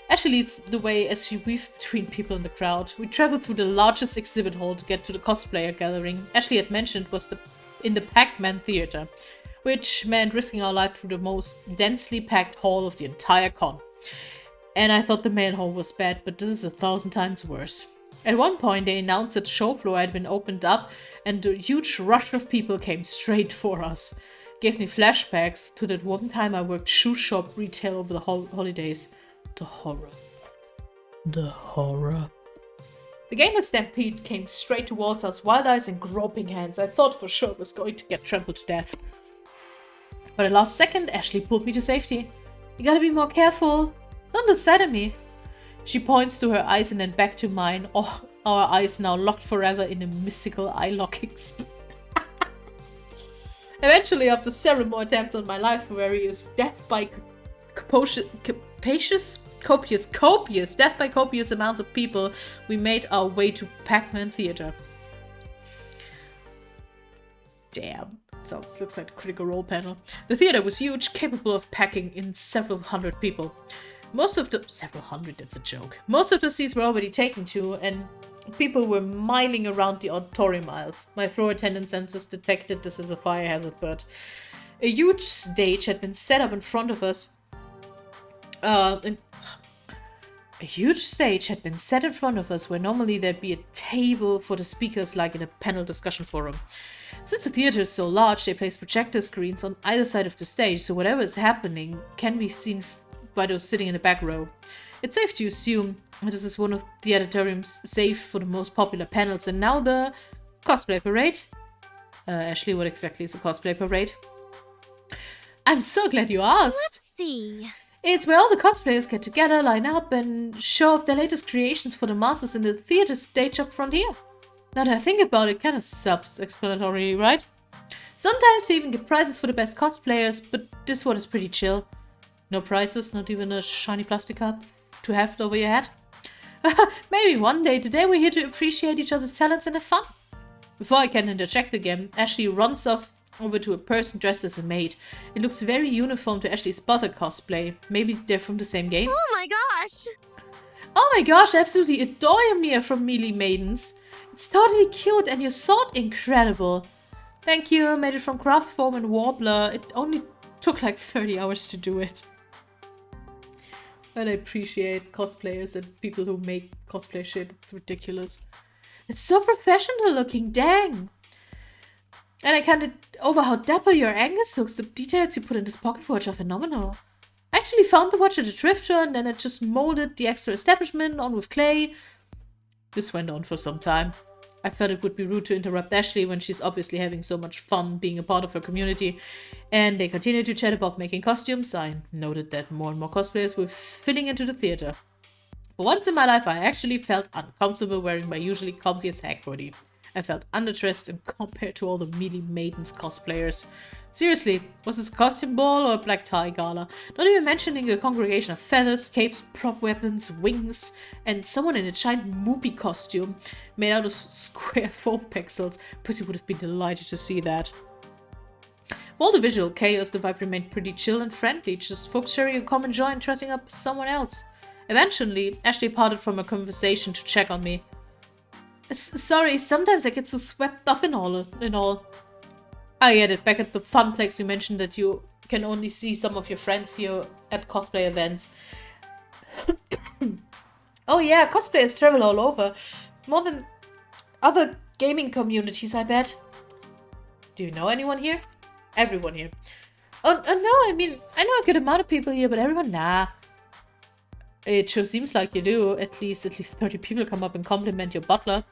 [SPEAKER 1] Ashley leads the way as she weaves between people in the crowd. We travel through the largest exhibit hall to get to the cosplayer gathering Ashley had mentioned was in the Pac-Man Theater, which meant risking our life through the most densely packed hall of the entire con. And I thought the main hall was bad, but this is 1,000 times worse. At one point, they announced that the show floor had been opened up, and a huge rush of people came straight for us. Gave me flashbacks to that one time I worked shoe shop retail over the holidays. The horror. The horror. The Gamer Stampede came straight towards us, wild eyes and groping hands. I thought for sure it was going to get trampled to death. But at the last second, Ashley pulled me to safety. You gotta be more careful. Don't lose sight of me. She points to her eyes and then back to mine. Oh, our eyes now locked forever in a mystical eye-locking spell. Eventually, after several more attempts on my life for various death by copious amounts of people, we made our way to Pac-Man Theater. Damn. Looks like the Critical Role panel. The theater was huge, capable of packing in several hundred people. Several hundred, that's a joke. Most of the seats were already taken too, and people were miling around the auditorium aisles. My floor attendant sensors detected this as a fire hazard, but a huge stage had been set up in front of us. A huge stage had been set in front of us where normally there'd be a table for the speakers like in a panel discussion forum. Since the theater is so large, they place projector screens on either side of the stage, so whatever is happening can be seen by those sitting in the back row. It's safe to assume this is one of the auditorium's safe for the most popular panels, and now the cosplay parade. Ashley, what exactly is a cosplay parade? I'm so glad you asked!
[SPEAKER 3] Let's see.
[SPEAKER 1] It's where all the cosplayers get together, line up, and show off their latest creations for the masses in the theater stage up front here. Now that I think about it, kind of self-explanatory, right? Sometimes they even give prizes for the best cosplayers, but this one is pretty chill. No prizes, not even a shiny plastic cup to heft over your head. Maybe one day. Today we're here to appreciate each other's talents and have fun. Before I can interject again, Ashley runs off over to a person dressed as a maid. It looks very uniform to Ashley's Bother cosplay. Maybe they're from the same game?
[SPEAKER 5] Oh my gosh!
[SPEAKER 1] Oh my gosh, I absolutely adore Ymir from Melee Maidens. It's totally cute and your sword incredible. Thank you, made it from craft foam and warbler. It only took like 30 hours to do it. And I appreciate cosplayers and people who make cosplay shit. It's ridiculous. It's so professional looking, dang! And I can't get over how dapper your Angus looks. The details you put in this pocket watch are phenomenal. I actually found the watch at a thrift store and then I just molded the extra establishment on with clay. This went on for some time. I felt it would be rude to interrupt Ashley when she's obviously having so much fun being a part of her community. And they continued to chat about making costumes. I noted that more and more cosplayers were filling into the theater. For once in my life, I actually felt uncomfortable wearing my usually comfiest hack hoodie. I felt underdressed and compared to all the Melee Maidens cosplayers. Seriously, was this a costume ball or a black tie gala? Not even mentioning a congregation of feathers, capes, prop weapons, wings, and someone in a giant Moopy costume made out of square foam pixels. Pussy would have been delighted to see that. For all the visual chaos, the vibe remained pretty chill and friendly, just folks sharing a common joy and dressing up someone else. Eventually, Ashley parted from a conversation to check on me. Sorry, sometimes I get so swept up in all. I get it. Back at the Funplex, you mentioned that you can only see some of your friends here at cosplay events. Oh yeah, cosplayers travel all over. More than other gaming communities, I bet. Do you know anyone here? Everyone here. Oh, no, I mean, I know a good amount of people here, but everyone, nah. It sure seems like you do. At least 30 people come up and compliment your butler.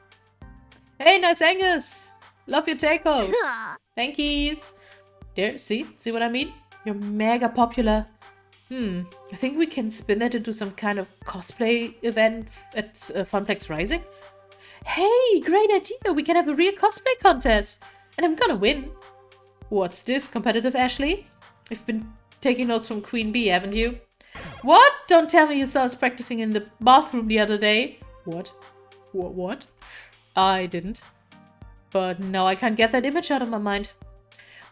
[SPEAKER 1] Hey, nice Angus! Love your takeout. Thankies. There, see? See what I mean? You're mega popular. I think we can spin that into some kind of cosplay event at Funplex Rising. Hey, great idea! We can have a real cosplay contest! And I'm gonna win. What's this, competitive Ashley? You've been taking notes from Queen Bee, haven't you? What? Don't tell me you saw us practicing in the bathroom the other day. What? What? I didn't. But now I can't get that image out of my mind.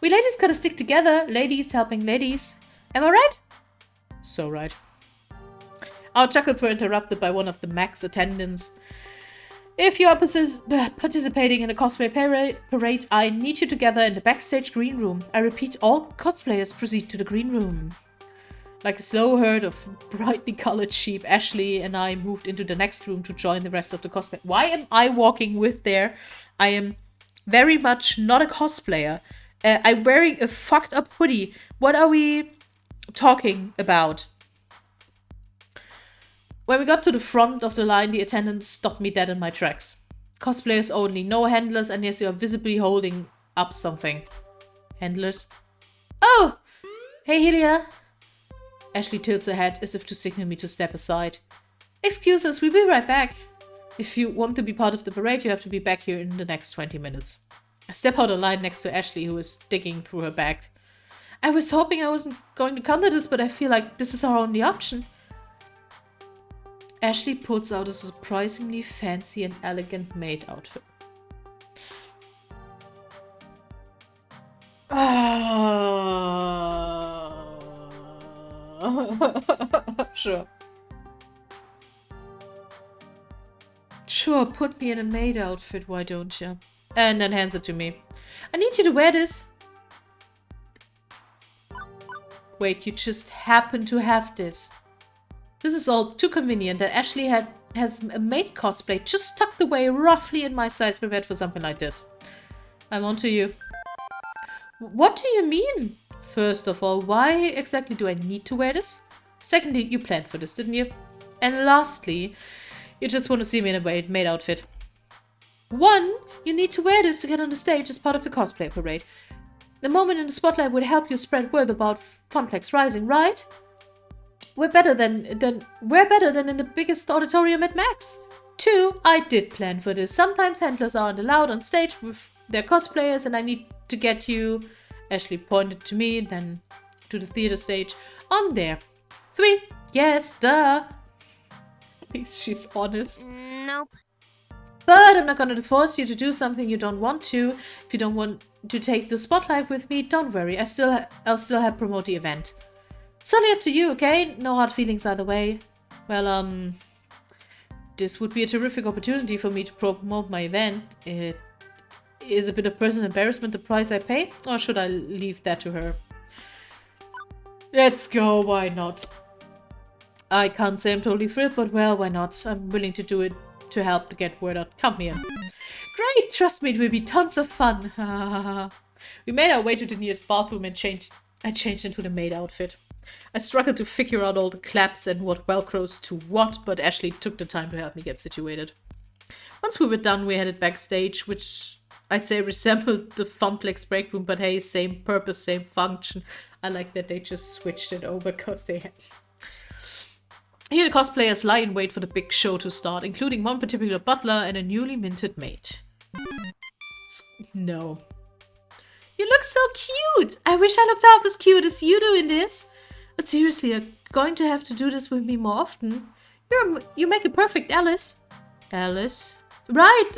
[SPEAKER 1] We ladies gotta stick together. Ladies helping ladies. Am I right? So right. Our chuckles were interrupted by one of the Max attendants. If you are participating in a cosplay parade, I need you together in the backstage green room. I repeat, all cosplayers proceed to the green room. Like a slow herd of brightly colored sheep, Ashley and I moved into the next room to join the rest of the cosplay. Why am I walking with there? I am very much not a cosplayer. I'm wearing a fucked up hoodie. What are we talking about? When we got to the front of the line, the attendant stopped me dead in my tracks. Cosplayers only, no handlers unless you are visibly holding up something. Handlers? Oh! Hey, Helia! Ashley tilts her head as if to signal me to step aside. Excuse us, we'll be right back. If you want to be part of the parade, you have to be back here in the next 20 minutes. I step out of line next to Ashley, who is digging through her bag. I was hoping I wasn't going to counter this, but I feel like this is our only option. Ashley pulls out a surprisingly fancy and elegant maid outfit. Sure. Sure, put me in a maid outfit, why don't you? And then hands it to me. I need you to wear this. Wait, you just happen to have this. This is all too convenient that Ashley has a maid cosplay just tucked away roughly in my size prepared for something like this. I'm on to you. What do you mean? First of all, why exactly do I need to wear this? Secondly, you planned for this, didn't you? And lastly, you just want to see me in a maid outfit. One, you need to wear this to get on the stage as part of the cosplay parade. The moment in the spotlight would help you spread word about Funplex Rising, right? We're better than in the biggest auditorium at Max. Two, I did plan for this. Sometimes handlers aren't allowed on stage with their cosplayers and I need to get you, Ashley pointed to me, then to the theater stage, on there. Three, yes, duh. At least she's honest.
[SPEAKER 3] Nope.
[SPEAKER 1] But I'm not gonna force you to do something you don't want to. If you don't want to take the spotlight with me, don't worry. I'll still help promote the event. It's totally up to you, okay? No hard feelings either way. Well, this would be a terrific opportunity for me to promote my event. It is a bit of personal embarrassment the price I pay, or should I leave that to her? Let's go, why not? I can't say I'm totally thrilled, but well, why not? I'm willing to do it to help to get word out. Come here. Great, trust me, it will be tons of fun. We made our way to the nearest bathroom and I changed into the maid outfit. I struggled to figure out all the claps and what velcros to what, but Ashley took the time to help me get situated. Once we were done, we headed backstage, which I'd say resembled the Funplex break room, but hey, same purpose, same function. I like that they just switched it over because they had... Here the cosplayers lie in wait for the big show to start, including one particular butler and a newly minted maid. No. You look so cute! I wish I looked half as cute as you do in this. But seriously, you're going to have to do this with me more often. You make a perfect Alice. Alice? Right!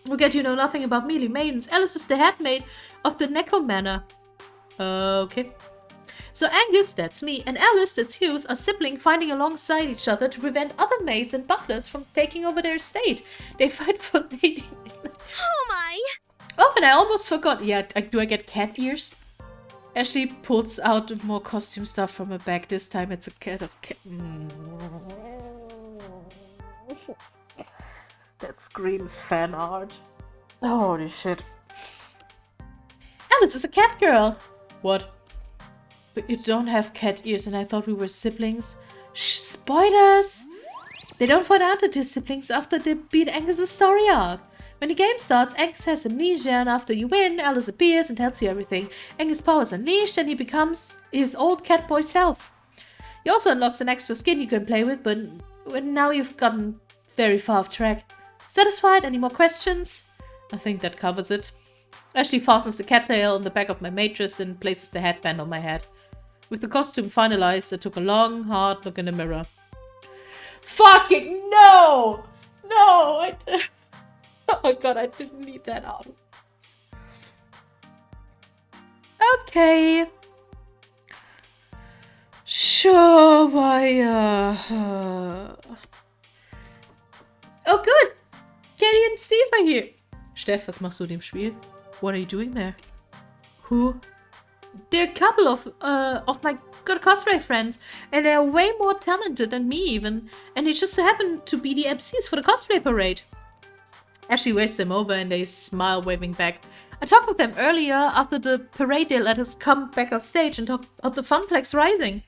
[SPEAKER 1] Forget you know nothing about melee maidens. Alice is the head maid of the Neko Manor. Okay. So Angus, that's me, and Alice, that's Hughes, are siblings fighting alongside each other to prevent other maids and butlers from taking over their estate. They fight for lady...
[SPEAKER 5] Oh my!
[SPEAKER 1] Oh, and I almost forgot. Yeah, do I get cat ears? Ashley pulls out more costume stuff from her bag. This time it's a cat of cat. That screams fan art. Holy shit. Alice is a cat girl. What? But you don't have cat ears and I thought we were siblings. Shh, spoilers! They don't find out that they're siblings after they beat Angus's story arc. When the game starts, Angus has amnesia and after you win, Alice appears and tells you everything. Angus' power is unleashed and he becomes his old cat boy self. He also unlocks an extra skin you can play with, but now you've gotten very far off track. Satisfied? Any more questions? I think that covers it. Ashley fastens the cat tail on the back of my mattress and places the headband on my head. With the costume finalized, I took a long, hard look in the mirror. Fucking no! No! Oh god, I didn't need that out. Okay. Sure, why, Oh, good! Katie and Steve are here. Steff, was machst du in dem Spiel? What are you doing there? Who? They're a couple of my good cosplay friends, and they're way more talented than me even, and they just happen to be the MCs for the cosplay parade. Ashley waves them over and they smile, waving back. I talked with them earlier. After the parade, they let us come back off stage and talk about the Funplex Rising.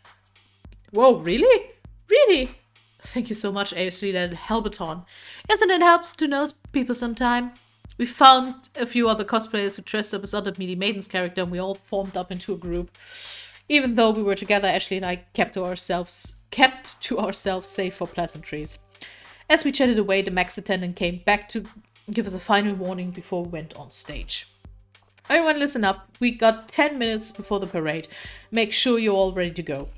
[SPEAKER 1] Whoa, really? Really? Thank you so much, Ashley, that Helbaton. Isn't it helps to know people sometime? We found a few other cosplayers who dressed up as other Mealy Maiden's character and we all formed up into a group. Even though we were together, Ashley and I kept to ourselves save for pleasantries. As we chatted away, the Max attendant came back to give us a final warning before we went on stage. Everyone listen up. We got 10 minutes before the parade. Make sure you're all ready to go.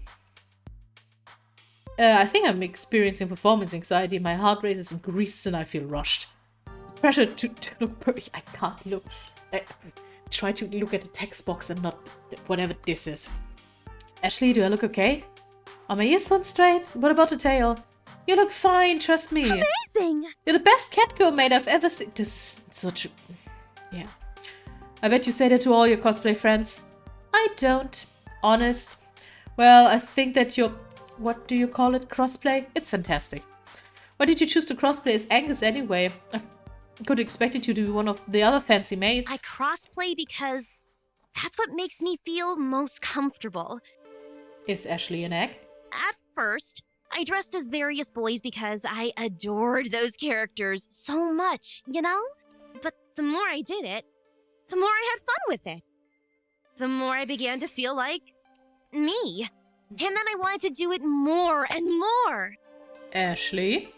[SPEAKER 1] I think I'm experiencing performance anxiety. My heart rate is increased and I feel rushed. Pressure to look perfect. I can't look. I try to look at the text box and not whatever this is. Ashley, do I look okay? Are my ears on straight? What about the tail? You look fine, trust me.
[SPEAKER 3] Amazing!
[SPEAKER 1] You're the best catgirl maid I've ever seen. This is such a... Yeah. I bet you say that to all your cosplay friends. I don't. Honest. Well, I think that your... What do you call it? Crossplay? It's fantastic. Why did you choose to crossplay as Angus anyway? I could have expected you to be one of the other fancy maids.
[SPEAKER 6] I crossplay because that's what makes me feel most comfortable.
[SPEAKER 1] Is Ashley an egg?
[SPEAKER 6] At first, I dressed as various boys because I adored those characters so much, you know? But the more I did it, the more I had fun with it. The more I began to feel like me. And then I wanted to do it more and more.
[SPEAKER 1] Ashley?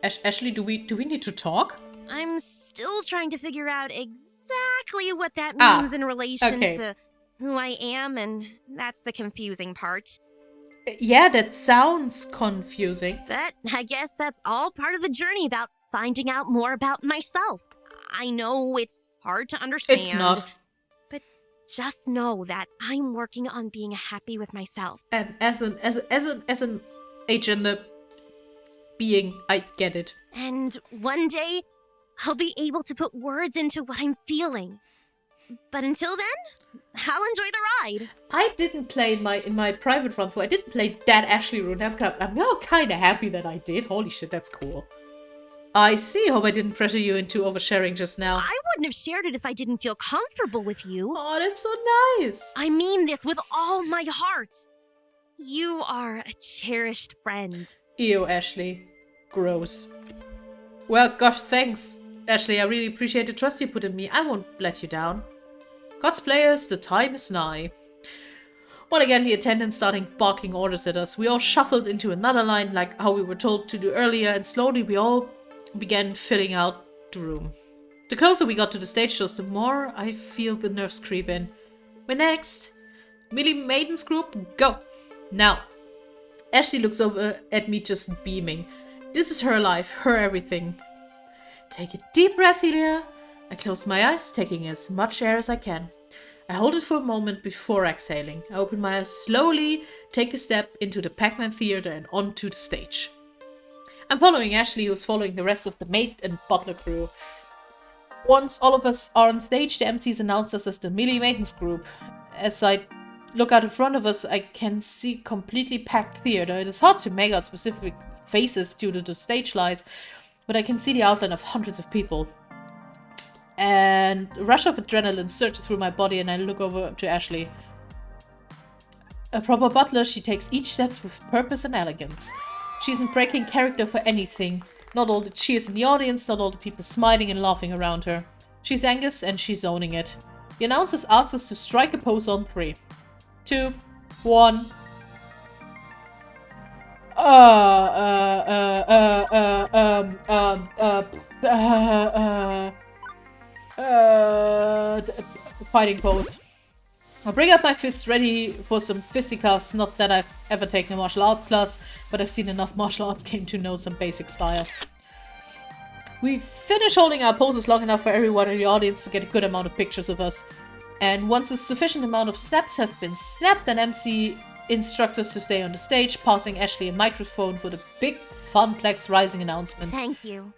[SPEAKER 1] Ashley, do we need to talk?
[SPEAKER 6] I'm still trying to figure out exactly what that means in relation to who I am, and that's the confusing part.
[SPEAKER 1] Yeah, that sounds confusing.
[SPEAKER 6] But I guess that's all part of the journey about finding out more about myself. I know it's hard to understand.
[SPEAKER 1] It's not.
[SPEAKER 6] But just know that I'm working on being happy with myself.
[SPEAKER 1] As an agender being, I get it.
[SPEAKER 6] And one day, I'll be able to put words into what I'm feeling. But until then, I'll enjoy the ride.
[SPEAKER 1] I didn't play in my private run through. I didn't play that Ashley rune. I'm now kind of happy that I did. Holy shit, that's cool. I see. Hope I didn't pressure you into oversharing just now.
[SPEAKER 6] I wouldn't have shared it if I didn't feel comfortable with you.
[SPEAKER 1] Oh, that's so nice.
[SPEAKER 6] I mean this with all my heart. You are a cherished friend.
[SPEAKER 1] Ew, Ashley. Gross. Well, gosh, thanks, Ashley. I really appreciate the trust you put in me. I won't let you down. Cosplayers, the time is nigh. Once again, the attendant starting barking orders at us. We all shuffled into another line like how we were told to do earlier, and slowly we all began filling out the room. The closer we got to the stage shows, the more I feel the nerves creep in. We're next. Mealy Maiden's group, go! Now. Ashley looks over at me just beaming. This is her life, her everything. Take a deep breath, Ilya. I close my eyes, taking as much air as I can. I hold it for a moment before exhaling. I open my eyes slowly, take a step into the Pac-Man theater and onto the stage. I'm following Ashley, who's following the rest of the maid and butler crew. Once all of us are on stage, the MCs announce us as the Mealy Maidens group. As I look out in front of us, I can see completely packed theater. It is hard to make out specifically faces due to the stage lights, but I can see the outline of hundreds of people. And a rush of adrenaline surges through my body, and I look over to Ashley. A proper butler, she takes each step with purpose and elegance. She isn't breaking character for anything. Not all the cheers in the audience, not all the people smiling and laughing around her. She's Angus, and she's owning it. The announcers ask us to strike a pose on 3, 2, 1. Fighting pose. I'll bring up my fists ready for some fisticuffs. Not that I've ever taken a martial arts class, but I've seen enough martial arts game to know some basic style. We finish holding our poses long enough for everyone in the audience to get a good amount of pictures of us. And once a sufficient amount of snaps have been snapped, an MC instructs us to stay on the stage, passing Ashley a microphone for the big Funplex Rising announcement.
[SPEAKER 6] Thank you.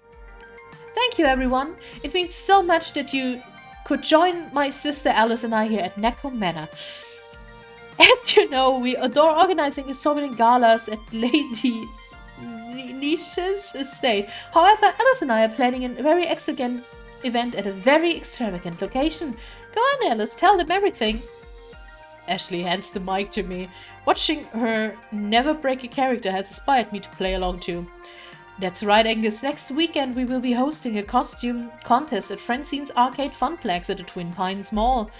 [SPEAKER 1] Thank you, everyone. It means so much that you could join my sister Alice and I here at Neko Manor. As you know, we adore organizing so many galas at Lady Nisha's estate. However, Alice and I are planning a very extravagant event at a very extravagant location. Go on, Alice, tell them everything. Ashley hands the mic to me. Watching her never break a character has inspired me to play along too. That's right, Angus. Next weekend we will be hosting a costume contest at Francine's Arcade Funplex at the Twin Pines Mall.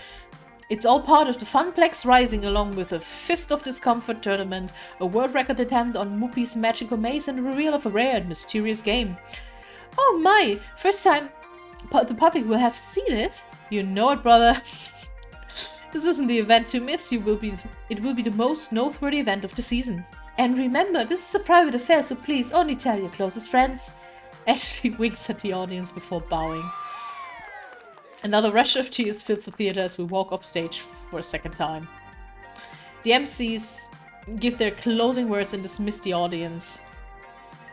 [SPEAKER 1] It's all part of the Funplex Rising, along with a Fist of Discomfort tournament, a world record attempt on Moopy's magical maze, and a reveal of a rare and mysterious game. Oh my! First time the public will have seen it. You know it, brother. This isn't the event to miss. It will be the most noteworthy event of the season. And remember, this is a private affair, so please only tell your closest friends. Ashley winks at the audience before bowing. Another rush of cheers fills the theater as we walk off stage for a second time. The MCs give their closing words and dismiss the audience.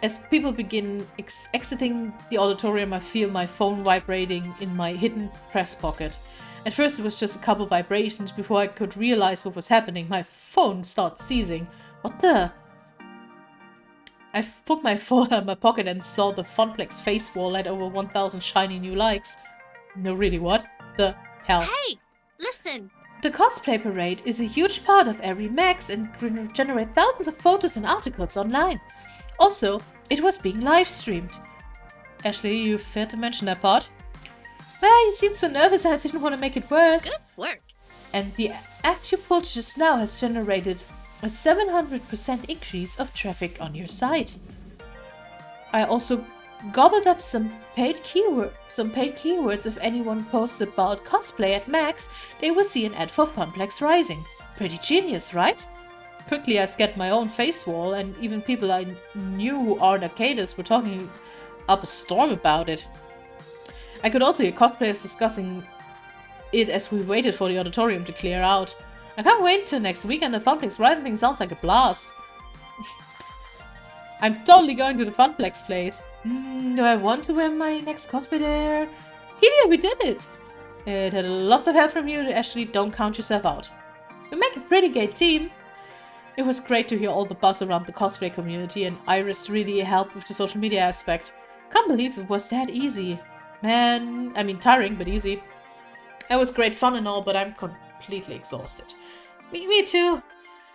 [SPEAKER 1] As people begin exiting the auditorium, I feel my phone vibrating in my hidden press pocket. At first it was just a couple vibrations. Before I could realize what was happening, my phone starts seizing. What the? I put my phone in my pocket and saw the Funplex face wall at over 1,000 shiny new likes. No, really, what the hell?
[SPEAKER 5] Hey, listen.
[SPEAKER 1] The cosplay parade is a huge part of every Max and can generate thousands of photos and articles online. Also, it was being live streamed. Ashley, you failed to mention that part. Well, you seemed so nervous and I didn't want to make it worse.
[SPEAKER 5] Good work.
[SPEAKER 1] And the act you pulled just now has generated a 700% increase of traffic on your site. I also gobbled up some paid keywords. If anyone posts about cosplay at Max, they will see an ad for Funplex Rising. Pretty genius, right? Quickly I scanned my own face wall, and even people I knew who aren't arcadists were talking up a storm about it. I could also hear cosplayers discussing it as we waited for the auditorium to clear out. I can't wait till next weekend. The Funplex Rising thing sounds like a blast. I'm totally going to the Funplex place. Do I want to wear my next cosplay there? Helia, we did it! It had lots of help from you, Ashley. Don't count yourself out. We make a pretty gay team. It was great to hear all the buzz around the cosplay community, and Iris really helped with the social media aspect. Can't believe it was that easy. Man, I mean tiring, but easy. It was great fun and all, but I'm completely exhausted. Me too.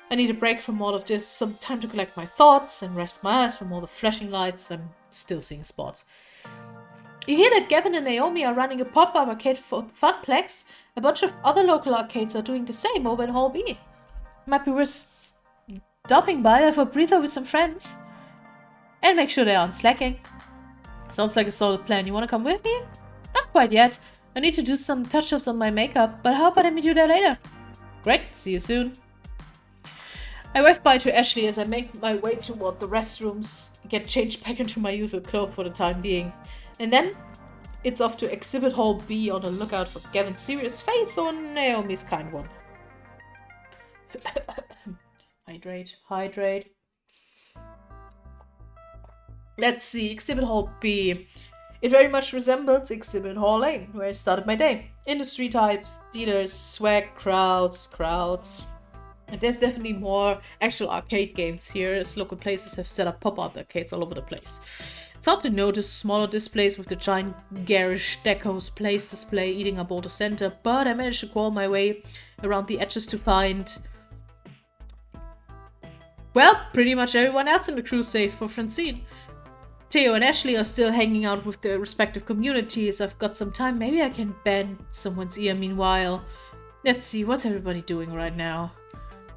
[SPEAKER 1] I need a break from all of this, some time to collect my thoughts and rest my eyes from all the flashing lights. I'm still seeing spots. You hear that Gavin and Naomi are running a pop-up arcade for Funplex? A bunch of other local arcades are doing the same over in Hall B. Might be worth stopping by there for a breather with some friends. And make sure they aren't slacking. Sounds like a solid plan. You wanna come with me? Not quite yet. I need to do some touch-ups on my makeup, but how about I meet you there later? Great, see you soon. I wave bye to Ashley as I make my way toward the restrooms, get changed back into my usual clothes for the time being. And then it's off to Exhibit Hall B on the lookout for Gavin's serious face or Naomi's kind one. Hydrate. Let's see, Exhibit Hall B. It very much resembles Exhibit Hall A, where I started my day. Industry types, dealers, swag, crowds. And there's definitely more actual arcade games here, as local places have set up pop-up arcades all over the place. It's hard to notice smaller displays with the giant garish Deco's Place display eating up all the center, but I managed to crawl my way around the edges to find, well, pretty much everyone else in the crew save for Francine. Theo and Ashley are still hanging out with their respective communities. I've got some time, maybe I can bend someone's ear meanwhile. Let's see, what's everybody doing right now?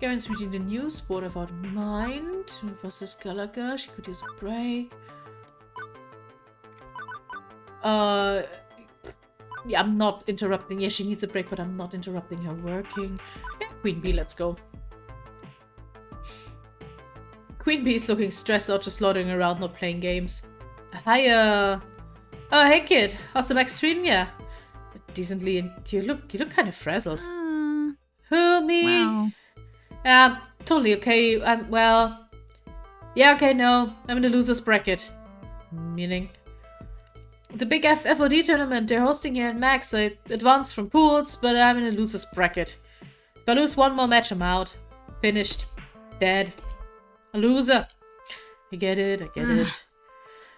[SPEAKER 1] Garen's reading the news. What about Mind? Versus Gallagher. She could use a break. Yeah, I'm not interrupting. Yeah, she needs a break, but I'm not interrupting her working. Yeah, Queen Bee, let's go. Queen Bee is looking stressed out, just loitering around, not playing games. Hiya. Oh, hey kid. How's the Max treating ya? Decently, and you look kind of frazzled. Who, me?
[SPEAKER 7] Well,
[SPEAKER 1] Totally okay. Well, yeah, okay, no, I'm in the loser's bracket. Meaning? The big FOD tournament they're hosting here in Max. I advanced from pools, but I'm in the loser's bracket. If I lose one more match, I'm out. Finished. Dead. A loser. I get it, I get it.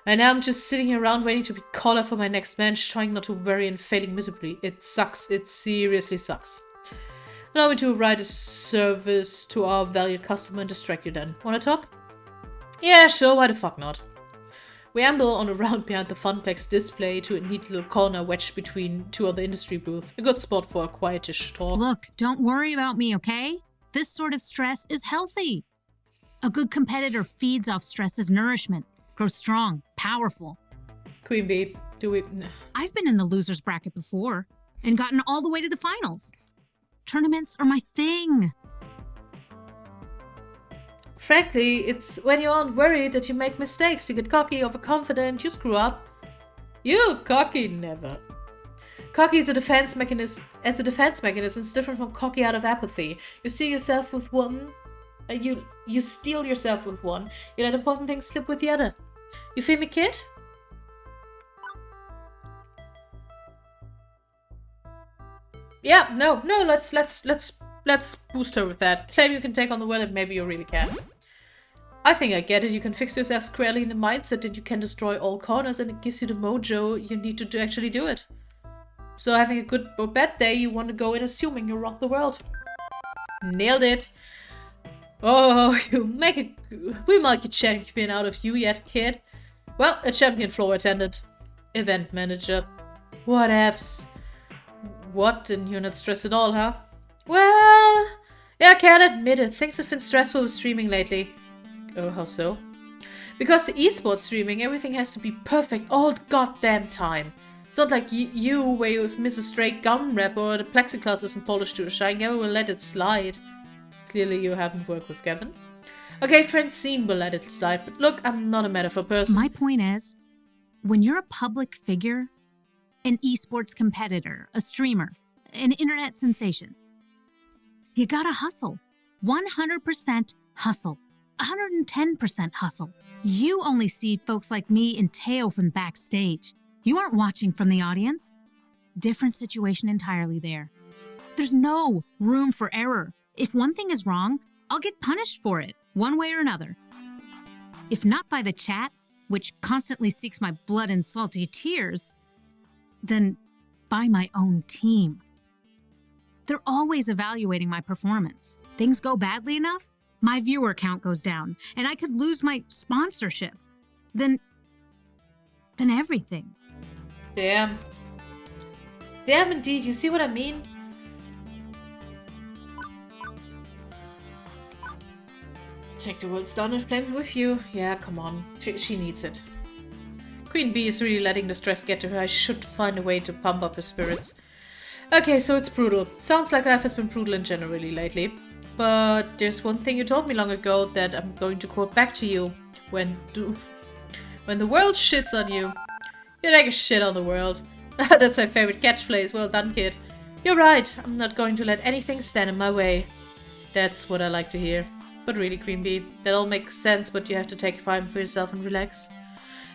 [SPEAKER 1] And now I'm just sitting here around waiting to be called up for my next match, trying not to worry and failing miserably. It sucks. It seriously sucks. Allow me to write a service to our valued customer and distract you then. Wanna talk? Yeah, sure, why the fuck not? We amble on around behind the Funplex display to a neat little corner wedged between two other industry booths. A good spot for a quietish talk.
[SPEAKER 7] look, don't worry about me, okay? This sort of stress is healthy. A good competitor feeds off stress as nourishment, grows strong, powerful.
[SPEAKER 1] Queen Bee, do we...
[SPEAKER 7] I've been in the loser's bracket before and gotten all the way to the finals. Tournaments are my thing.
[SPEAKER 1] Frankly, it's when you aren't worried that you make mistakes, you get cocky, overconfident, you screw up. You cocky never. Cocky is a defense mechanism. As a defense mechanism, it's different from cocky out of apathy. You steal yourself with one. You steal yourself with one. You let important things slip with the other. You feel me, kid? Yeah, no, let's boost her with that. Claim you can take on the world and maybe you really can. I think I get it. You can fix yourself squarely in the mindset that you can destroy all corners and it gives you the mojo you need to actually do it. So having a good or bad day, you want to go in assuming you rock the world. Nailed it. Oh, we make a champion out of you yet, kid. Well, a champion floor attendant. Event manager. What ifs? What? And you're not stressed at all, huh? Well, yeah, I can't admit it. Things have been stressful with streaming lately. Oh, how so? Because the esports streaming, everything has to be perfect all the goddamn time. It's not like you where you miss a stray gum wrap or the plexiglass isn't polished to a shine. Gavin will let it slide. Clearly you haven't worked with Gavin. Okay, Francine will let it slide, but look, I'm not a metaphor person.
[SPEAKER 7] My point is, when you're a public figure, an esports competitor, a streamer, an internet sensation, you gotta hustle. 100% hustle. 110% hustle. You only see folks like me and Teo from backstage. You aren't watching from the audience. Different situation entirely there. There's no room for error. If one thing is wrong, I'll get punished for it, one way or another. If not by the chat, which constantly seeks my blood and salty tears, then by my own team. They're always evaluating my performance. Things go badly enough, my viewer count goes down, and I could lose my sponsorship. Then everything.
[SPEAKER 1] Damn. Damn indeed, you see what I mean? Take the world's down and flame with you. Yeah, come on. She needs it. Queen Bee is really letting the stress get to her. I should find a way to pump up her spirits. Okay, so it's brutal. Sounds like life has been brutal in generally lately. But there's one thing you told me long ago that I'm going to quote back to you. When the world shits on you, you take a shit on the world. That's my favorite catchphrase. Well done, kid. You're right. I'm not going to let anything stand in my way. That's what I like to hear. But really, Queen Bee, that all makes sense, but you have to take time for yourself and relax.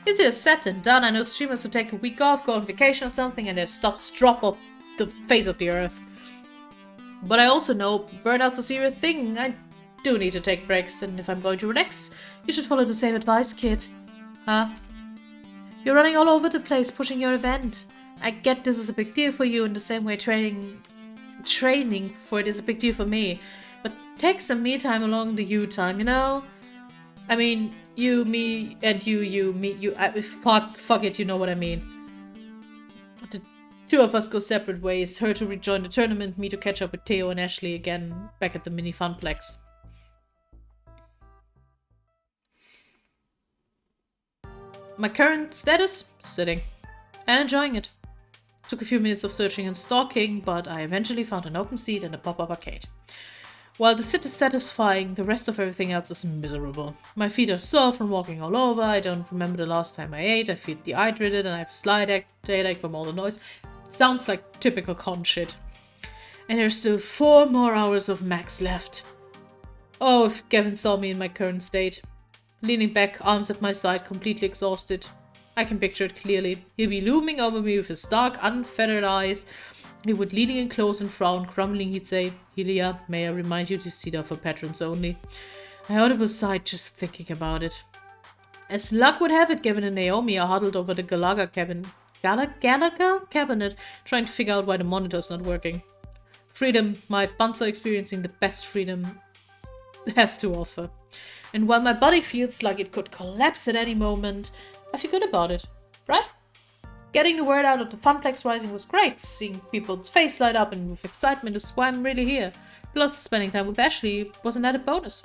[SPEAKER 1] Easier said than done. I know streamers who take a week off, go on vacation or something, and their stocks drop off the face of the earth. But I also know burnout's a serious thing. I do need to take breaks, and if I'm going to relax, you should follow the same advice, kid. Huh? You're running all over the place pushing your event. I get this is a big deal for you in the same way training for it is a big deal for me. But take some me time along the you time, you know? I mean, you, me, and you, me, you. Fuck it, you know what I mean. The two of us go separate ways. Her to rejoin the tournament, me to catch up with Theo and Ashley again back at the mini funplex. My current status? Sitting. And enjoying it. Took a few minutes of searching and stalking, but I eventually found an open seat and a pop-up arcade. While the sit is satisfying, the rest of everything else is miserable. My feet are sore from walking all over, I don't remember the last time I ate, I feel dehydrated, and I have a slight headache from all the noise. Sounds like typical con shit. And there's still 4 more hours of max left. Oh, if Gavin saw me in my current state. Leaning back, arms at my side, completely exhausted. I can picture it clearly. He'll be looming over me with his dark, unfeathered eyes. He would lean in close and frown, grumbling he'd say, "Hylia, may I remind you these seats are for patrons only." I audible sighed just thinking about it. As luck would have it, Gavin and Naomi are huddled over the Galaga cabinet, trying to figure out why the monitor's not working. Freedom. My buns are experiencing the best freedom has to offer. And while my body feels like it could collapse at any moment, I feel good about it, right? Getting the word out of the Funplex Rising was great. Seeing people's face light up and with excitement is why I'm really here. Plus, spending time with Ashley was an added bonus.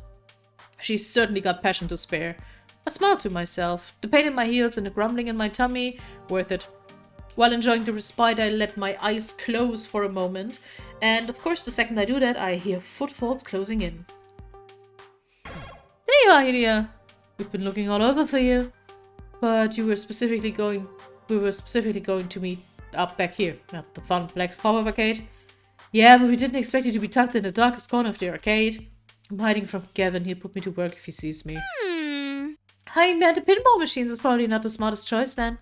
[SPEAKER 1] She's certainly got passion to spare. I smiled to myself. The pain in my heels and the grumbling in my tummy, worth it. While enjoying the respite, I let my eyes close for a moment. And of course, the second I do that, I hear footfalls closing in. There you are, Hylia. We've been looking all over for you. But we were specifically going to meet up back here at the Funplex pop-up arcade. Yeah, but we didn't expect you to be tucked in the darkest corner of the arcade. I'm hiding from Gavin. He'll put me to work if he sees me. Hiding behind the pinball machines is probably not the smartest choice then.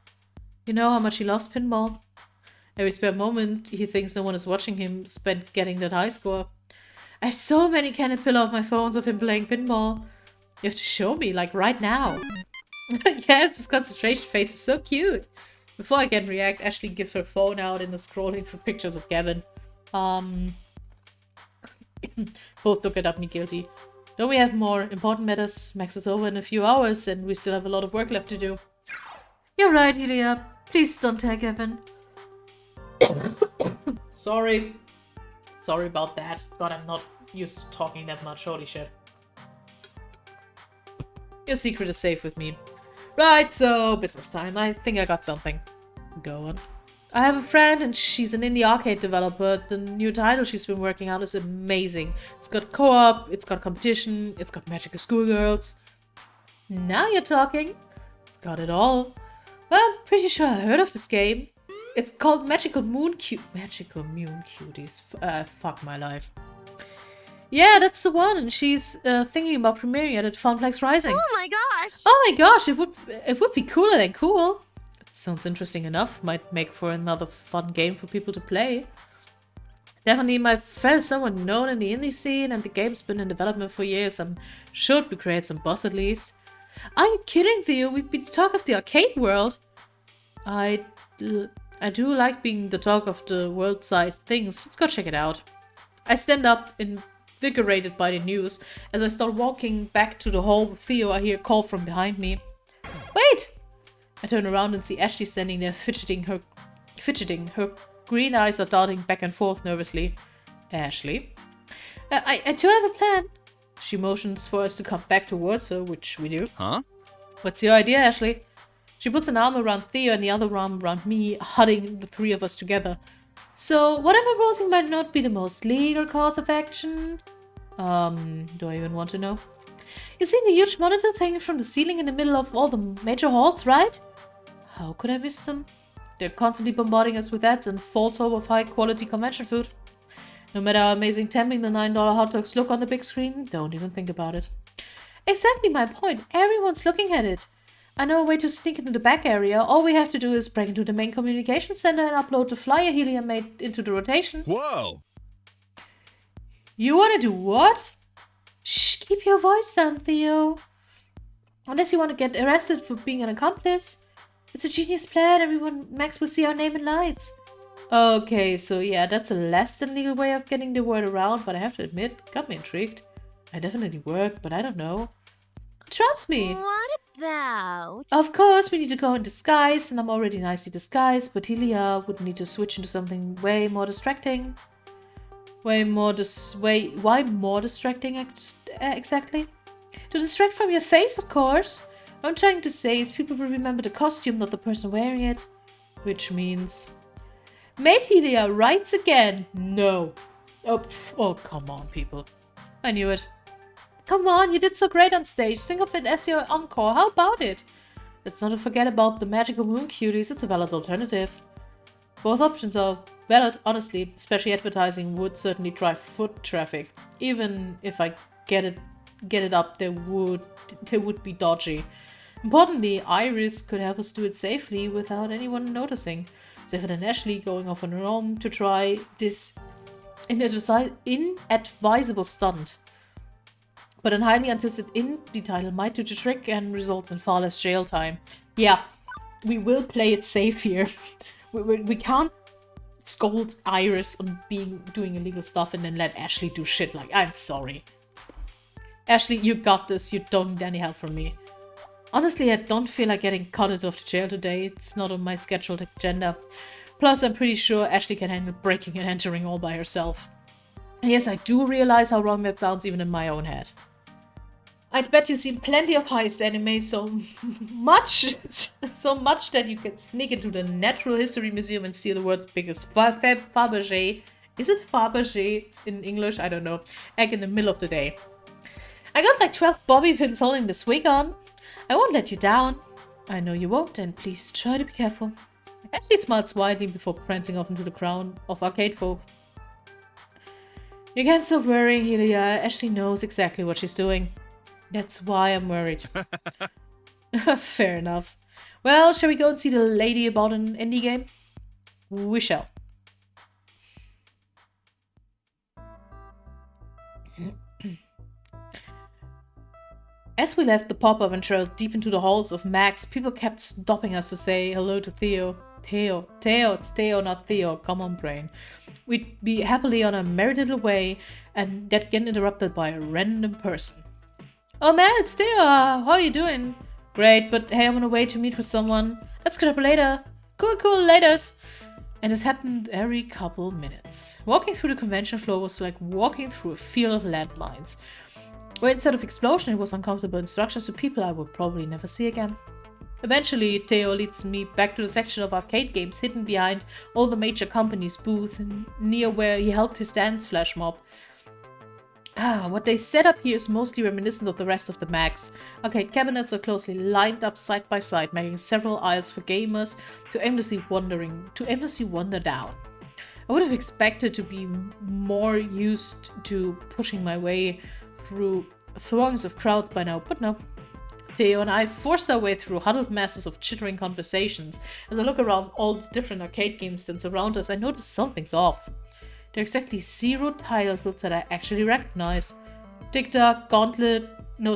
[SPEAKER 1] You know how much he loves pinball. Every spare moment he thinks no one is watching him spent getting that high score. I have so many candid pillow of my phones of him playing pinball. You have to show me, like right now. Yes, his concentration face is so cute. Before I can react, Ashley gives her phone out and is scrolling through pictures of Gavin. Both look at me guilty. Don't we have more important matters? Max is over in a few hours and we still have a lot of work left to do. You're right, Hylia. Please don't tell Gavin. Sorry. Sorry about that. God, I'm not used to talking that much. Holy shit. Your secret is safe with me. Right, so business time. I think I got something. Go on. I have a friend and she's an indie arcade developer. The new title she's been working on is amazing. It's got co-op, it's got competition, it's got magical schoolgirls. Now you're talking. It's got it all. Well, I'm pretty sure I heard of this game. It's called Magical Moon Cuties. Fuck my life. Yeah, that's the one, and she's thinking about premiering it at Funplex Rising.
[SPEAKER 6] Oh my gosh!
[SPEAKER 1] Oh my gosh, it would be cooler than cool. It sounds interesting enough. Might make for another fun game for people to play. Definitely, my friend is someone known in the indie scene, and the game's been in development for years. I'm sure it would create some buzz at least. Are you kidding, Theo? We'd be the talk of the arcade world. I do like being the talk of the world-sized things. Let's go check it out. I stand up invigorated by the news. As I start walking back to the hall with Theo, I hear a call from behind me. Wait! I turn around and see Ashley standing there fidgeting. Her green eyes are darting back and forth nervously. Ashley? I do have a plan. She motions for us to come back towards her, which we do.
[SPEAKER 2] Huh?
[SPEAKER 1] What's your idea, Ashley? She puts an arm around Theo and the other arm around me, huddling the three of us together. So, what I'm proposing might not be the most legal course of action. Do I even want to know? You see the huge monitors hanging from the ceiling in the middle of all the major halls, right? How could I miss them? They're constantly bombarding us with ads and false hope of high-quality convention food. No matter how amazing tempting the $9 hot dogs look on the big screen, don't even think about it. Exactly my point. Everyone's looking at it. I know a way to sneak into the back area. All we have to do is break into the main communication center and upload the flyer Hylia made into the rotation.
[SPEAKER 2] Whoa!
[SPEAKER 1] You want to do what? Shh, keep your voice down, Theo. Unless you want to get arrested for being an accomplice. It's a genius plan. Everyone, Max will see our name in lights. Okay, so yeah, that's a less than legal way of getting the word around, but I have to admit, it got me intrigued. I definitely work, but I don't know. Trust me.
[SPEAKER 6] What about?
[SPEAKER 1] Of course, we need to go in disguise, and I'm already nicely disguised, but Helia would need to switch into something way more distracting. Why more distracting exactly? To distract from your face, of course. What I'm trying to say is people will remember the costume, not the person wearing it. Which means... Maid Helia writes again. No. Oh, come on, people. I knew it. Come on, you did so great on stage. Think of it as your encore. How about it? Let's not forget about the magical moon cuties. It's a valid alternative. Both options are valid, honestly. Especially advertising would certainly drive foot traffic. Even if I get it up, they would be dodgy. Importantly, Iris could help us do it safely without anyone noticing. Safer than Ashley going off on her own to try this inadvisable stunt. But a highly anticipated indie title might do the trick and results in far less jail time. Yeah, we will play it safe here. we can't scold Iris on doing illegal stuff and then let Ashley do shit like, I'm sorry. Ashley, you got this. You don't need any help from me. Honestly, I don't feel like getting carted off to jail today. It's not on my scheduled agenda. Plus, I'm pretty sure Ashley can handle breaking and entering all by herself. And yes, I do realize how wrong that sounds even in my own head. I'd bet you've seen plenty of heist anime so much that you can sneak into the Natural History Museum and steal the world's biggest Fabergé. Is it Fabergé in English? I don't know. Egg in the middle of the day. I got like 12 bobby pins holding this wig on. I won't let you down. I know you won't, and please try to be careful. Ashley smiles widely before prancing off into the crowd of arcade folk. You can't stop worrying, Helia. Ashley knows exactly what she's doing. That's why I'm worried. Fair enough. Well, shall we go and see the lady about an indie game? We shall. As we left the pop-up and trailed deep into the halls of Max, people kept stopping us to say hello to Theo. Theo, it's Theo, not Theo. Come on, brain. We'd be happily on a merry little way, and that getting interrupted by a random person. Oh man, it's Theo. How are you doing? Great, but hey, I'm on a way to meet with someone. Let's catch up later. Cool, laters. And this happened every couple minutes. Walking through the convention floor was like walking through a field of landmines. Where instead of explosion, it was uncomfortable instructions to people I would probably never see again. Eventually, Theo leads me back to the section of arcade games hidden behind all the major companies' booth near where he held his dance flash mob. What they set up here is mostly reminiscent of the rest of the Max. Arcade cabinets are closely lined up side by side, making several aisles for gamers to aimlessly wander down. I would have expected to be more used to pushing my way through throngs of crowds by now, but no. Theo and I forced our way through huddled masses of chittering conversations. As I look around all the different arcade game stands around us, I notice something's off. There are exactly 0 titles that I actually recognize. Tic Tac, Gauntlet, no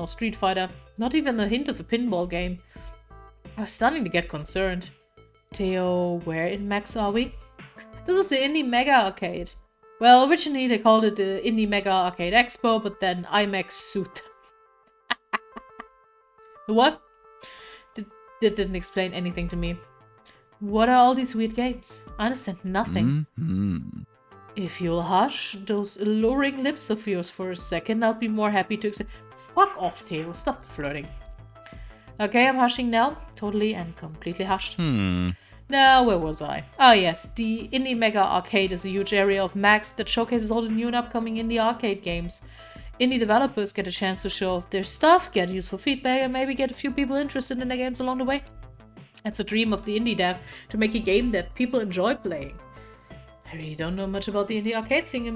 [SPEAKER 1] Street Fighter, not even a hint of a pinball game. I was starting to get concerned. Theo, where in Max are we? This is the Indie Mega Arcade. Well, originally they called it the Indie Mega Arcade Expo, but then IMAX sued. The what? Didn't explain anything to me. What are all these weird games? I understand nothing. If you'll hush those alluring lips of yours for a second, I'll be more happy to accept. Fuck off, Theo. Stop the flirting. Okay, I'm hushing now. Totally and completely hushed. Now, where was I? Ah, yes. The Indie Mega Arcade is a huge area of Max that showcases all the new and upcoming indie arcade games. Indie developers get a chance to show off their stuff, get useful feedback, and maybe get a few people interested in their games along the way. It's a dream of the indie dev to make a game that people enjoy playing. I really don't know much about the indie arcade scene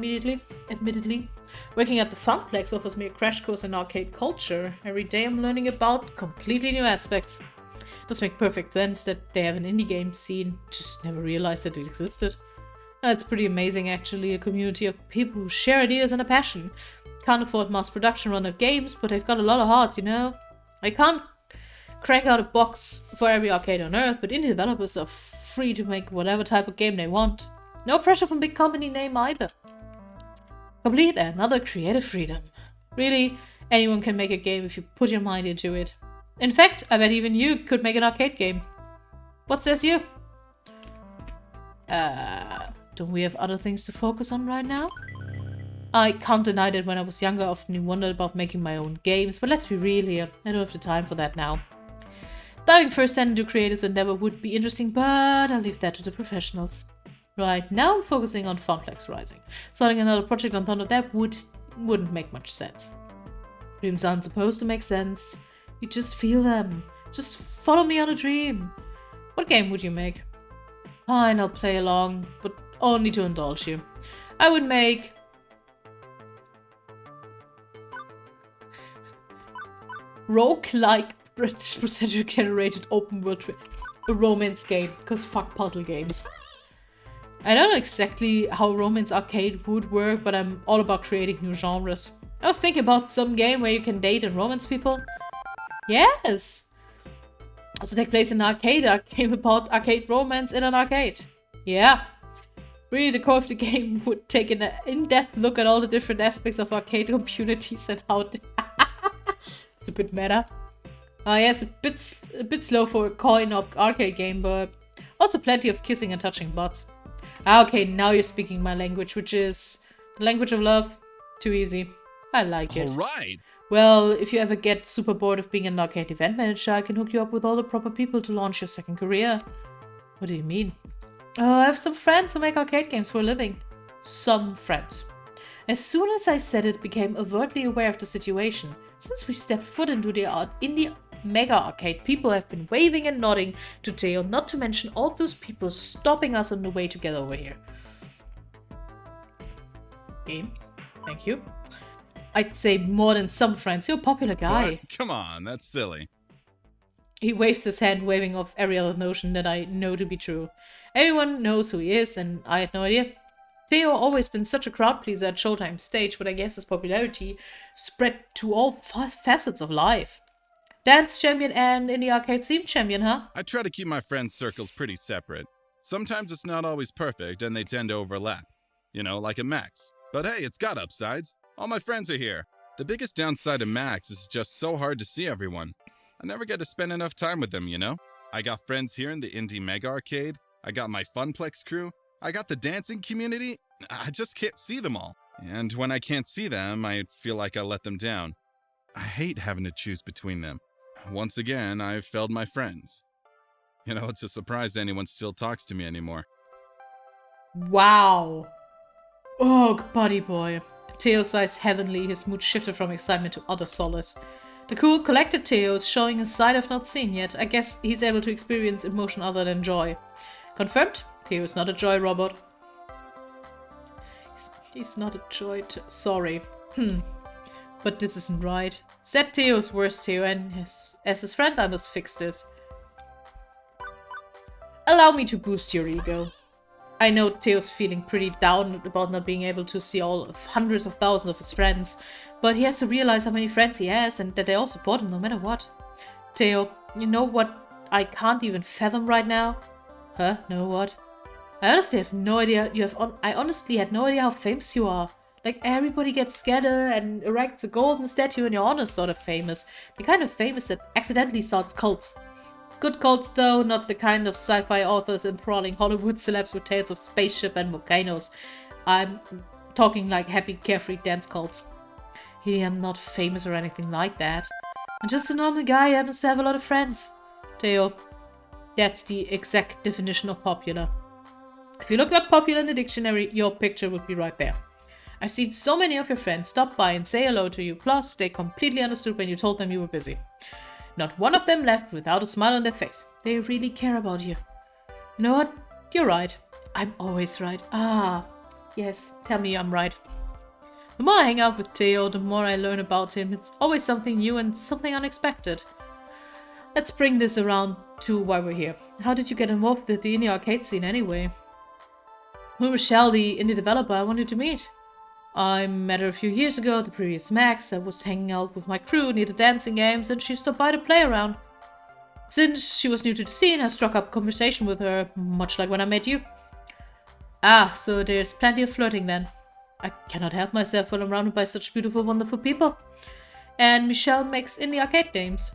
[SPEAKER 1] admittedly. Working at the Funplex offers me a crash course in arcade culture. Every day I'm learning about completely new aspects. It does make perfect sense that they have an indie game scene, just never realized that it existed. That's pretty amazing, actually. A community of people who share ideas and a passion. Can't afford mass production run of games, but they've got a lot of hearts, you know? I can't crank out a box for every arcade on Earth, but indie developers are free to make whatever type of game they want. No pressure from big company name either. Complete another creative freedom. Really, anyone can make a game if you put your mind into it. In fact, I bet even you could make an arcade game. What says you? Don't we have other things to focus on right now? I can't deny that when I was younger I often wondered about making my own games, but let's be real here, I don't have the time for that now. Diving firsthand into creative endeavor would be interesting, but I'll leave that to the professionals. Right, now I'm focusing on Funplex Rising. Starting another project on Thunder, that wouldn't make much sense. Dreams aren't supposed to make sense. You just feel them. Just follow me on a dream. What game would you make? Fine, I'll play along, but only to indulge you. I would make... roguelike procedure-generated open-world a romance game, because fuck puzzle games. I don't know exactly how romance arcade would work, but I'm all about creating new genres. I was thinking about some game where you can date and romance people. Yes! Also take place in an arcade, a game about arcade romance in an arcade. Yeah. Really, the core of the game would take an in-depth look at all the different aspects of arcade communities and how... It's a bit meta. Yes, a bit slow for a coin-op arcade game, but also plenty of kissing and touching butts. Okay, now you're speaking my language, which is the language of love. Too easy. I like it.
[SPEAKER 8] Alright!
[SPEAKER 1] Well, if you ever get super bored of being an arcade event manager, I can hook you up with all the proper people to launch your second career. What do you mean? I have some friends who make arcade games for a living. Some friends. As soon as I said it, became overtly aware of the situation. Since we stepped foot into the indie mega arcade, people have been waving and nodding to Theo, not to mention all those people stopping us on the way to get over here. Game. Thank you. I'd say more than some friends. You're a popular guy.
[SPEAKER 8] What? Come on, that's silly.
[SPEAKER 1] He waves his hand, waving off every other notion that I know to be true. Everyone knows who he is, and I had no idea. Theo always been such a crowd pleaser at Showtime stage, but I guess his popularity spread to all facets of life. Dance champion and indie arcade scene champion, huh?
[SPEAKER 8] I try to keep my friends' circles pretty separate. Sometimes it's not always perfect, and they tend to overlap. You know, like at Max. But hey, it's got upsides. All my friends are here. The biggest downside of Max is just so hard to see everyone. I never get to spend enough time with them, you know? I got friends here in the Indie Mega Arcade. I got my Funplex crew. I got the dancing community. I just can't see them all. And when I can't see them, I feel like I let them down. I hate having to choose between them. Once again, I've failed my friends. You know, it's a surprise anyone still talks to me anymore.
[SPEAKER 1] Wow. Oh, buddy boy. Theo's eyes heavenly, his mood shifted from excitement to utter solace. The cool, collected Theo is showing a side I've not seen yet. I guess he's able to experience emotion other than joy. Confirmed? Theo is not a joy robot. He's not a joy sorry. But this isn't right. Said Theo's worst Theo, and as his friend I must fix this. Allow me to boost your ego. I know Theo's feeling pretty down about not being able to see all of hundreds of thousands of his friends, but he has to realize how many friends he has and that they all support him no matter what. Theo, you know what I can't even fathom right now? Huh? Know what? I honestly have no idea. I honestly had no idea how famous you are. Like, everybody gets together and erects a golden statue in your honor sort of famous. The kind of famous that accidentally starts cults. Good cults though, not the kind of sci-fi authors enthralling Hollywood celebs with tales of spaceship and volcanoes. I'm talking like happy, carefree dance cults. I'm not famous or anything like that. I'm just a normal guy who happens to have a lot of friends. Theo, that's the exact definition of popular. If you look up popular in the dictionary, your picture would be right there. I've seen so many of your friends stop by and say hello to you, plus they completely understood when you told them you were busy. Not one of them left without a smile on their face. They really care about you. You know what? You're right. I'm always right. Ah, yes, tell me I'm right. The more I hang out with Theo, the more I learn about him. It's always something new and something unexpected. Let's bring this around to why we're here. How did you get involved with the indie arcade scene anyway? Michelle, the indie developer I wanted to meet. I met her a few years ago at the previous Max. I was hanging out with my crew near the dancing games and she stopped by to play around. Since she was new to the scene, I struck up a conversation with her, much like when I met you. Ah, so there's plenty of flirting then. I cannot help myself when I'm surrounded by such beautiful, wonderful people. And Michelle makes indie arcade games.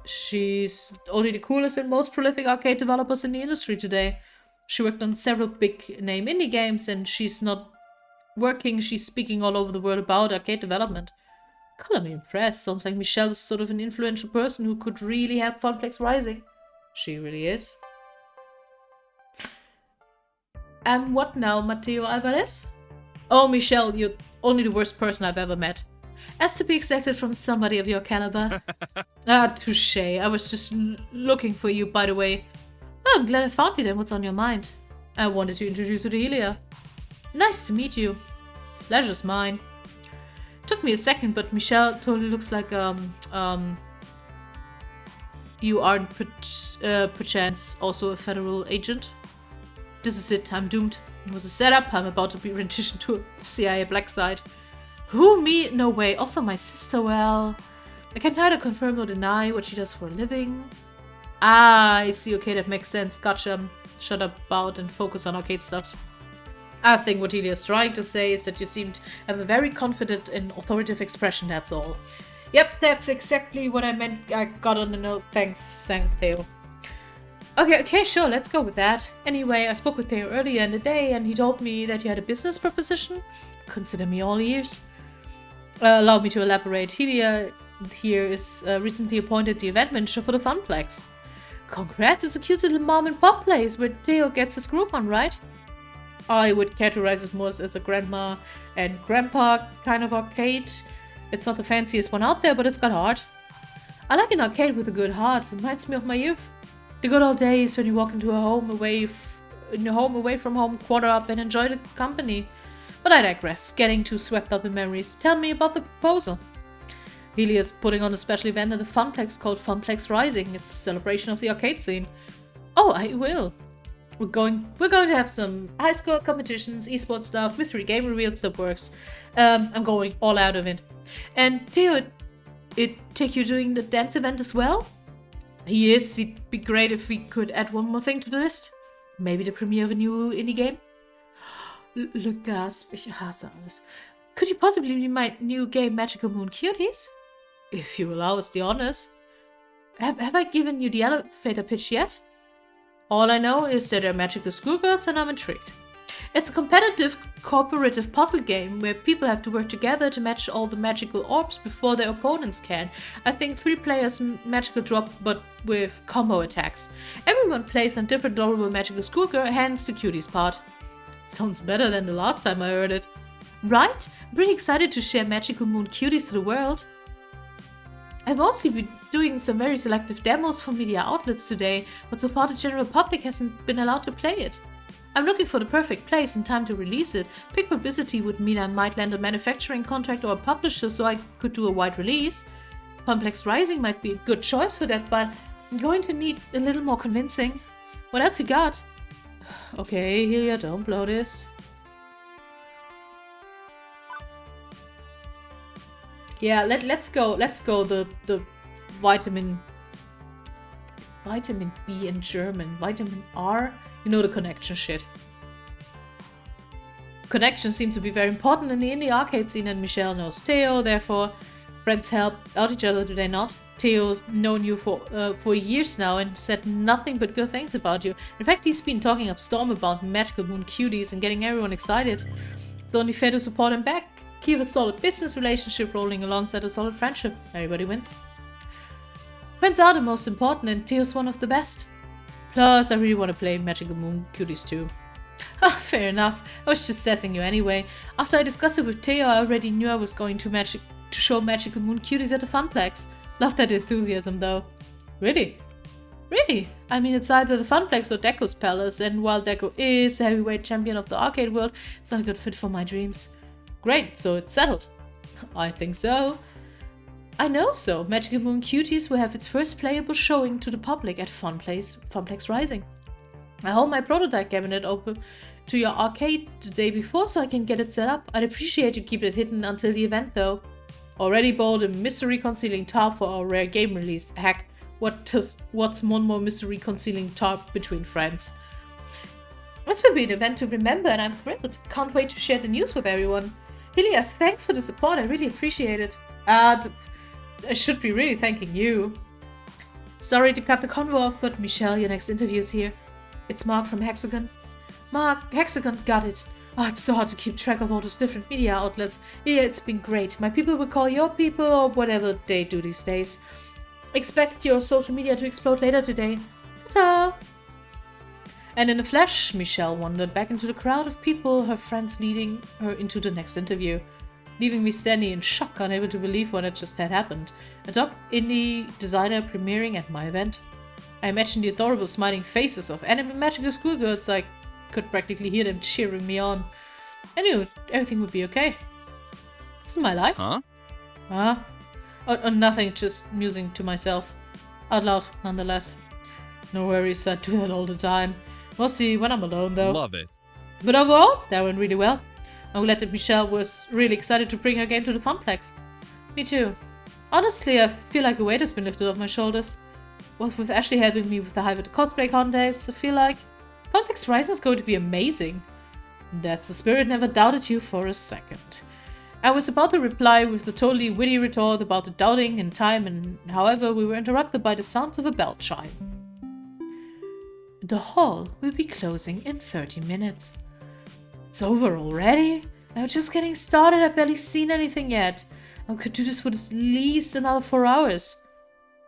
[SPEAKER 1] She's only the coolest and most prolific arcade developers in the industry today. She worked on several big name indie games and she's not working, she's speaking all over the world about arcade development. Color me impressed. Sounds like Michelle is sort of an influential person who could really help Funplex Rising. She really is. And what now, Mateo Alvarez? Oh, Michelle, you're only the worst person I've ever met. As to be expected from somebody of your caliber. Ah, touché. I was just looking for you, by the way. Oh, I'm glad I found you then. What's on your mind? I wanted to introduce you to Helia. Nice to meet you. Pleasure's mine. Took me a second, but Michelle totally looks like, you aren't perchance also a federal agent? This is it, I'm doomed. It was a setup, I'm about to be renditioned to a CIA black site. Who, me? No way. Offer my sister, well... I can neither confirm nor deny what she does for a living. Ah, I see, okay, that makes sense. Gotcha. Shut up about and focus on arcade stuff. I think what Helia is trying to say is that you seem to have a very confident and authoritative expression, that's all. Yep, that's exactly what I meant. I got on the note. Thanks, Theo. Okay, sure, let's go with that. Anyway, I spoke with Theo earlier in the day and he told me that you had a business proposition. Consider me all ears. Allow me to elaborate. Helia here is recently appointed the event manager for the Funplex. Congrats, it's a cute little mom and pop place where Theo gets his groove on, right? I would categorize it more as a grandma and grandpa kind of arcade. It's not the fanciest one out there, but it's got heart. I like an arcade with a good heart. Reminds me of my youth. The good old days when you walk into a home away from home, quarter up and enjoy the company. But I digress, getting too swept up in memories. Tell me about the proposal. Helia is putting on a special event at the Funplex called Funplex Rising. It's a celebration of the arcade scene. Oh, I will. We're going to have some high score competitions, esports stuff, mystery game reveals, that works. I'm going all out of it. And Theo, it take you doing the dance event as well? Yes, it'd be great if we could add one more thing to the list. Maybe the premiere of a new indie game? Lucas, ich hasse alles. Could you possibly be my new game Magical Moon Cuties? If you allow us the honors. Have I given you the elevator pitch yet? All I know is that they're magical schoolgirls and I'm intrigued. It's a competitive, cooperative puzzle game where people have to work together to match all the magical orbs before their opponents can. I think 3 players magical drop, but with combo attacks. Everyone plays on different adorable magical schoolgirl, hence the cuties part. Sounds better than the last time I heard it. Right? I'm pretty excited to share Magical Moon Cuties to the world. I've mostly been doing some very selective demos for media outlets today, but so far the general public hasn't been allowed to play it. I'm looking for the perfect place and time to release it. Big publicity would mean I might land a manufacturing contract or a publisher so I could do a wide release. Funplex Rising might be a good choice for that, but I'm going to need a little more convincing. What else you got? Okay, Helia, don't blow this. Yeah, let's go the vitamin B in German. Vitamin R? You know the connection shit. Connections seem to be very important in the indie arcade scene and Michelle knows Theo, therefore friends help out each other, do they not? Theo's known you for years now and said nothing but good things about you. In fact, he's been talking up storm about Magical Moon Cuties and getting everyone excited. It's only fair to support him back. Keep a solid business relationship rolling alongside a solid friendship. Everybody wins. Friends are the most important and Theo's one of the best. Plus, I really want to play Magical Moon Cuties too. Ah, fair enough. I was just sassing you anyway. After I discussed it with Theo, I already knew I was going to show Magical Moon Cuties at the Funplex. Love that enthusiasm though. Really? Really? I mean, it's either the Funplex or Deco's Palace, and while Deco is the heavyweight champion of the arcade world, it's not a good fit for my dreams. Great, so it's settled. I think so. I know so. Magical Moon Cuties will have its first playable showing to the public at Funplex Rising. I hold my prototype cabinet over to your arcade the day before so I can get it set up. I'd appreciate you keep it hidden until the event though. Already bought a mystery concealing tarp for our rare game release. Heck, what's one more mystery concealing tarp between friends? This will be an event to remember and I'm thrilled. Can't wait to share the news with everyone. Hylia, thanks for the support, I really appreciate it. I should be really thanking you. Sorry to cut the convo off, but Michelle, your next interview is here. It's Mark from Hexagon. Mark, Hexagon, got it. Oh, it's so hard to keep track of all those different media outlets. Yeah, it's been great. My people will call your people or whatever they do these days. Expect your social media to explode later today. Ta-ta! And in a flash, Michelle wandered back into the crowd of people, her friends leading her into the next interview, leaving me standing in shock, unable to believe what had just happened. A top indie designer premiering at my event. I imagined the adorable smiling faces of anime magical schoolgirls. I could practically hear them cheering me on. I knew everything would be okay. This is my life.
[SPEAKER 8] Huh?
[SPEAKER 1] Huh? Oh, nothing, just musing to myself. Out loud, nonetheless. No worries, I do that all the time. Mostly when I'm alone, though.
[SPEAKER 8] Love it.
[SPEAKER 1] But overall, that went really well. I'm glad that Michelle was really excited to bring her game to the Funplex. Me too. Honestly, I feel like a weight has been lifted off my shoulders. With Ashley helping me with the Hive at the cosplay contest, I feel like Funplex Rising is going to be amazing. That's the spirit, never doubted you for a second. I was about to reply with the totally witty retort about the doubting in time, and however, we were interrupted by the sounds of a bell chime. The hall will be closing in 30 minutes. It's over already? I'm just getting started, I've barely seen anything yet. I could do this for at least another 4 hours.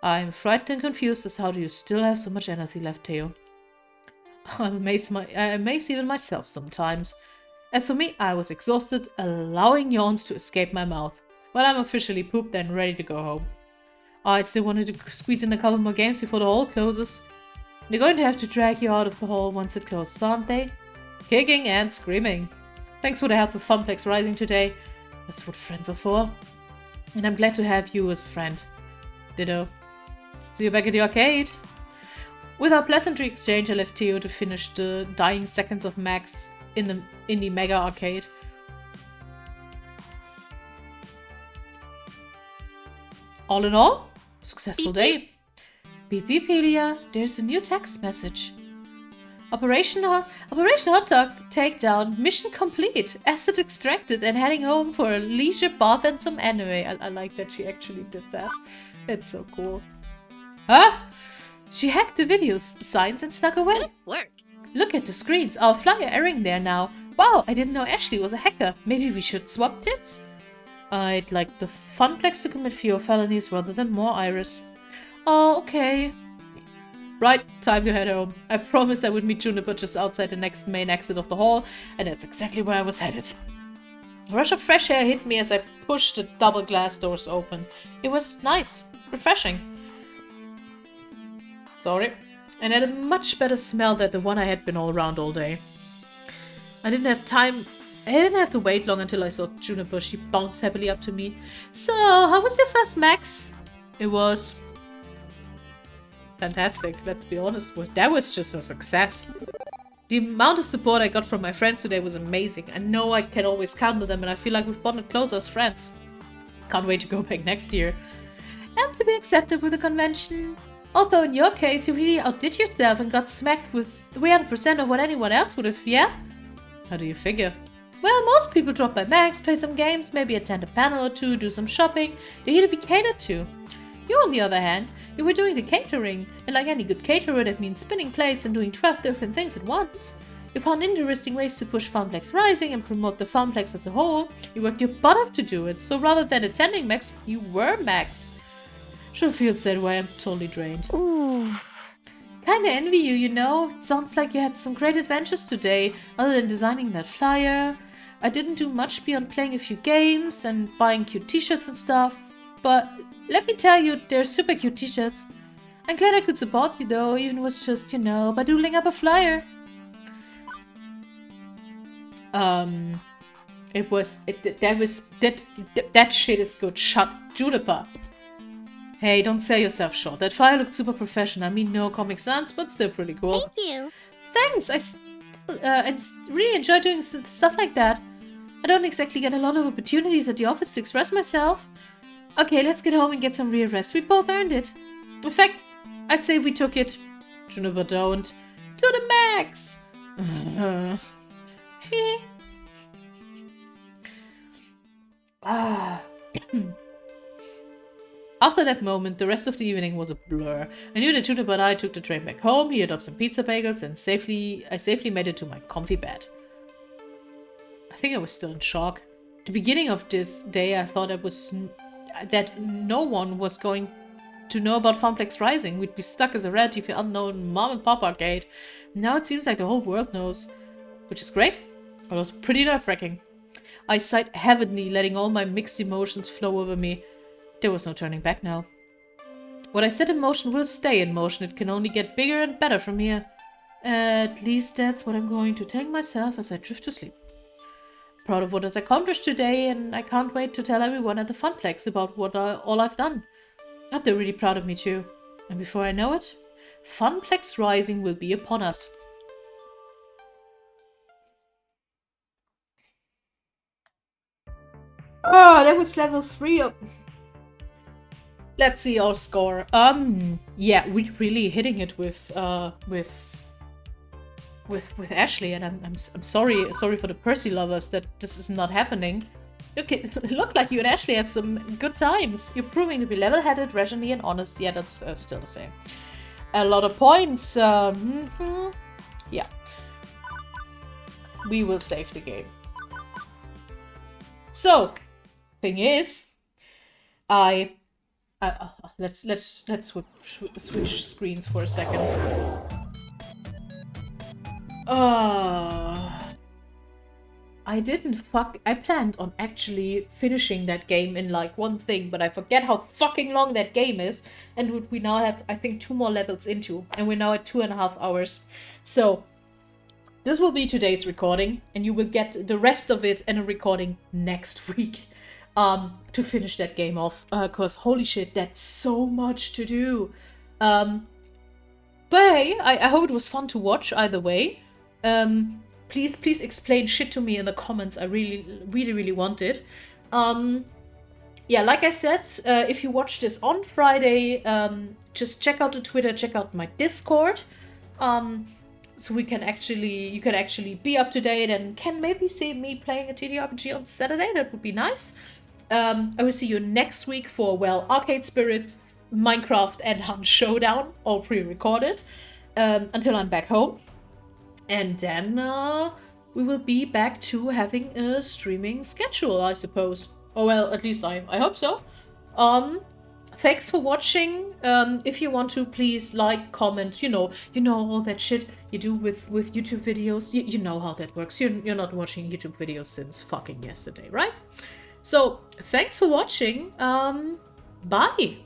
[SPEAKER 1] I'm frightened and confused as how do you still have so much energy left, Theo. I'm amazed even myself sometimes. As for me, I was exhausted, allowing yawns to escape my mouth. But I'm officially pooped and ready to go home. I still wanted to squeeze in a couple more games before the hall closes. They're going to have to drag you out of the hall once it closes, aren't they? Kicking and screaming. Thanks for the help with Funplex Rising today. That's what friends are for. And I'm glad to have you as a friend. Ditto. See you back at the arcade. With our pleasantry exchange, I left Theo to finish the dying seconds of Max in the Mega Arcade. All in all, successful day. Beep beep, Hylia. There's a new text message. Operation Hot Dog takedown. Mission complete. Asset extracted and heading home for a leisure bath and some anime. I like that she actually did that. It's so cool. Huh? She hacked the video signs and snuck away.
[SPEAKER 5] Good work.
[SPEAKER 1] Look at the screens. Our flyer airing there now. Wow, I didn't know Ashley was a hacker. Maybe we should swap tips? I'd like the Funplex to commit fewer felonies rather than more, Iris. Oh, okay. Right, time to head home. I promised I would meet Juniper just outside the next main exit of the hall, and that's exactly where I was headed. A rush of fresh air hit me as I pushed the double glass doors open. It was nice, refreshing. Sorry. And had a much better smell than the one I had been all around all day. I didn't have to wait long until I saw Juniper. She bounced happily up to me. So, how was your first Max? It was fantastic, let's be honest. That was just a success. The amount of support I got from my friends today was amazing. I know I can always count on them and I feel like we've bonded closer as friends. Can't wait to go back next year. As to be accepted with the convention. Although in your case, you really outdid yourself and got smacked with 300% of what anyone else would have, yeah? How do you figure? Well, most people drop by Max, play some games, maybe attend a panel or two, do some shopping. You're here to be catered to. You, on the other hand, you were doing the catering, and like any good caterer, that means spinning plates and doing 12 different things at once. You found interesting ways to push Funplex Rising and promote the Funplex as a whole. You worked your butt off to do it, so rather than attending Max, you were Max. Sure feels that way, I'm totally drained.
[SPEAKER 6] Ooh.
[SPEAKER 1] Kinda envy you, you know? It sounds like you had some great adventures today, other than designing that flyer. I didn't do much beyond playing a few games and buying cute t-shirts and stuff, but let me tell you, they're super cute t-shirts. I'm glad I could support you though, even if it was just, you know, by doodling up a flyer. That shit is good. Shut, Juniper. Hey, don't sell yourself short. That flyer looked super professional. I mean, no Comic Sans, but still pretty cool.
[SPEAKER 6] Thank you.
[SPEAKER 1] thanks. I really enjoy doing stuff like that. I don't exactly get a lot of opportunities at the office to express myself. Okay, let's get home and get some real rest. We both earned it. In fact, I'd say we took it, Juniper don't, to the max. After that moment, the rest of the evening was a blur. I knew that Juniper and I took the train back home, heated up some pizza bagels, and I safely made it to my comfy bed. I think I was still in shock. At the beginning of this day, I thought that no one was going to know about Funplex Rising. We'd be stuck as a relatively unknown mom and pop arcade. Now it seems like the whole world knows, which is great, but also pretty nerve-wracking. I sighed heavily, letting all my mixed emotions flow over me. There was no turning back now. What I set in motion will stay in motion. It can only get bigger and better from here. At least that's what I'm going to tell myself as I drift to sleep. Proud of what I've accomplished today, and I can't wait to tell everyone at the Funplex about all I've done. I hope they're really proud of me too. And before I know it, Funplex Rising will be upon us. Oh, that was level 3 up. Let's see our score. Yeah, we're really hitting it with Ashley, and I'm sorry for the Percy lovers that this is not happening. Okay, it looked like you and Ashley have some good times. You're proving to be level-headed, rationally, and honest. Yeah, that's still the same. A lot of points. Yeah. We will save the game. So, thing is, let's switch screens for a second. I planned on actually finishing that game in like one thing, but I forget how fucking long that game is, and we now have, I think, 2 more levels into, and we're now at 2.5 hours. So, this will be today's recording, and you will get the rest of it and a recording next week. To finish that game off, cause holy shit, that's so much to do. But hey, I hope it was fun to watch either way. Please explain shit to me in the comments. I really want it. Yeah, like I said, if you watch this on Friday, just check out the Twitter, check out my Discord. So you can actually be up to date and can maybe see me playing a TTRPG on Saturday. That would be nice. I will see you next week for, well, Arcade Spirits, Minecraft, and Hunt Showdown, all pre-recorded, until I'm back home. And then we will be back to having a streaming schedule, I suppose. Oh, well, at least I hope so. Thanks for watching. If you want to, please like, comment, you know all that shit you do with YouTube videos. You know how that works. You're not watching YouTube videos since fucking yesterday, right? So, thanks for watching. Bye!